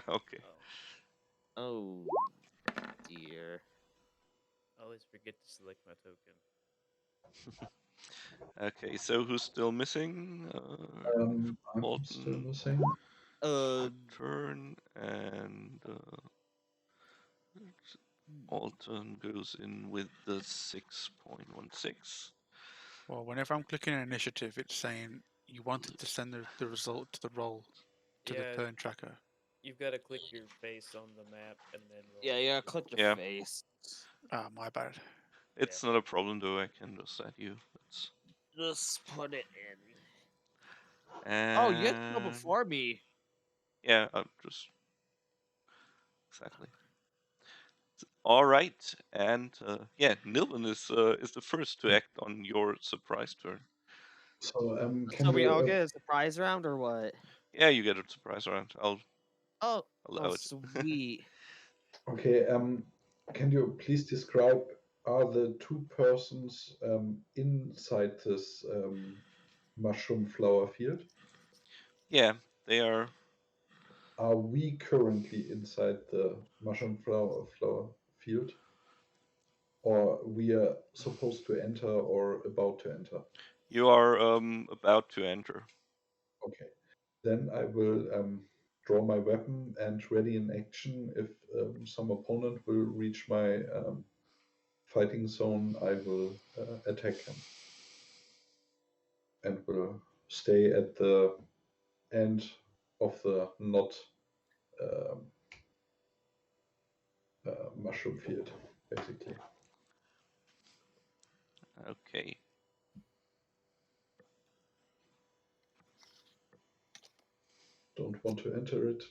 Okay. Oh dear. I always forget to select my token. Okay. So who's still missing? I'm still Alton, missing. turn, and Alton goes in with the 6.16. Well, whenever I'm clicking an initiative, it's saying you wanted to send the result to the roll to the Yeah, turn tracker. you've got to click your face on the map and then roll. Yeah, yeah. Click your Yeah. face. Ah, my bad. It's not a problem though. I can just add you. That's Just put it in. and Oh, you have to go before me. yeah, just exactly. All right, and yeah, Nilvan is the first to act on your surprise turn. So can So we you all get a surprise round or what? Yeah, you get a surprise round. I'll Oh, allow it. sweet. okay, can you please describe, are the two persons inside this mushroom flower field? Yeah, they are. Are we currently inside the mushroom flower field? Or we are supposed to enter or about to enter? You are about to enter. Okay. Then I will draw my weapon and ready in action. If some opponent will reach my fighting zone, I will attack him and will stay at the end of the not um, mushroom field, basically. Okay. Don't want to enter it.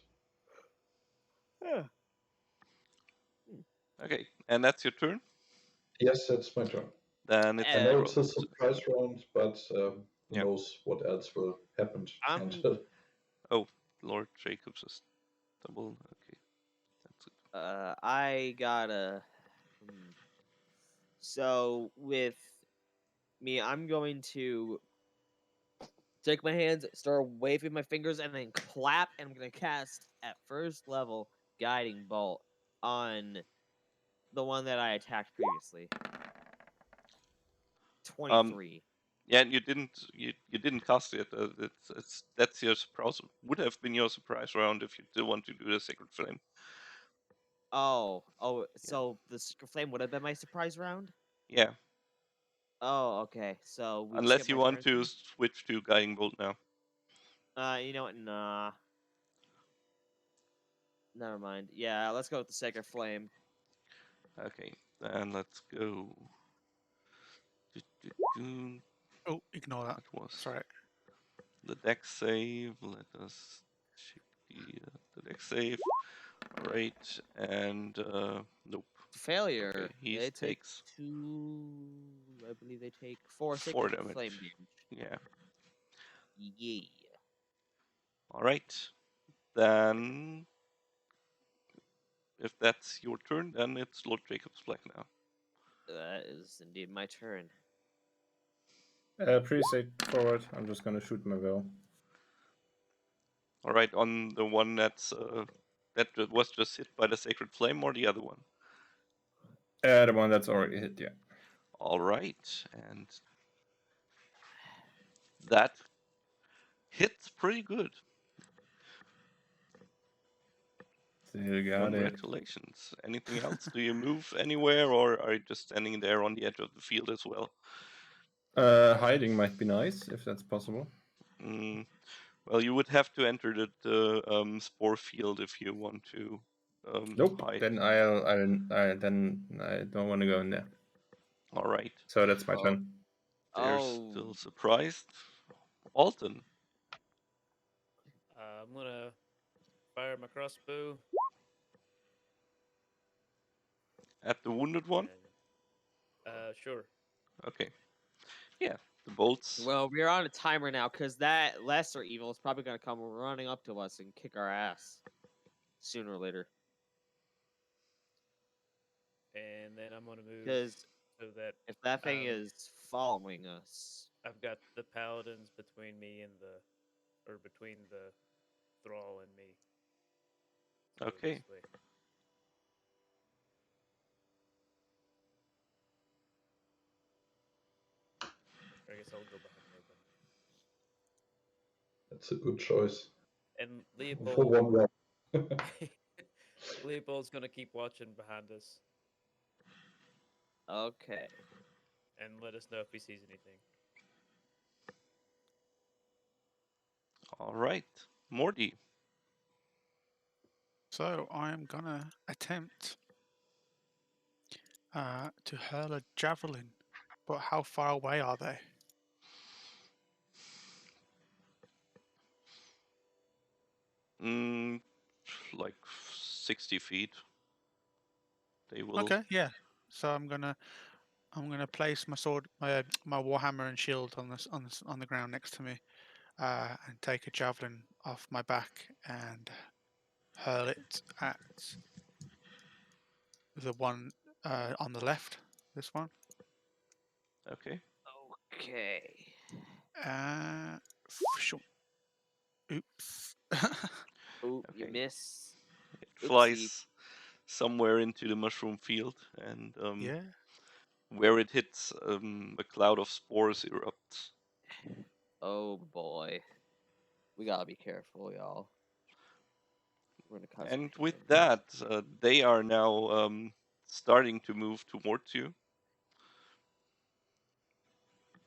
Okay, and that's your turn? Yes, that's my turn. Then it's I know Airoth. it's a surprise round, but who Yeah. knows what else will happen I'm- until. Oh, Lord Jacobs is double. Okay, that's it. I gotta. So with me, I'm going to take my hands, start waving my fingers, and then clap, and I'm gonna cast at first level Guiding Bolt on the one that I attacked previously. 23. Yeah, and you didn't cast it. That's your surprise. Would have been your surprise round if you still want to do the Sacred Flame. Oh, so the Secret Flame would have been my surprise round? Yeah, Oh, okay. So we unless skip you my want turn to switch to Guiding Bolt now. then? You know what? Nah. Never mind. Yeah, let's go with the Sacred Flame. Okay, then let's go. Oh, ignore that. That was Sorry. the deck save. Let us check the deck save. All right, and nope. Failure. Okay, he They take takes 2. I believe they take 4 4 Sacred damage. Flame damage. Yeah. Yeah. All right. Then, if that's your turn, then it's Lord Jacob's Black now. That is indeed my turn. Pretty straightforward. I'm just gonna shoot my will. All right, on the one that was just hit by the Sacred Flame, or the other one? The one that's already hit, yeah. All right, and that hits pretty good. Still got Congratulations. Anything else? Do you move anywhere, or are you just standing there on the edge of the field as well? it. Hiding might be nice if that's possible. Well, you would have to enter the spore field if you want to Nope. hide. Then I don't want to go in there. All right. So that's my Oh. turn. They're still surprised. Alton. I'm gonna fire my crossbow At the wounded one? and, sure. Okay. Yeah, the bolts. Well, we're on a timer now because that lesser evil is probably going to come running up to us and kick our ass sooner or later. And then I'm gonna move Because so that if that thing is following us, I've got the paladins between me and between the thrall and me. So Okay. this way. I guess I'll go behind her then. That's a good choice. And For one Leopold, round. Leopold's gonna keep watching behind us okay. and let us know if he sees anything. All right. Mordi. So I am gonna attempt to hurl a javelin, but how far away are they? Like 60 feet. They will. Okay, yeah. So I'm gonna place my sword, my warhammer and shield on the ground next to me, and take a javelin off my back and hurl it at the one on the left. This one. Okay. Okay. Phew. Oops. Oh, you Okay. miss. It Oopsie. flies somewhere into the mushroom field, and Yeah. where it hits, a cloud of spores erupts. Oh boy. We gotta be careful, y'all. We're gonna cause And pain. with that, they are now starting to move towards you.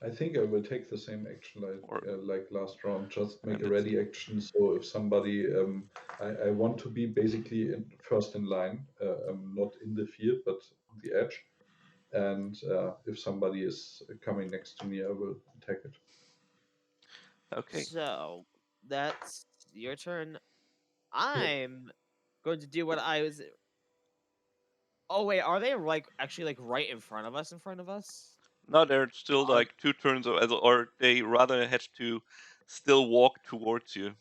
I think I will take the same action Or like last round. Just make and a it's ready action. So if somebody, I want to be basically first in line, not in the field but on the edge. And if somebody is coming next to me, I will attack it. okay. So that's your turn. I'm going to do what I was. Oh wait, are they actually right in front of us? In front of us? No, they're still Are like 2 turns, or they rather had to still walk towards you.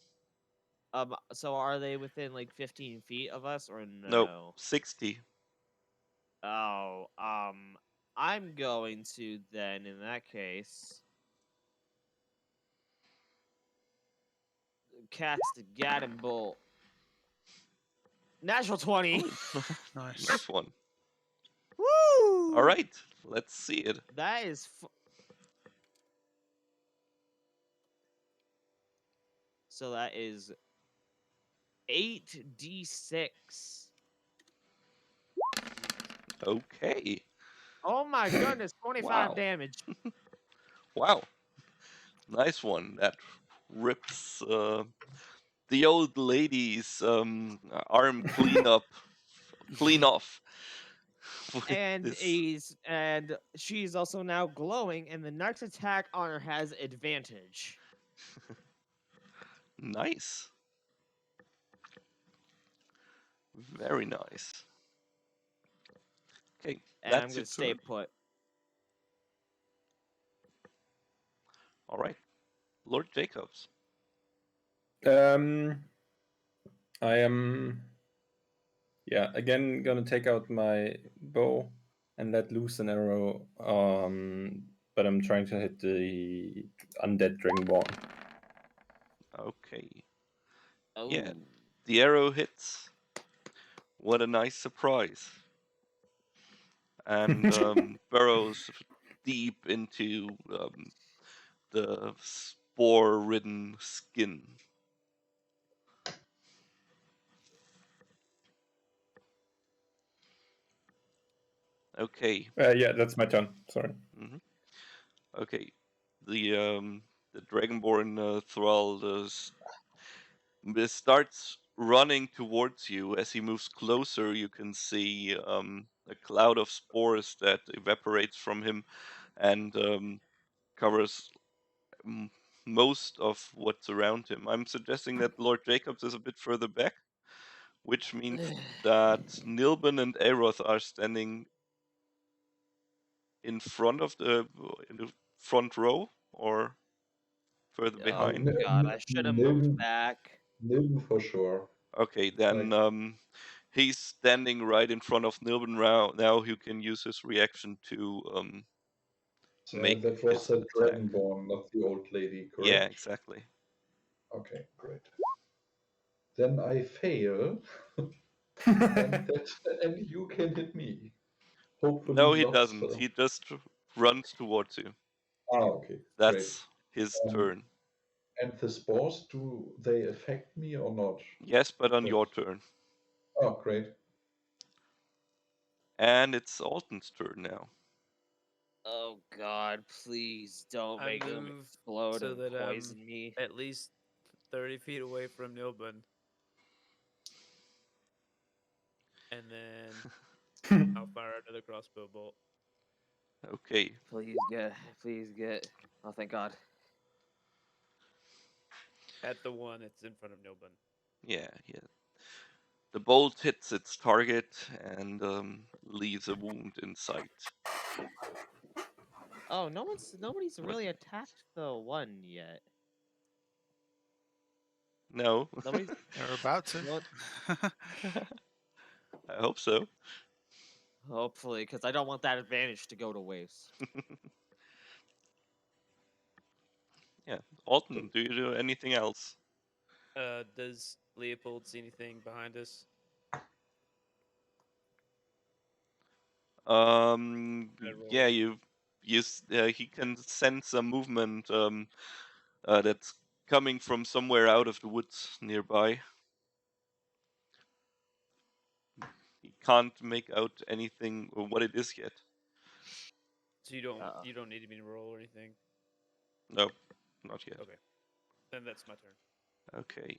So are they within 15 feet of us or No, no? 60. Oh, I'm going to then in that case cast a Gaddon Bolt. Natural 20. Oh, Nice. nice one. Woo! All right, let's see it. That is. So that is 8d6. Okay. Oh my goodness, 25 Wow. damage. Wow. Nice one. That rips the old lady's arm clean off with And this. she's also now glowing, and the next attack on her has advantage. Nice. Very nice. Okay, And I'm that's your gonna stay turn. put. All right, Lord Jacobs. I am, again gonna take out my bow and let loose an arrow. But I'm trying to hit the undead dragonborn. Okay. Oh. Yeah, the arrow hits. What a nice surprise. And burrows deep into the spore-ridden skin. Okay. Yeah, that's my turn. Sorry. Mm-hmm. Okay. The dragonborn thrall starts running towards you. As he moves closer, you can see a cloud of spores that evaporates from him and covers most of what's around him. I'm suggesting that Lord Jacobs is a bit further back, which means that Nilben and Airoth are standing in front of in the front row or further Oh behind. god, I should have moved back. Nilben for sure. Okay, then he's standing right in front of Nilben now. Who can use his reaction to make That was his the attack. dragonborn, not the old lady, Yeah, correct? exactly. Okay, great. Then I fail, and you can hit me. Hopefully No, he not. doesn't. He just runs towards you. Okay, great. That's his turn. And the spores, do they affect me or not? Yes, but on your turn. Oh, great. And it's Alton's turn now. Oh god, please don't I make them move explode so and that poison me. at least 30 feet away from Nilbun. And then I'll fire another crossbow bolt. Okay. Please get. Oh, thank God. At the one that's in front of Nilbun. Yeah. The bolt hits its target and leaves a wound in sight. Oh, nobody's really attacked the one yet. No. Nobody's. They're about to. What? I hope so. Hopefully, because I don't want that advantage to go to waste. Yeah. Alton, do you do anything else? Does Leopold see anything behind us? Yeah, he can sense a movement that's coming from somewhere out of the woods nearby. He can't make out anything or what it is yet. So you don't need me to roll or anything. No, not yet. Okay. Then that's my turn. Okay.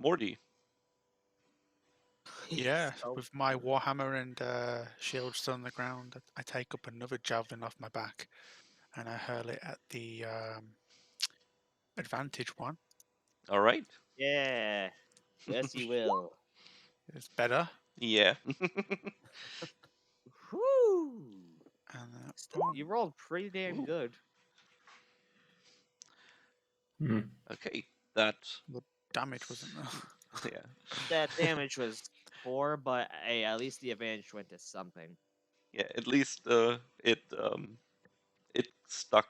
Mordi. Yeah, So- with my warhammer and shield still on the ground, I take up another javelin off my back, and I hurl it at the advantage one. All right. Yeah. Yes, you will. It's better. Yeah. Whoo! And You rolled pretty damn Ooh. good. Hmm. Okay. That. the damage wasn't there. Yeah. That damage was 4, but hey, at least the advantage went to something. Yeah. At least it stuck.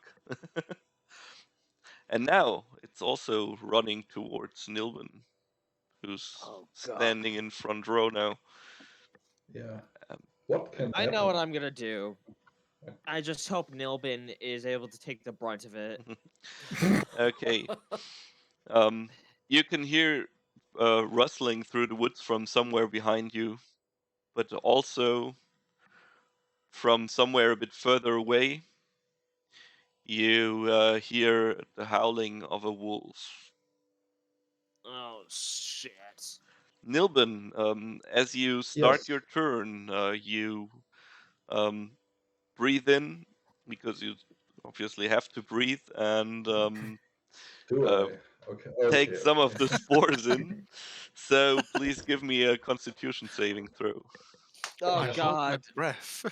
And now it's also running towards Nilbin, who's Oh, God. standing in front row now. Yeah. Um, What can I happen? know what I'm gonna do. I just hope Nilbin is able to take the brunt of it. Okay. You can hear rustling through the woods from somewhere behind you, but also from somewhere a bit further away, you hear the howling of a wolf. Oh, shit. Nilbin, as you start Yes. your turn, you breathe in because you obviously have to breathe and Do uh, I? Okay. take Okay. some of Okay. the spores in. So please give me a Constitution saving throw. Oh, I hold my God. breath.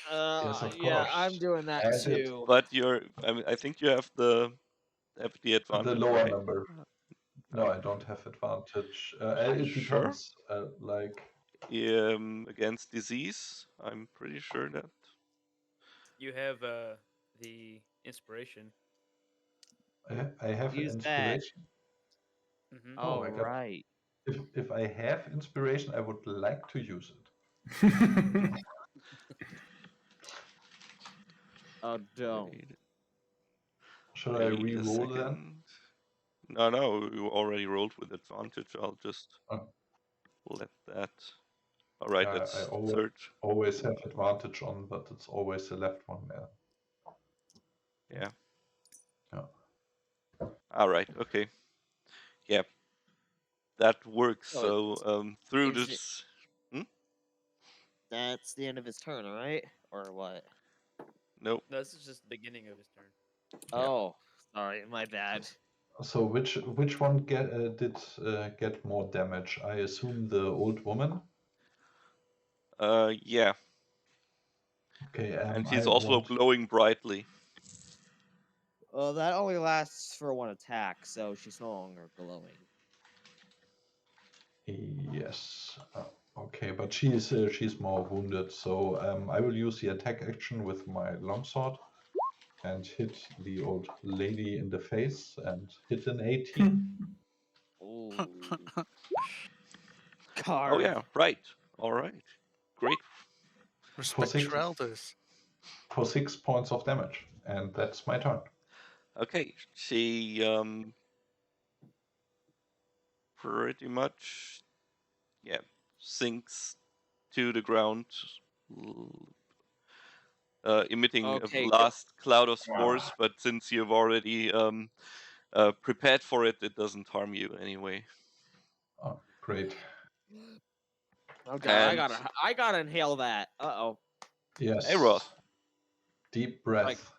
Yes, of Yeah, I'm course. doing that As it- too. But I think you have the The advantage, lower right? number. No, I don't have advantage. Are you It sure? depends. Like Against disease, I'm pretty sure that. You have the inspiration. I have Use that. inspiration. Mm-hmm. Oh Oh, my god. right. If I have inspiration, I would like to use it. Oh, don't. Wait, Should I wait a re-roll then? second. No, you already rolled with advantage. I'll just Oh. let that. All right, I that's always, third. always have advantage on, but it's always the left one. Yeah. Yeah. All right. Okay. Yeah, that works. Oh, So through is it- this. That's the end of his turn, right? Or what? Nope. No, this is just the beginning of his turn. Yeah. Oh, sorry, my bad. So which one did get more damage? I assume the old woman. Yeah. Okay. And I he's also want. glowing brightly. Well, that only lasts for one attack, so she's no longer glowing. Yes. Okay, but she's more wounded, so I will use the attack action with my longsword and hit the old lady in the face and hit an 18. Ooh. Oh Carve. yeah, right. All right. Great. Respect six- your elders. for 6 points of damage, and that's my turn. Okay. She pretty much sinks to the ground, emitting Okay, a last cloud of spores. But since you've already prepared for it, it doesn't harm you anyway. Oh, great. Oh god, And I gotta inhale that. Uh-oh. Yes. Airoth. Deep breath.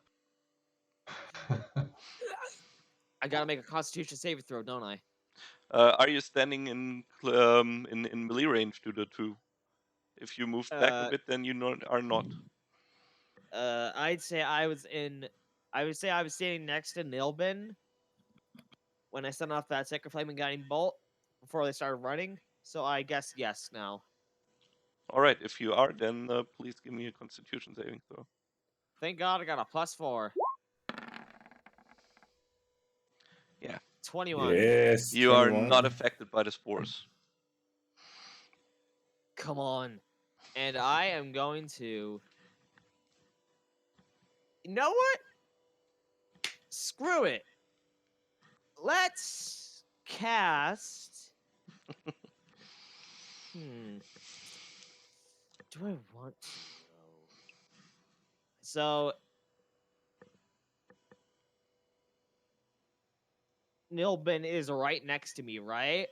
I gotta make a constitution saving throw, don't I? Are you standing in melee range to the two? If you moved back a bit, then you are not. I'd say I would say I was standing next to Nilbin when I sent off that second flaming guiding bolt before they started running. So I guess yes now. All right, if you are, then please give me a Constitution saving throw. Thank God I got a +4. Yeah. 21. Yes, You are 21. not affected by the spores. Come on. And I am going to. You know what? Screw it. Let's cast. Do I want to though? So Nilbin is right next to me, right?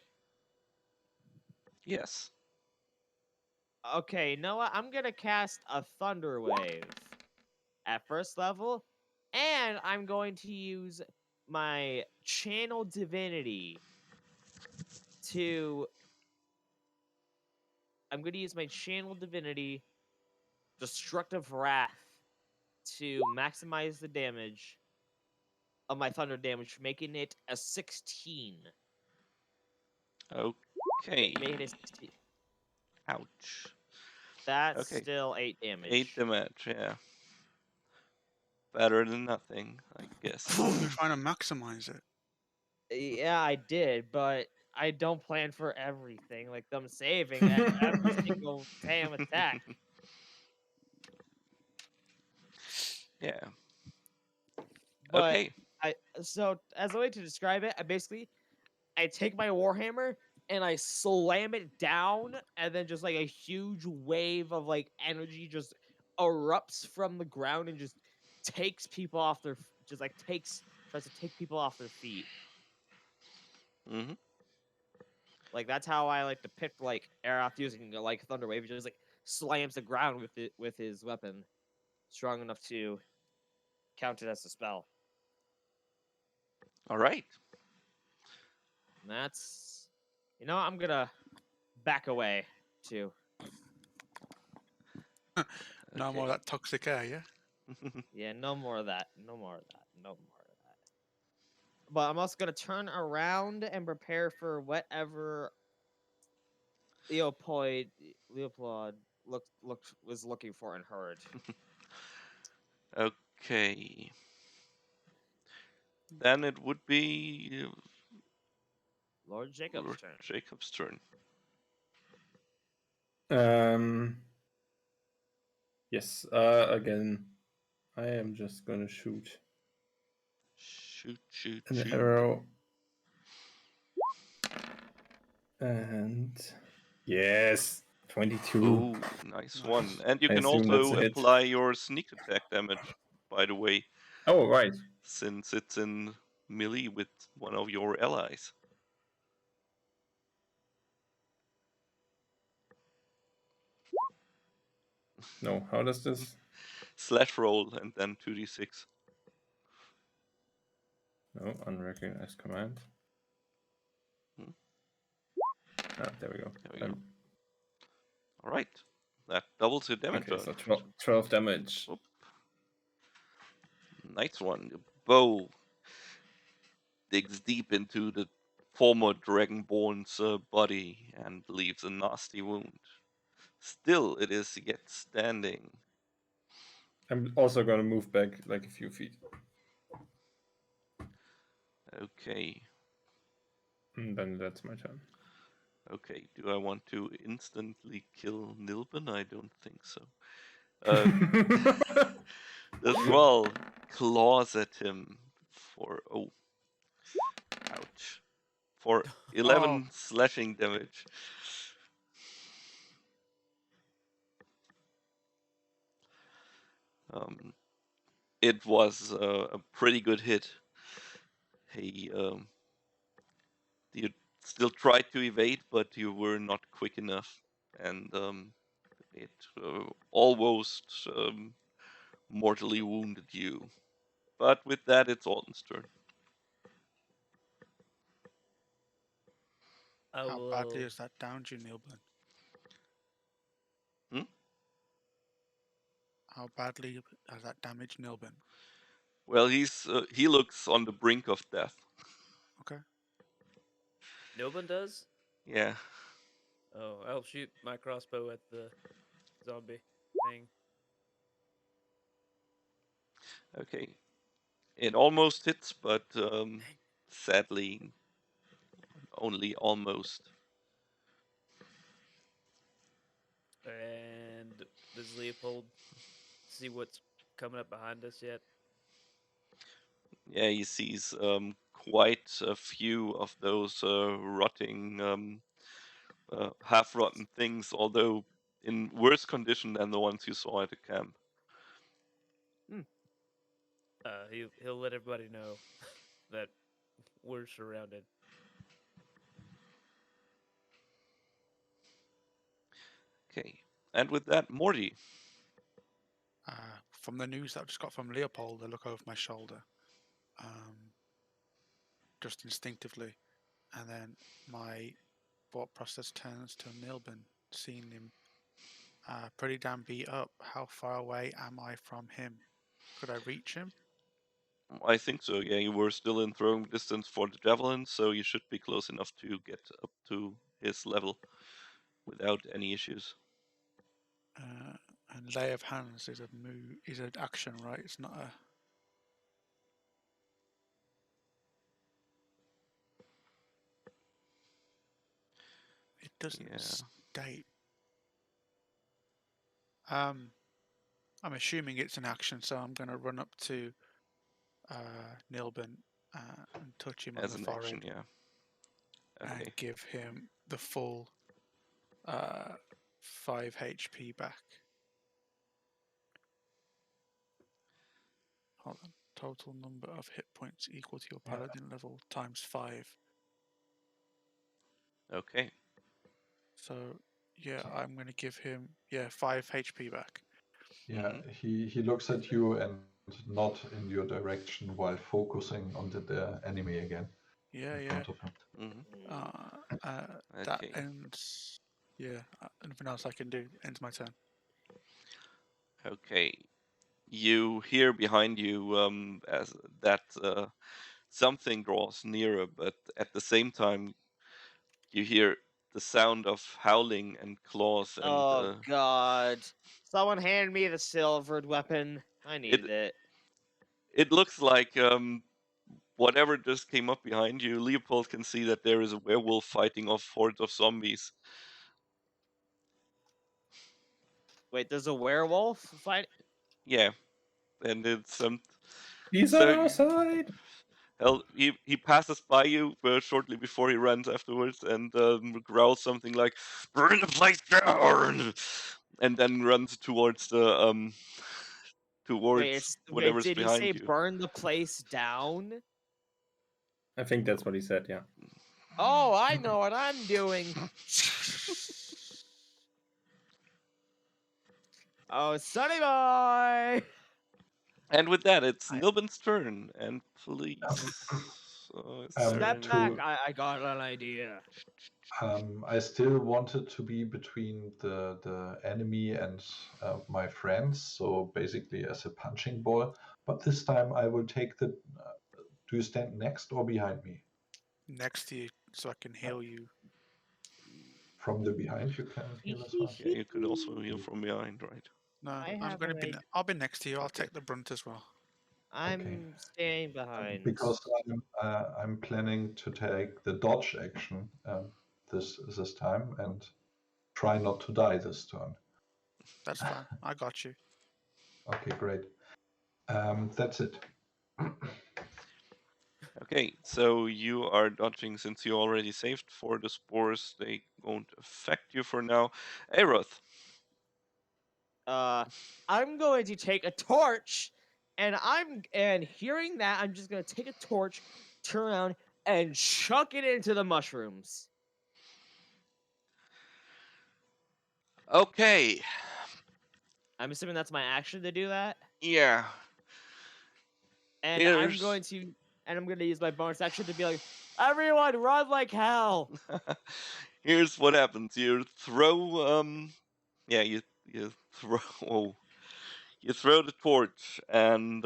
Yes. Okay, you know what? I'm gonna cast a Thunder Wave at first level, and I'm going to use my Channel Divinity to. I'm going to use my Channel Divinity, Destructive Wrath, to maximize the damage of my thunder damage, making it a 16. Okay. Making it 16. Ouch. That's Okay. still 8 8 damage. damage, yeah. Better than nothing, I I guess. thought you were trying to maximize it. Yeah, I did, but I don't plan for everything. Like them saving every single damn attack. Yeah. But Okay. so as a way to describe it, I take my warhammer and I slam it down, and then just like a huge wave of like energy just erupts from the ground and just takes people off their just like tries to take people off their feet. Mm-hmm. Like that's how I like depict like Airoth using like thunder wave. He just like slams the ground with his weapon, strong enough to count it as a spell. All right. And that's, I'm gonna back away too. No more of Okay. that toxic air, yeah? Yeah, no more of that. No more of that. No more of that. But I'm also gonna turn around and prepare for whatever Leopold was looking for and heard. Okay. Then it would be Lord Jacob's Lord turn. Jacob's turn. Yes. Again, I am just gonna shoot Shoot. an arrow. And yes, 22. Oh, nice one. And you I can assume that's also a hit. apply your sneak attack damage, by the way, Oh, right. since it's in melee with one of your allies. No, how does this? Slash roll and then 2d6. No, unrecognized command. Hmm. There we go. There we go. All right. That doubles your damage. Okay, so 12 damage. Oop. Nice one. The bow digs deep into the former Dragonborn's body and leaves a nasty wound. Still, it is yet standing. I'm also gonna move back like a few feet. Okay. And then that's my turn. Okay. Do I want to instantly kill Nilbin? I don't think so. The thrall claws at him for ouch, for 11 slashing damage. It was a pretty good hit. He you still tried to evade, but you were not quick enough, and it almost mortally wounded you. But with that, it's Alton's turn. How badly has that downed you, Nilbin? Hmm? How badly has that damaged Nilbin? Well, he looks on the brink of death. Okay. Nobun does? Yeah. Oh, I'll shoot my crossbow at the zombie thing. Okay. It almost hits, but sadly, only almost. And does Leopold see what's coming up behind us yet? Yeah, he sees quite a few of those rotting, half-rotten things, although in worse condition than the ones you saw at the camp. He'll let everybody know that we're surrounded. Okay. And with that, Mordi. From the news that I just got from Leopold, I look over my shoulder, just instinctively, and then my thought process turns to Nilbin, seeing him pretty damn beat up. How far away am I from him? Could I reach him? I think so. Yeah, you were still in throwing distance for the javelin, so you should be close enough to get up to his level without any issues. And lay of hands is an action, right? It's not a. It doesn't state. I'm assuming it's an action, so I'm going to run up to Nilbin and touch him on As the an forehead. action, yeah. Okay. And give him the full 5 HP back. Hold on. Total number of hit points equal to your paladin level times 5. Okay. So, yeah, I'm going to give him 5 HP back. Yeah, he looks at you and not in your direction while focusing on the enemy again. Yeah, in yeah. front of him. That Okay. ends. Yeah, anything else I can do ends my turn. Okay. You hear behind you as that something draws nearer, but at the same time you hear the sound of howling and claws, and Oh God! Someone hand me the silvered weapon. I needed it. it looks like whatever just came up behind you. Leopold can see that there is a werewolf fighting off hordes of zombies. Wait, there's a werewolf fight? Yeah, and it's He's so on our side. hell, he passes by you shortly before he runs afterwards and growls something like "Burn the place down," and then runs towards the towards Wait, whatever's did he say behind you. burn the place down? I think that's what he said, yeah. Oh, I know what I'm doing. Oh, Sonny boy! And with that, it's Nilbin's turn, and please. Step back, I got an idea. I still wanted to be between the enemy and my friends, so basically as a punching ball. But this time I will take the. Do you stand next or behind me? Next to you, so I can heal you. From the behind, you can heal as well. Yeah, you could also heal from behind, right? No, I'm going to be. I'll be next to you. I'll take the brunt as well. I'm staying behind. Because I'm planning to take the dodge action this time and try not to die this turn. That's fine. I got you. Okay, great. That's it. Okay, so you are dodging since you already saved for the spores. They won't affect you for now. Airoth. I'm going to take a torch, and hearing that, I'm just gonna take a torch, turn around, and chuck it into the mushrooms. Okay. I'm assuming that's my action to do that. Yeah. And I'm going to use my bonus action to be like, everyone, run like hell. Here's what happens. You throw you throw you throw the torch, and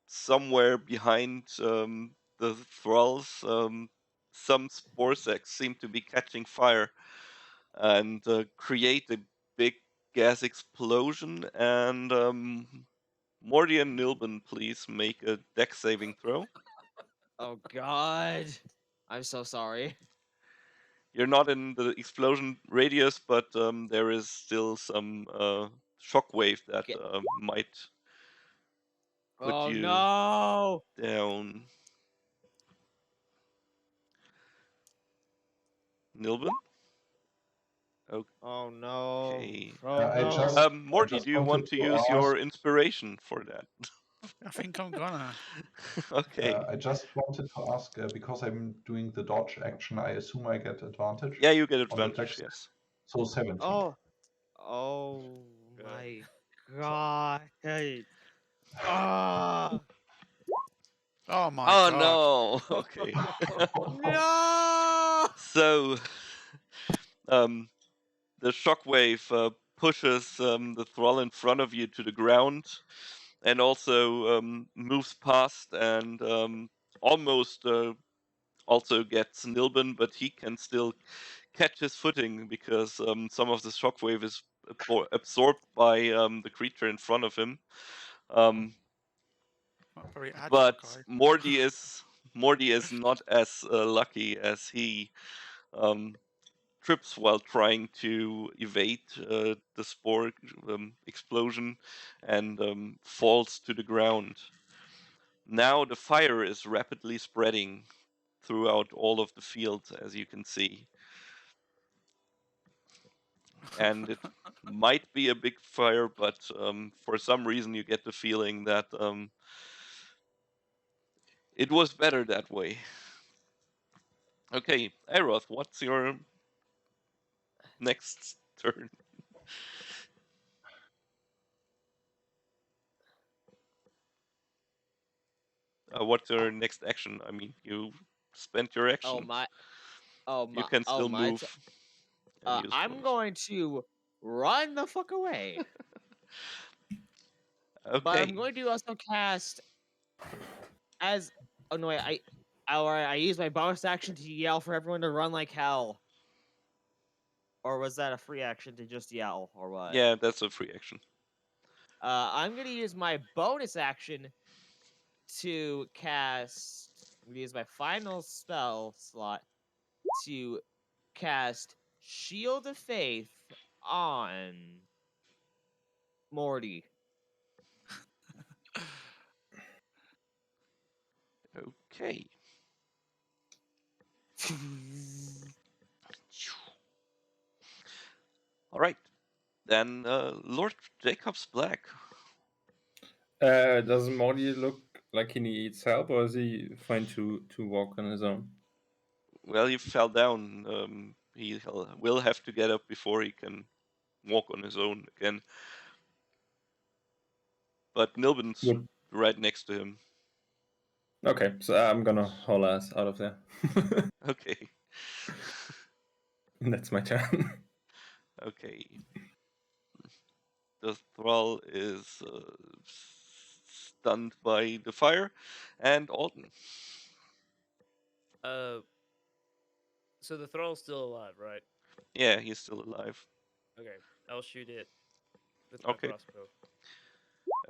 somewhere behind the thralls, some spore sacs seem to be catching fire and create a big gas explosion. And Mordi and Nilbin, please make a dex saving throw. Oh God, I'm so sorry. You're not in the explosion radius, but there is still some shockwave that might put you no down. Nilbin? Okay. Oh no. I no. Morty, do you want to use your inspiration for that? I think I'm gonna. Okay. I just wanted to ask, because I'm doing the dodge action, I assume I get advantage Yeah, you get on the advantage, text. yes. So 17. Oh Good. my god. Ah. Oh my Oh god. no. Okay. No. So, the shockwave pushes the thrall in front of you to the ground, and also moves past and almost also gets Nilbin, but he can still catch his footing because some of the shockwave is absorbed by the creature in front of him. Not very agile, But guy. Mordi is not as lucky as he trips while trying to evade the spore explosion and falls to the ground. Now the fire is rapidly spreading throughout all of the field, as you can see. And it might be a big fire, but for some reason you get the feeling that it was better that way. Okay, Airoth, what's your next turn? What's your next action? I mean, you spent your Oh action. my. You can still move and use I'm bonus. going to run the fuck away. But I'm Okay. going to also cast as. Oh no, wait, I use my bonus action to yell for everyone to run like hell. Or was that a free action to just yell, or what? Yeah, that's a free action. I'm gonna use my bonus action to cast. I'm gonna use my final spell slot to cast Shield of Faith on Mordi. Okay. All right. Then Lord Jacob's Black. Does Morty look like he needs help, or is he fine to walk on his own? Well, he fell down. He will have to get up before he can walk on his own again. But Nilbin's Would- right next to him. Okay, so I'm gonna haul ass out of there. Okay. That's my turn. Okay. The thrall is stunned by the fire, and Alton. So the thrall's still alive, right? Yeah, he's still alive. Okay, I'll shoot it with my Okay. crossbow.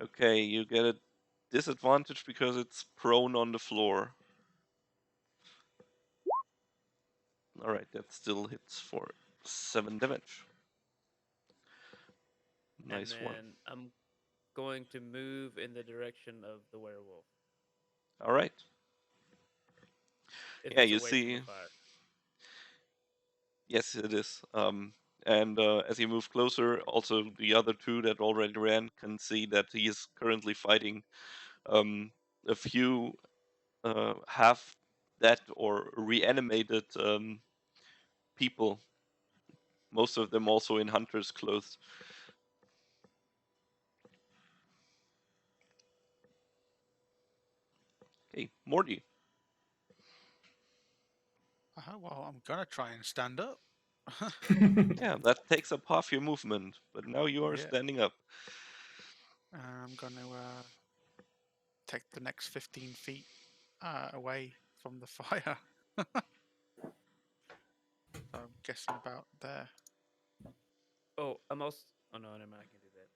Okay, you get a disadvantage because it's prone on the floor. Alright, that still hits for 7 damage. Nice And one. then I'm going to move in the direction of the werewolf. Alright. If Yeah, it's you away from see. the fire. Yes, it is. And as you move closer, also the other two that already ran can see that he is currently fighting a few half dead or reanimated people. Most of them also in hunter's clothes. Okay, Morty. Well, I'm gonna try and stand up. Yeah, that takes up half your movement, but now you are Yeah. standing up. I'm gonna take the next 15 feet away from the fire. I'm guessing about there. Oh, I'm also. Oh no, never mind. I can do that.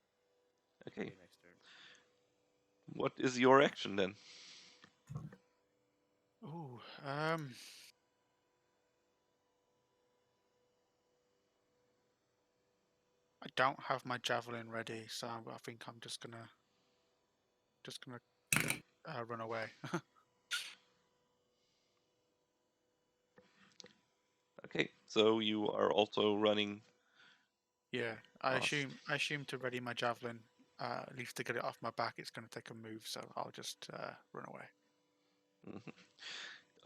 Okay, Okay, next turn. what is your action then? Ooh, I don't have my javelin ready, so I think I'm just gonna run away. Okay, so you are also running Yeah, I fast. assume to ready my javelin at least to get it off my back, it's going to take a move, so I'll just run away.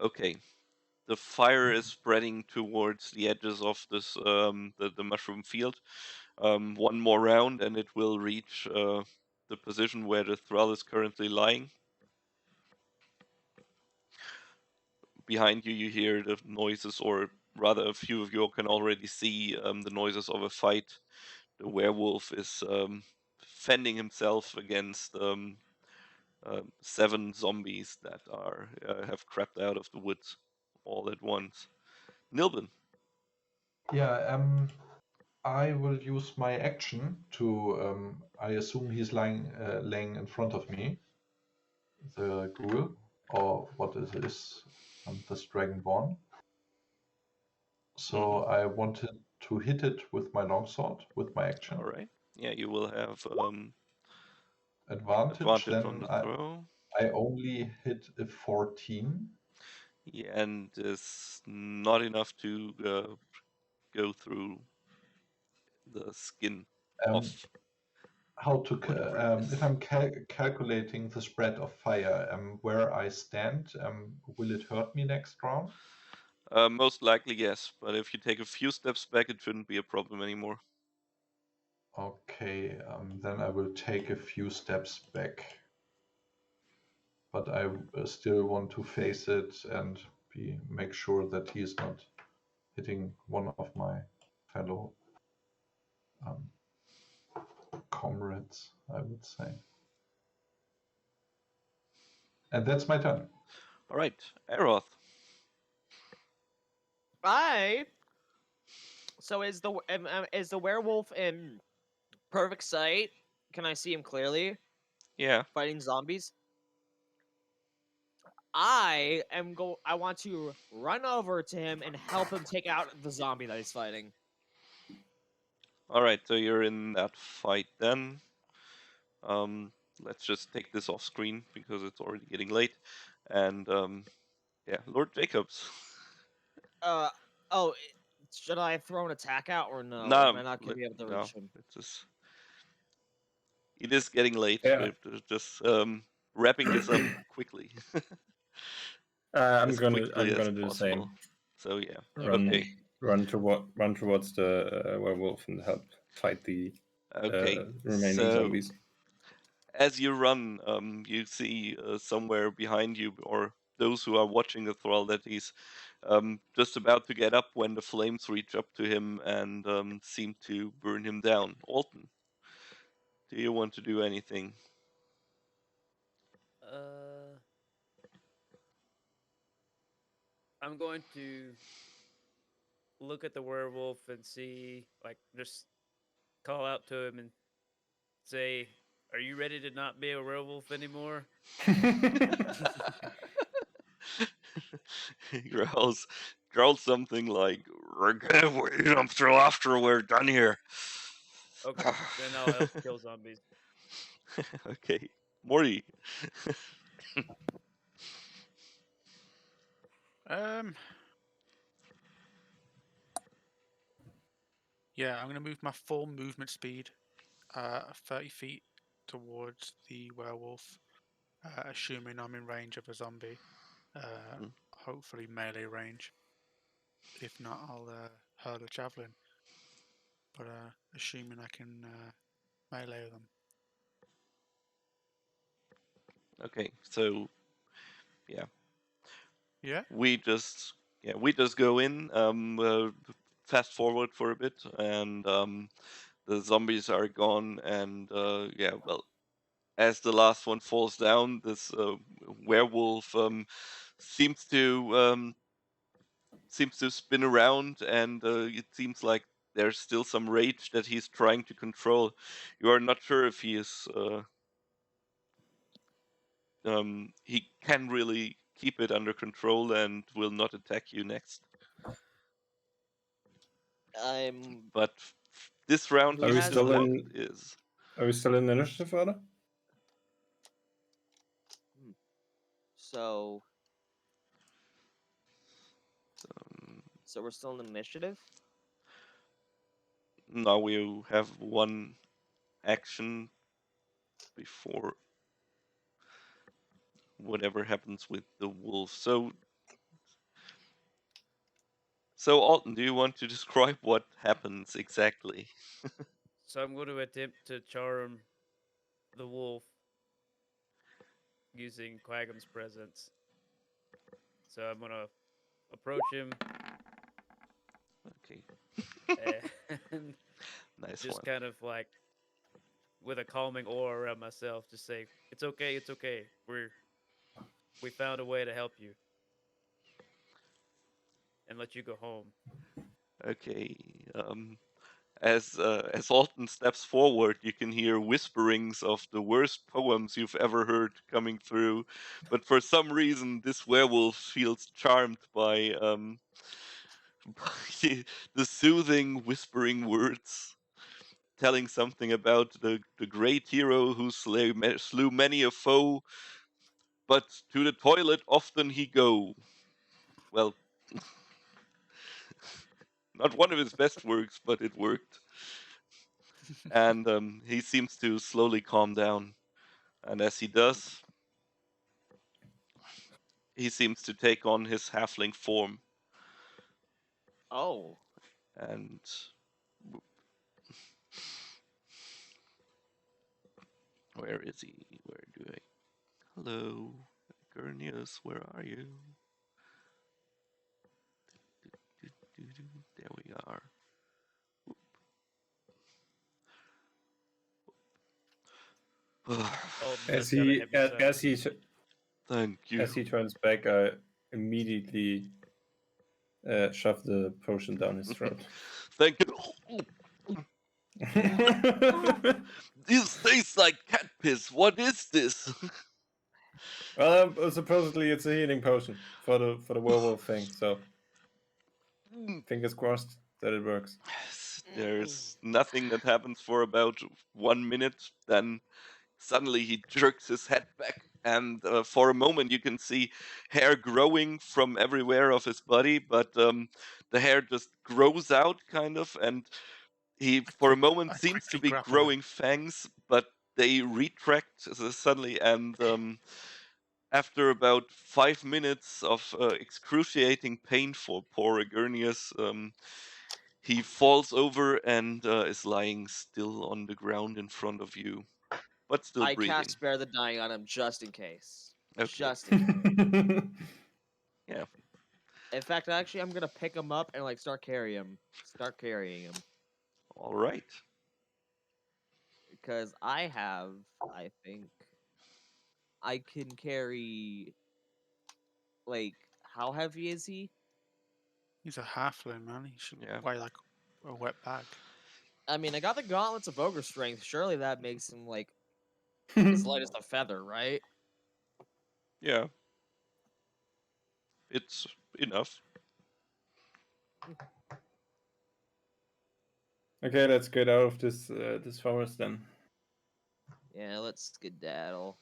Okay. The fire is spreading towards the edges of this the mushroom field. One more round, and it will reach the position where the thrall is currently lying. Behind you, you hear the noises, or rather, a few of you can already see the noises of a fight. The werewolf is fending himself against 7 zombies that are have crept out of the woods all at once. Nilbin. Yeah, I will use my action to. I assume he's laying in front of me, the ghoul, or what is this? This dragonborn. So I wanted to hit it with my longsword with my action. All right. Yeah, you will have Advantage. advantage on Then the throw. I only hit a 14. Yeah, and it's not enough to go through the skin of How to whatever it is. if I'm calculating the spread of fire, where I stand, will it hurt me next round? Most likely, yes. But if you take a few steps back, it shouldn't be a problem anymore. Okay, then I will take a few steps back. But I still want to face it and make sure that he is not hitting one of my fellow comrades, I would say. And that's my turn. All right, Airoth. So is the werewolf in perfect sight? Can I see him clearly? Yeah. Fighting zombies. I want to run over to him and help him take out the zombie that he's fighting. All right, so you're in that fight then. Let's just take this off screen because it's already getting late. And yeah, Lord Jacobs. Oh, should I throw an attack out or no? No, Am I not gonna be able to reach him? It is getting late. Yeah. We're just wrapping this up quickly. I'm as gonna quickly as do the possible. same. So yeah, Run, okay. run towards the werewolf and help fight the Okay, remaining so zombies. as you run, you see somewhere behind you, or those who are watching the thrall, that he's just about to get up when the flames reach up to him and seem to burn him down. Alton, do you want to do anything? I'm going to look at the werewolf and see, like, just call out to him and say, "Are you ready to not be a werewolf anymore?" He growls something like, "We're gonna wait until after we're done here." Okay, then I'll help kill zombies. Okay, Mordi. Yeah, I'm going to move my full movement speed 30 feet towards the werewolf, assuming I'm in range of a zombie. Hopefully melee range. If not, I'll hurl a javelin. But assuming I can melee them. Okay, so yeah. Yeah? We just go in, fast forward for a bit, and the zombies are gone, and yeah, well, as the last one falls down, this werewolf seems to spin around, and it seems like there's still some rage that he's trying to control. You are not sure if he is he can really keep it under control and will not attack you next. But this round, Are we still in? is. Are we still in initiative order? So we're still in initiative? Now we have one action before whatever happens with the wolf. So Alton, do you want to describe what happens exactly? So I'm going to attempt to charm the wolf using Quagham's presence. So I'm going to approach him Okay, and nice just one. kind of like with a calming aura around myself, just say, "It's okay, it's okay. We found a way to help you and let you go home." Okay. As Alton steps forward, you can hear whisperings of the worst poems you've ever heard coming through. But for some reason, this werewolf feels charmed by by the soothing, whispering words, telling something about the great hero who slew many a foe, but to the toilet often he go. Well, not one of his best works, but it worked. And he seems to slowly calm down. And as he does, he seems to take on his halfling form. Oh, And where is he? Where do I? Hello, Egernius, where are you? There we are. Alton As lets out a he heavy as, sigh. as he Thank you. as he turns back, I immediately shove the potion down his throat. Thank you. This tastes like cat piss. What is this? Well, supposedly it's a healing potion for the werewolf thing. So fingers crossed that it works. There's nothing that happens for about 1 minute. Then suddenly he jerks his head back, and for a moment you can see hair growing from everywhere of his body, but the hair just grows out, kind of, and he, for a moment, I seems to quickly be grapple him. growing fangs, but they retract suddenly, and after about 5 minutes of excruciating pain for poor Egernius, he falls over and is lying still on the ground in front of you, but still I breathing. cast Spare the Dying on him just in case. Okay. Just in case. Yeah. In fact, actually, I'm gonna pick him up and like start carrying him, All right. because I think, I can carry. Like, how heavy is he? He's a halfling, man. He should Yeah. weigh like a wet bag. I mean, I got the gauntlets of ogre strength. Surely that makes him like as light as a feather, right? Yeah. It's enough. Okay, let's get out of this forest then. Yeah, let's skedaddle.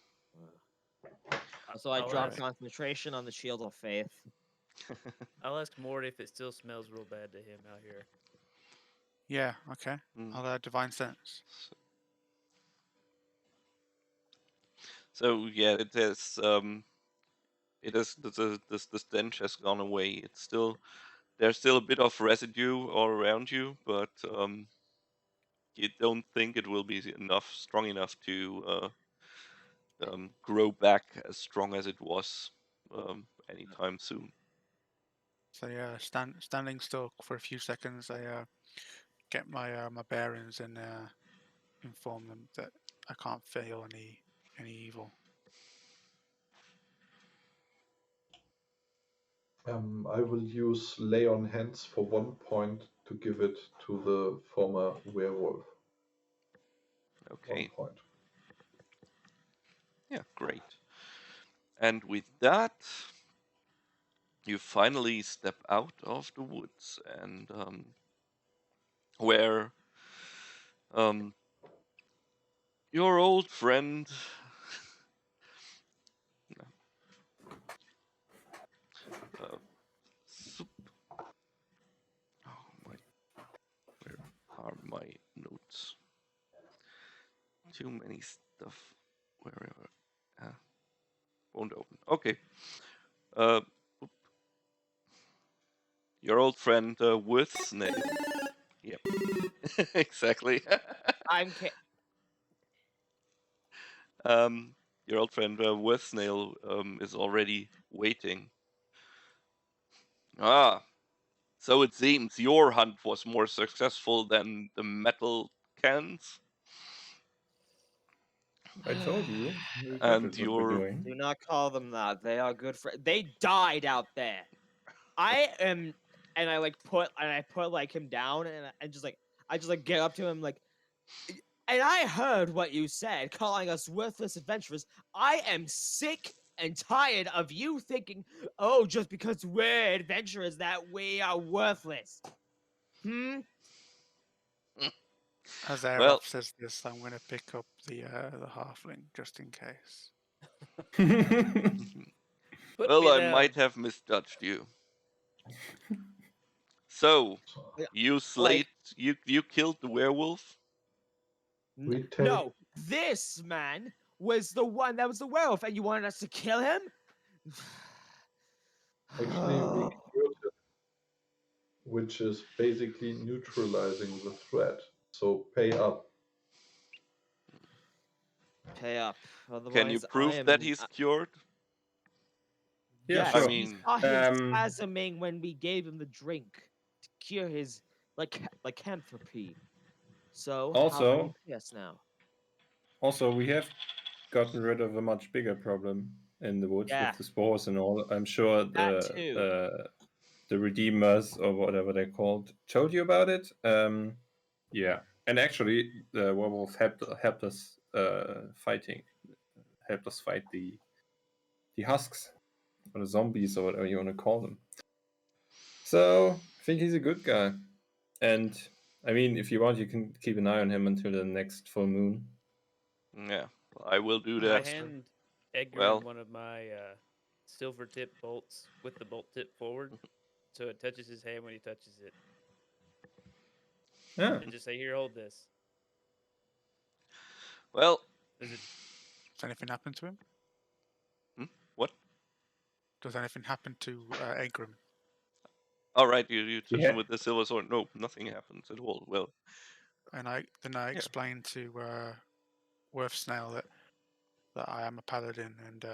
So I I'll drop ask. concentration on the shield of faith. I'll ask Morty if it still smells real bad to him out here. Yeah, okay. Mm. I'll divine sense. So yeah, it is. The stench has gone away. It's still there's still a bit of residue all around you, but you don't think it will be strong enough to grow back as strong as it was anytime soon. So yeah, standing still for a few seconds. I get my bearings and inform them that I can't feel any evil. I will use lay on hands for 1 point to give it to the former werewolf. 1 Okay. point. Yeah, great. And with that, you finally step out of the woods, and where your old friend uh, oh my, where are my notes? Too many stuff. Wherever. Won't open. Okay. Your old friend with Snail. Yep. Exactly. I'm Your old friend with Snail is already waiting. Ah, so it seems your hunt was more successful than the metal cans. I told you, we're good And at what we're your doing. Do not call them that. They are good friends. They died out there. I am, and I put like him down, and I just get up to him like, and I heard what you said, calling us worthless adventurers. I am sick and tired of you thinking, oh, just because we're adventurers that we are worthless. As well, Airoth says this, I'm going to pick up the halfling just in case. Put well, me I down. might have misjudged you. So you slayed, you killed the werewolf. We take No, this man was the one that was the werewolf, and you wanted us to kill him? actually we cured it, which is basically neutralizing the threat. So pay up. Pay up, Can you otherwise I prove that am. he's cured? Yeah, Yes, I sure. we mean, saw him Um, spasming when we gave him the drink to cure his lycanthropy. So how can Also, you pay us now? we have gotten rid of a much bigger problem in the woods Yeah, with the spores and all. I'm sure that too. the Redeemers or whatever they're called told you about it. Yeah, and actually, the werewolf helped us fight the husks or the zombies or whatever you want to call them. So I think he's a good guy, and I mean, if you want, you can keep an eye on him until the next full moon. yeah, I will do I that. hand Edgar Well, one of my silver tip bolts with the bolt tip forward, so it touches his hand when he touches it, Yeah. and just say, "Here, hold this." well, Does it? Does anything happen to him? what? Does anything happen to Egrim? All right, you touch Yeah. him with the silver sword. No, nothing happens at all. Well, And I Yeah. explained to Worth Snail that I am a paladin and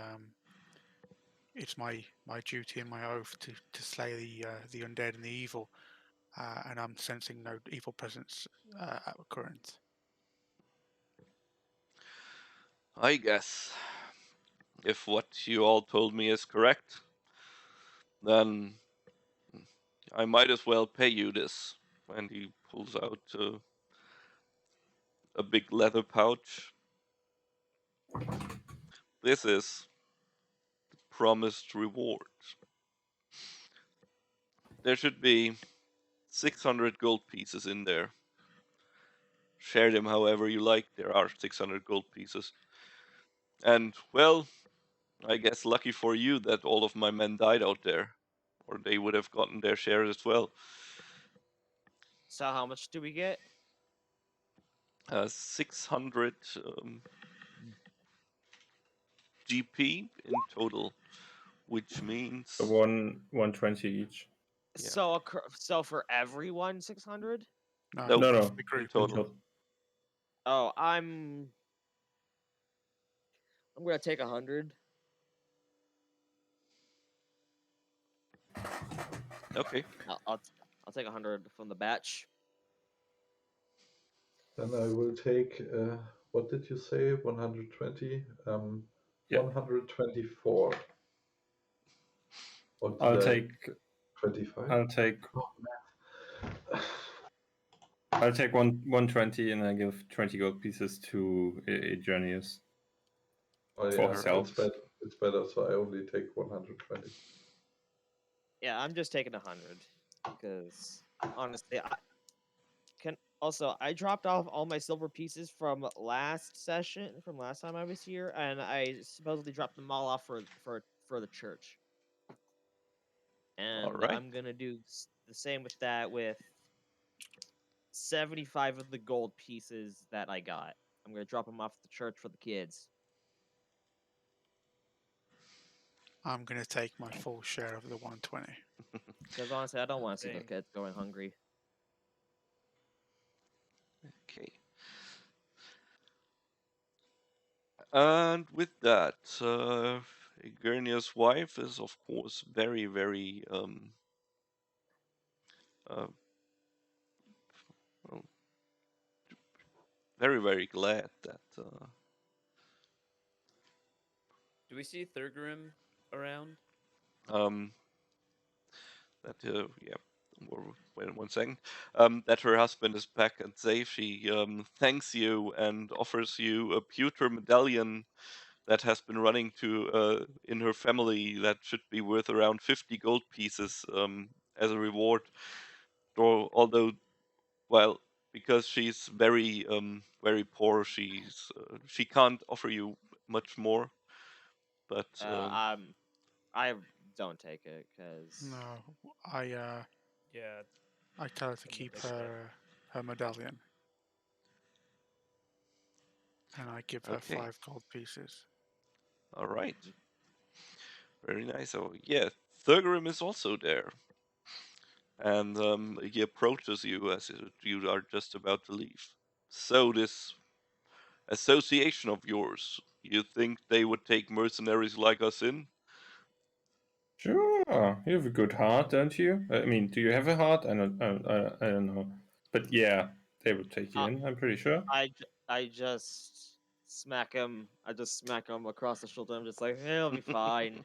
it's my duty and my oath to slay the undead and the evil, and I'm sensing no evil presence at current. I guess if what you all told me is correct, then I might as well pay you this. And he pulls out a big leather pouch. This is the promised reward. There should be 600 gold pieces in there. Share them however you like. There are 600 gold pieces. And, well, I guess lucky for you that all of my men died out there, or they would have gotten their share as well. So how much do we get? 600 GP in total, which means So 120 each. Yeah. So for everyone, 600. No, Nope. No, for no. the group. in total. Oh, I'm gonna take 100. Okay. I'll take 100 from the batch. Then I will take, what did you say, 120? Yeah. 124. Or did I'll I take 25? I'll take I'll take 120 and I give 20 gold pieces to Egernius. Oh For yeah, herself. it's better, so I only take 120. Yeah, I'm just taking 100 because honestly, I dropped off all my silver pieces from last time I was here, and I supposedly dropped them all off for the church. And Alright. I'm gonna do the same with 75 of the gold pieces that I got. I'm gonna drop him off at the church for the kids. I'm gonna take my full share of the 120. Because honestly, I don't want to see the Same. kids going hungry. Okay. And with that, Egernius' wife is of course very, very well, very, very glad that Do we see Thurgrim around? that yeah. Wait 1 second. That her husband is back and safe. She thanks you and offers you a pewter medallion that has been running to in her family that should be worth around 50 gold pieces as a reward. Although, well, because she's very very poor, she can't offer you much more. But I don't take it because No, Yeah. I tell her to I'm gonna keep take that. her medallion, and I give her okay, 5 gold pieces. all right, very nice. So yeah, Thurgrim is also there, and he approaches you as you are just about to leave. So this association of yours, you think they would take mercenaries like us in? Sure, you have a good heart, don't you? I mean, do you have a heart? I don't know. But yeah, they would take you in, I'm pretty sure. I just smack him. I just smack him across the shoulder. I'm just like, hey, it'll be fine.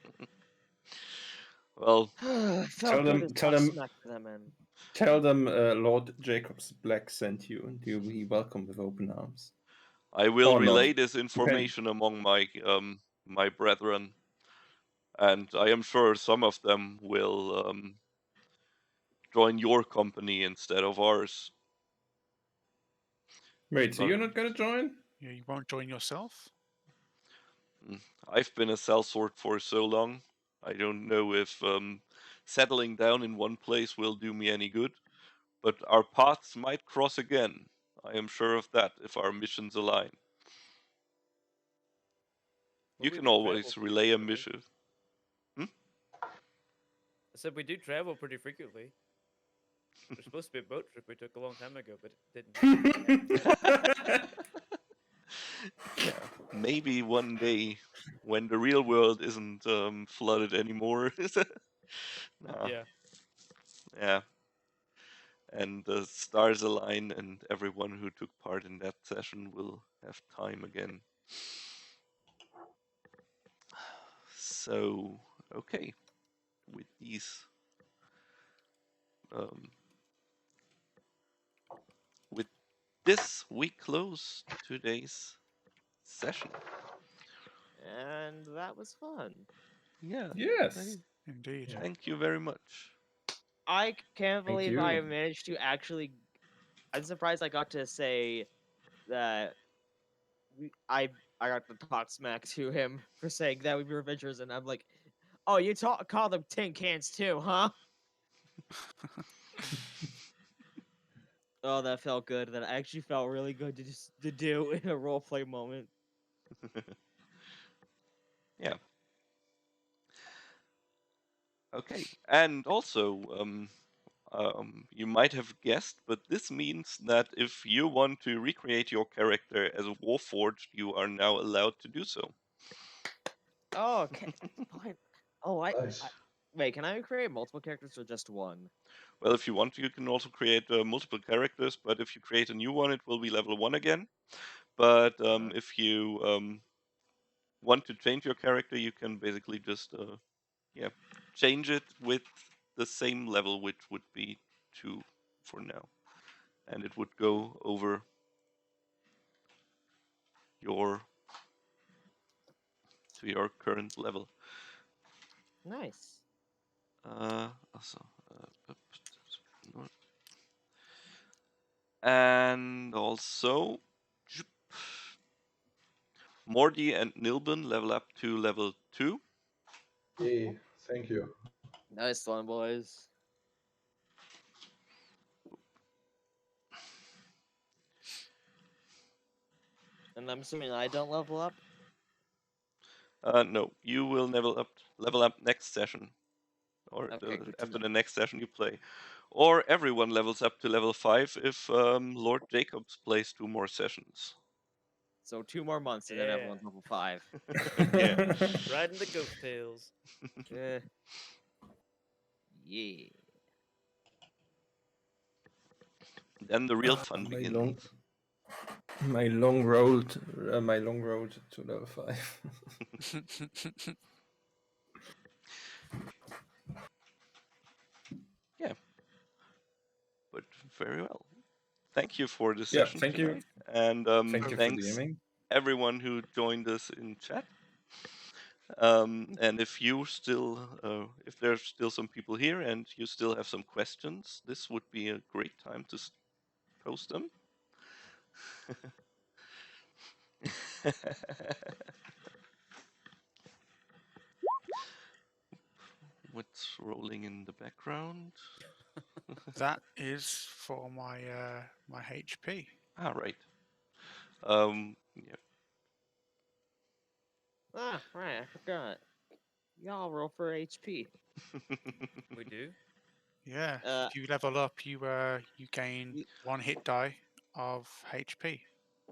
Well, It Tell felt good them, as tell much them, smack to them, man. tell them Lord Jacob's Black sent you, and you'll be welcome with open arms. I will Or not. relay this information among my brethren, and I am sure some of them will join your company instead of ours. Wait, so But you're not gonna join? You won't join yourself? I've been a sellsword for so long, I don't know if settling down in one place will do me any good. But our paths might cross again. I am sure of that if our missions align. Well, You we can do travel always pretty relay a frequently. mission. Hmm? I said we do travel pretty frequently. There's supposed to be a boat trip we took a long time ago, but it didn't happen. Yeah, maybe one day when the real world isn't flooded anymore. Nah, Yeah. yeah, and the stars align, and everyone who took part in that session will have time again. So, okay, with these, um, with this, we close today's session. And that was fun. Yeah, Yes. Indeed. Yeah. thank you very much. I can't Thank believe I you. managed to actually. I'm surprised I got to say that I got to talk smack to him for saying that we were Avengers, and I'm like, oh, you call them tin cans too, huh? Oh, that felt good. That actually felt really good to do in a roleplay moment. Yeah. Okay, and also, you might have guessed, but this means that if you want to recreate your character as a Warforged, you are now allowed to do so. Oh, okay. Fine. Oh, Nice. wait. Can I create multiple characters or just one? Well, if you want to, you can also create multiple characters, but if you create a new one, it will be level 1 again. But if you want to change your character, you can basically just yeah, change it with the same level, which would be 2 for now. And it would go over your to your current level. Nice. Also, and also, Mordi and Nilbun level up to level 2. Yay. Thank you. Nice one, boys. And I'm assuming I don't level up. No, you will level up next session, or Okay, good to after know. the next session you play, or everyone levels up to level 5 if Lord Jacobs plays 2 more sessions. So 2 more months and then Yeah. everyone's level 5. Yeah. Riding the ghost tails. Eh. Yeah. Then the real fun my begins. long road to level 5. Yeah, but very well. Thank you for the Yeah, session thank you. tonight, and Thank you for thanks DMing. everyone who joined us in chat. And if if there's still some people here and you still have some questions, this would be a great time to post them. What's rolling in the background? That is for my my HP. Ah, right. Yeah. Ah, right, I forgot. Y'all roll for HP. We do. Yeah, Uh, if you level up, you gain You- 1 hit die of HP.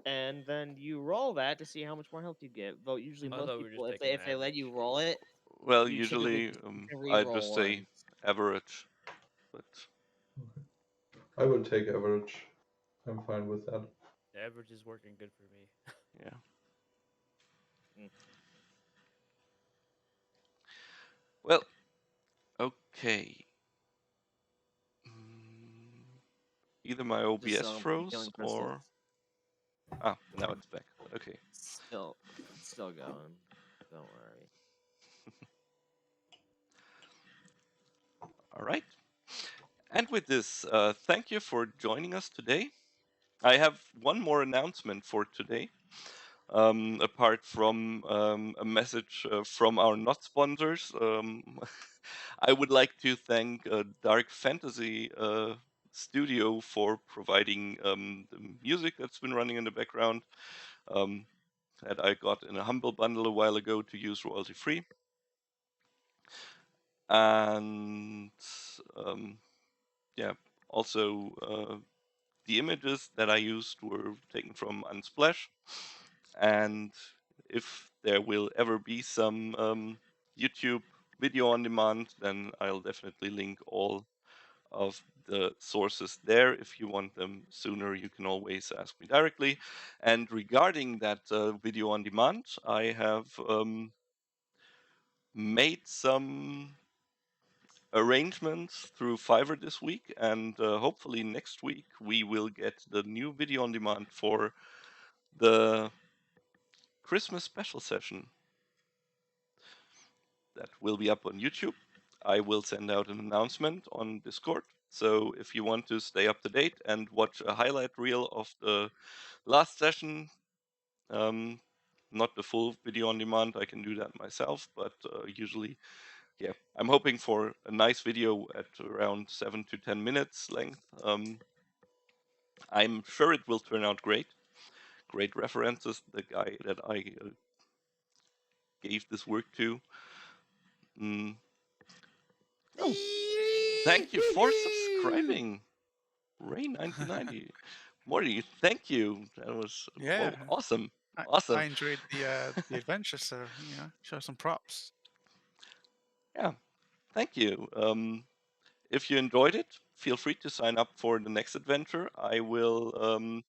and then you roll that to see how much more health you get. Though usually I most thought we were people, just if taking they let you average. roll it, Well, you typically usually you can I re-roll just say once. average, but I will take average. I'm fine with that. Average is working good for me. yeah. Mm. Well, okay. Either my Just OBS froze healing crystals. or now it's back. Okay. Still going. Don't worry. All right. And with this, thank you for joining us today. I have one more announcement for today. Apart from a message from our not sponsors, I would like to thank Dark Fantasy Studio for providing the music that's been running in the background that I got in a Humble Bundle a while ago to use royalty free. And yeah, also the images that I used were taken from Unsplash. And if there will ever be some YouTube video on demand, then I'll definitely link all of the sources there. If you want them sooner, you can always ask me directly. And regarding that video on demand, I have made some arrangements through Fiverr this week, and hopefully next week we will get the new video on demand for the Christmas special session that will be up on YouTube. I will send out an announcement on Discord. So if you want to stay up to date and watch a highlight reel of the last session, not the full video on demand, I can do that myself, but usually, yeah, I'm hoping for a nice video at around 7 to 10 minutes length. I'm sure it will turn out great. Great references, the guy that I gave this work to. Oh, thank you for subscribing, Ray1990. Mordi, thank you. That was Yeah, awesome. I Awesome. enjoyed the adventure, so show some props. Yeah, thank you. If you enjoyed it, feel free to sign up for the next adventure. I will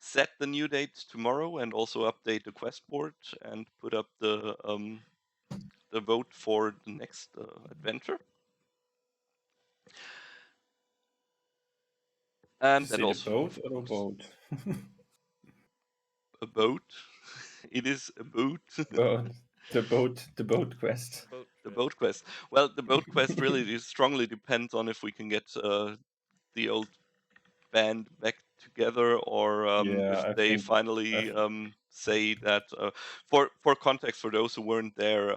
set the new date tomorrow and also update the quest board and put up the vote for the next adventure. And that Say the also, boat of or a course, boat? a boat. It is a boat. Boat. The boat quest. Boat The trip. boat quest. Well, the boat quest really strongly depends on if we can get the old band back together, or Yeah, if I they think finally say that. For context, for those who weren't there,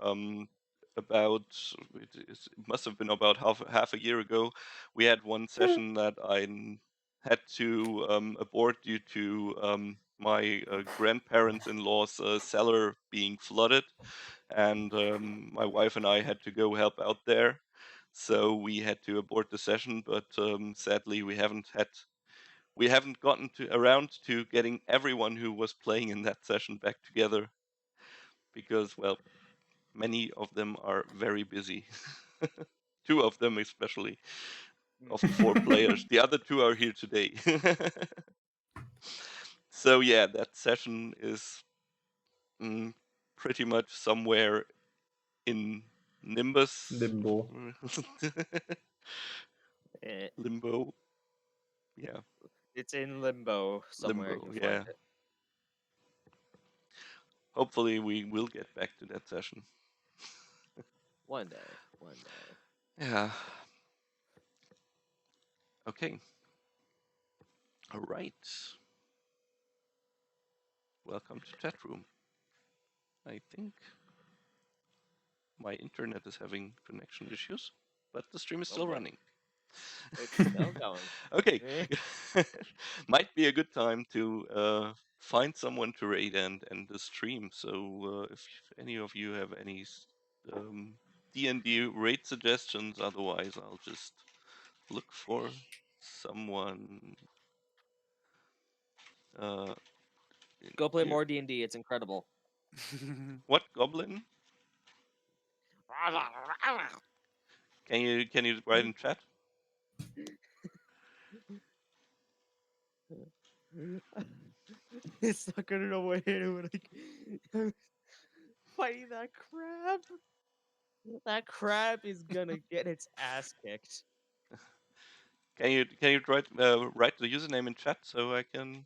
about it must have been about half a year ago, we had one session that I had to abort due to my grandparents-in-law's cellar being flooded, and my wife and I had to go help out there. So we had to abort the session, but sadly we haven't gotten around to getting everyone who was playing in that session back together, because well, many of them are very busy. Two of them especially, of the 4 players. The other 2 are here today. So yeah, that session is pretty much somewhere in Nimbus. Limbo. Eh, Limbo. Yeah, It's in limbo somewhere. I limbo. can find Yeah. it Hopefully we will get back to that session. one day. One day. Yeah. Okay. All right. Welcome to chat room. I think my internet is having connection issues, but the stream is Oh still boy, running. it's still going. Okay. Eh. Might be a good time to find someone to raid and end the stream. So if any of you have any D&D raid suggestions, otherwise I'll just look for someone. Go play Here. more D&D. It's incredible. What goblin? Can you write in chat? It's not gonna know what hit him when I'm fighting that crab. That crab is gonna get its ass kicked. Can you write the username in chat so I can?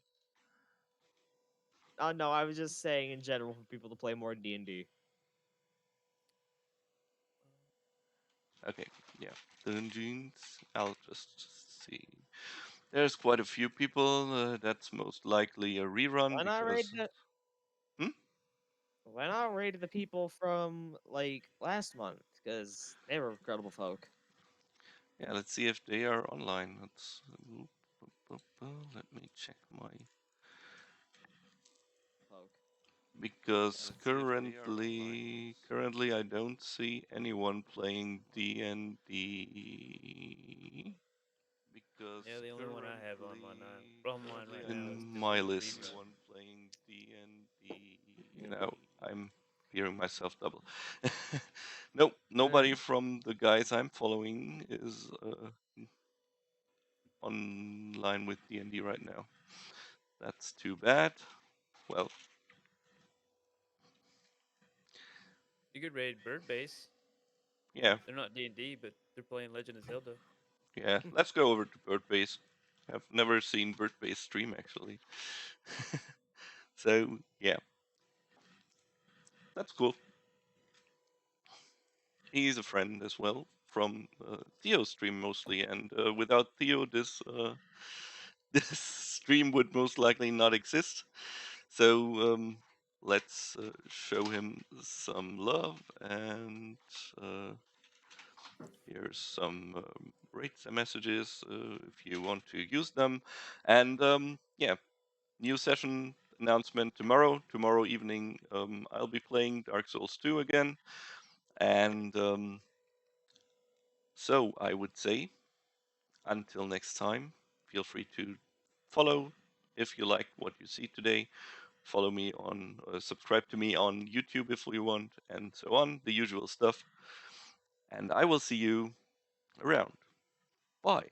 Oh no, I was just saying in general for people to play more D&D. Okay, yeah. Dungeons. I'll just see. There's quite a few people. That's most likely a rerun Why not because. raid Hmm? Why not raid the people from like last month? Because they were incredible folk. Yeah, let's see if they are online. Let me check my. Folk. Because currently I don't see anyone playing D&D. Yeah, the only one I have online right now is In my Timothy list. Primo. Playing D&D. You know, I'm hearing myself double. Nope, nobody from the guys I'm following is online with D&D right now. That's too bad. Well, You could raid Bird Base. yeah, They're not D&D, but they're playing Legend of Zelda. yeah. Let's go over to Bird Base. I've never seen Bird Base stream actually. So yeah, that's cool. He's a friend as well from Theo's stream mostly, and without Theo, this this stream would most likely not exist. So let's show him some love, and here's some rates and messages if you want to use them. And yeah, new session announcement tomorrow. Tomorrow evening, I'll be playing Dark Souls 2 again, and so I would say, until next time, feel free to follow if you like what you see today. Follow me on, subscribe to me on YouTube if you want, and so on, the usual stuff. And I will see you around. Bye.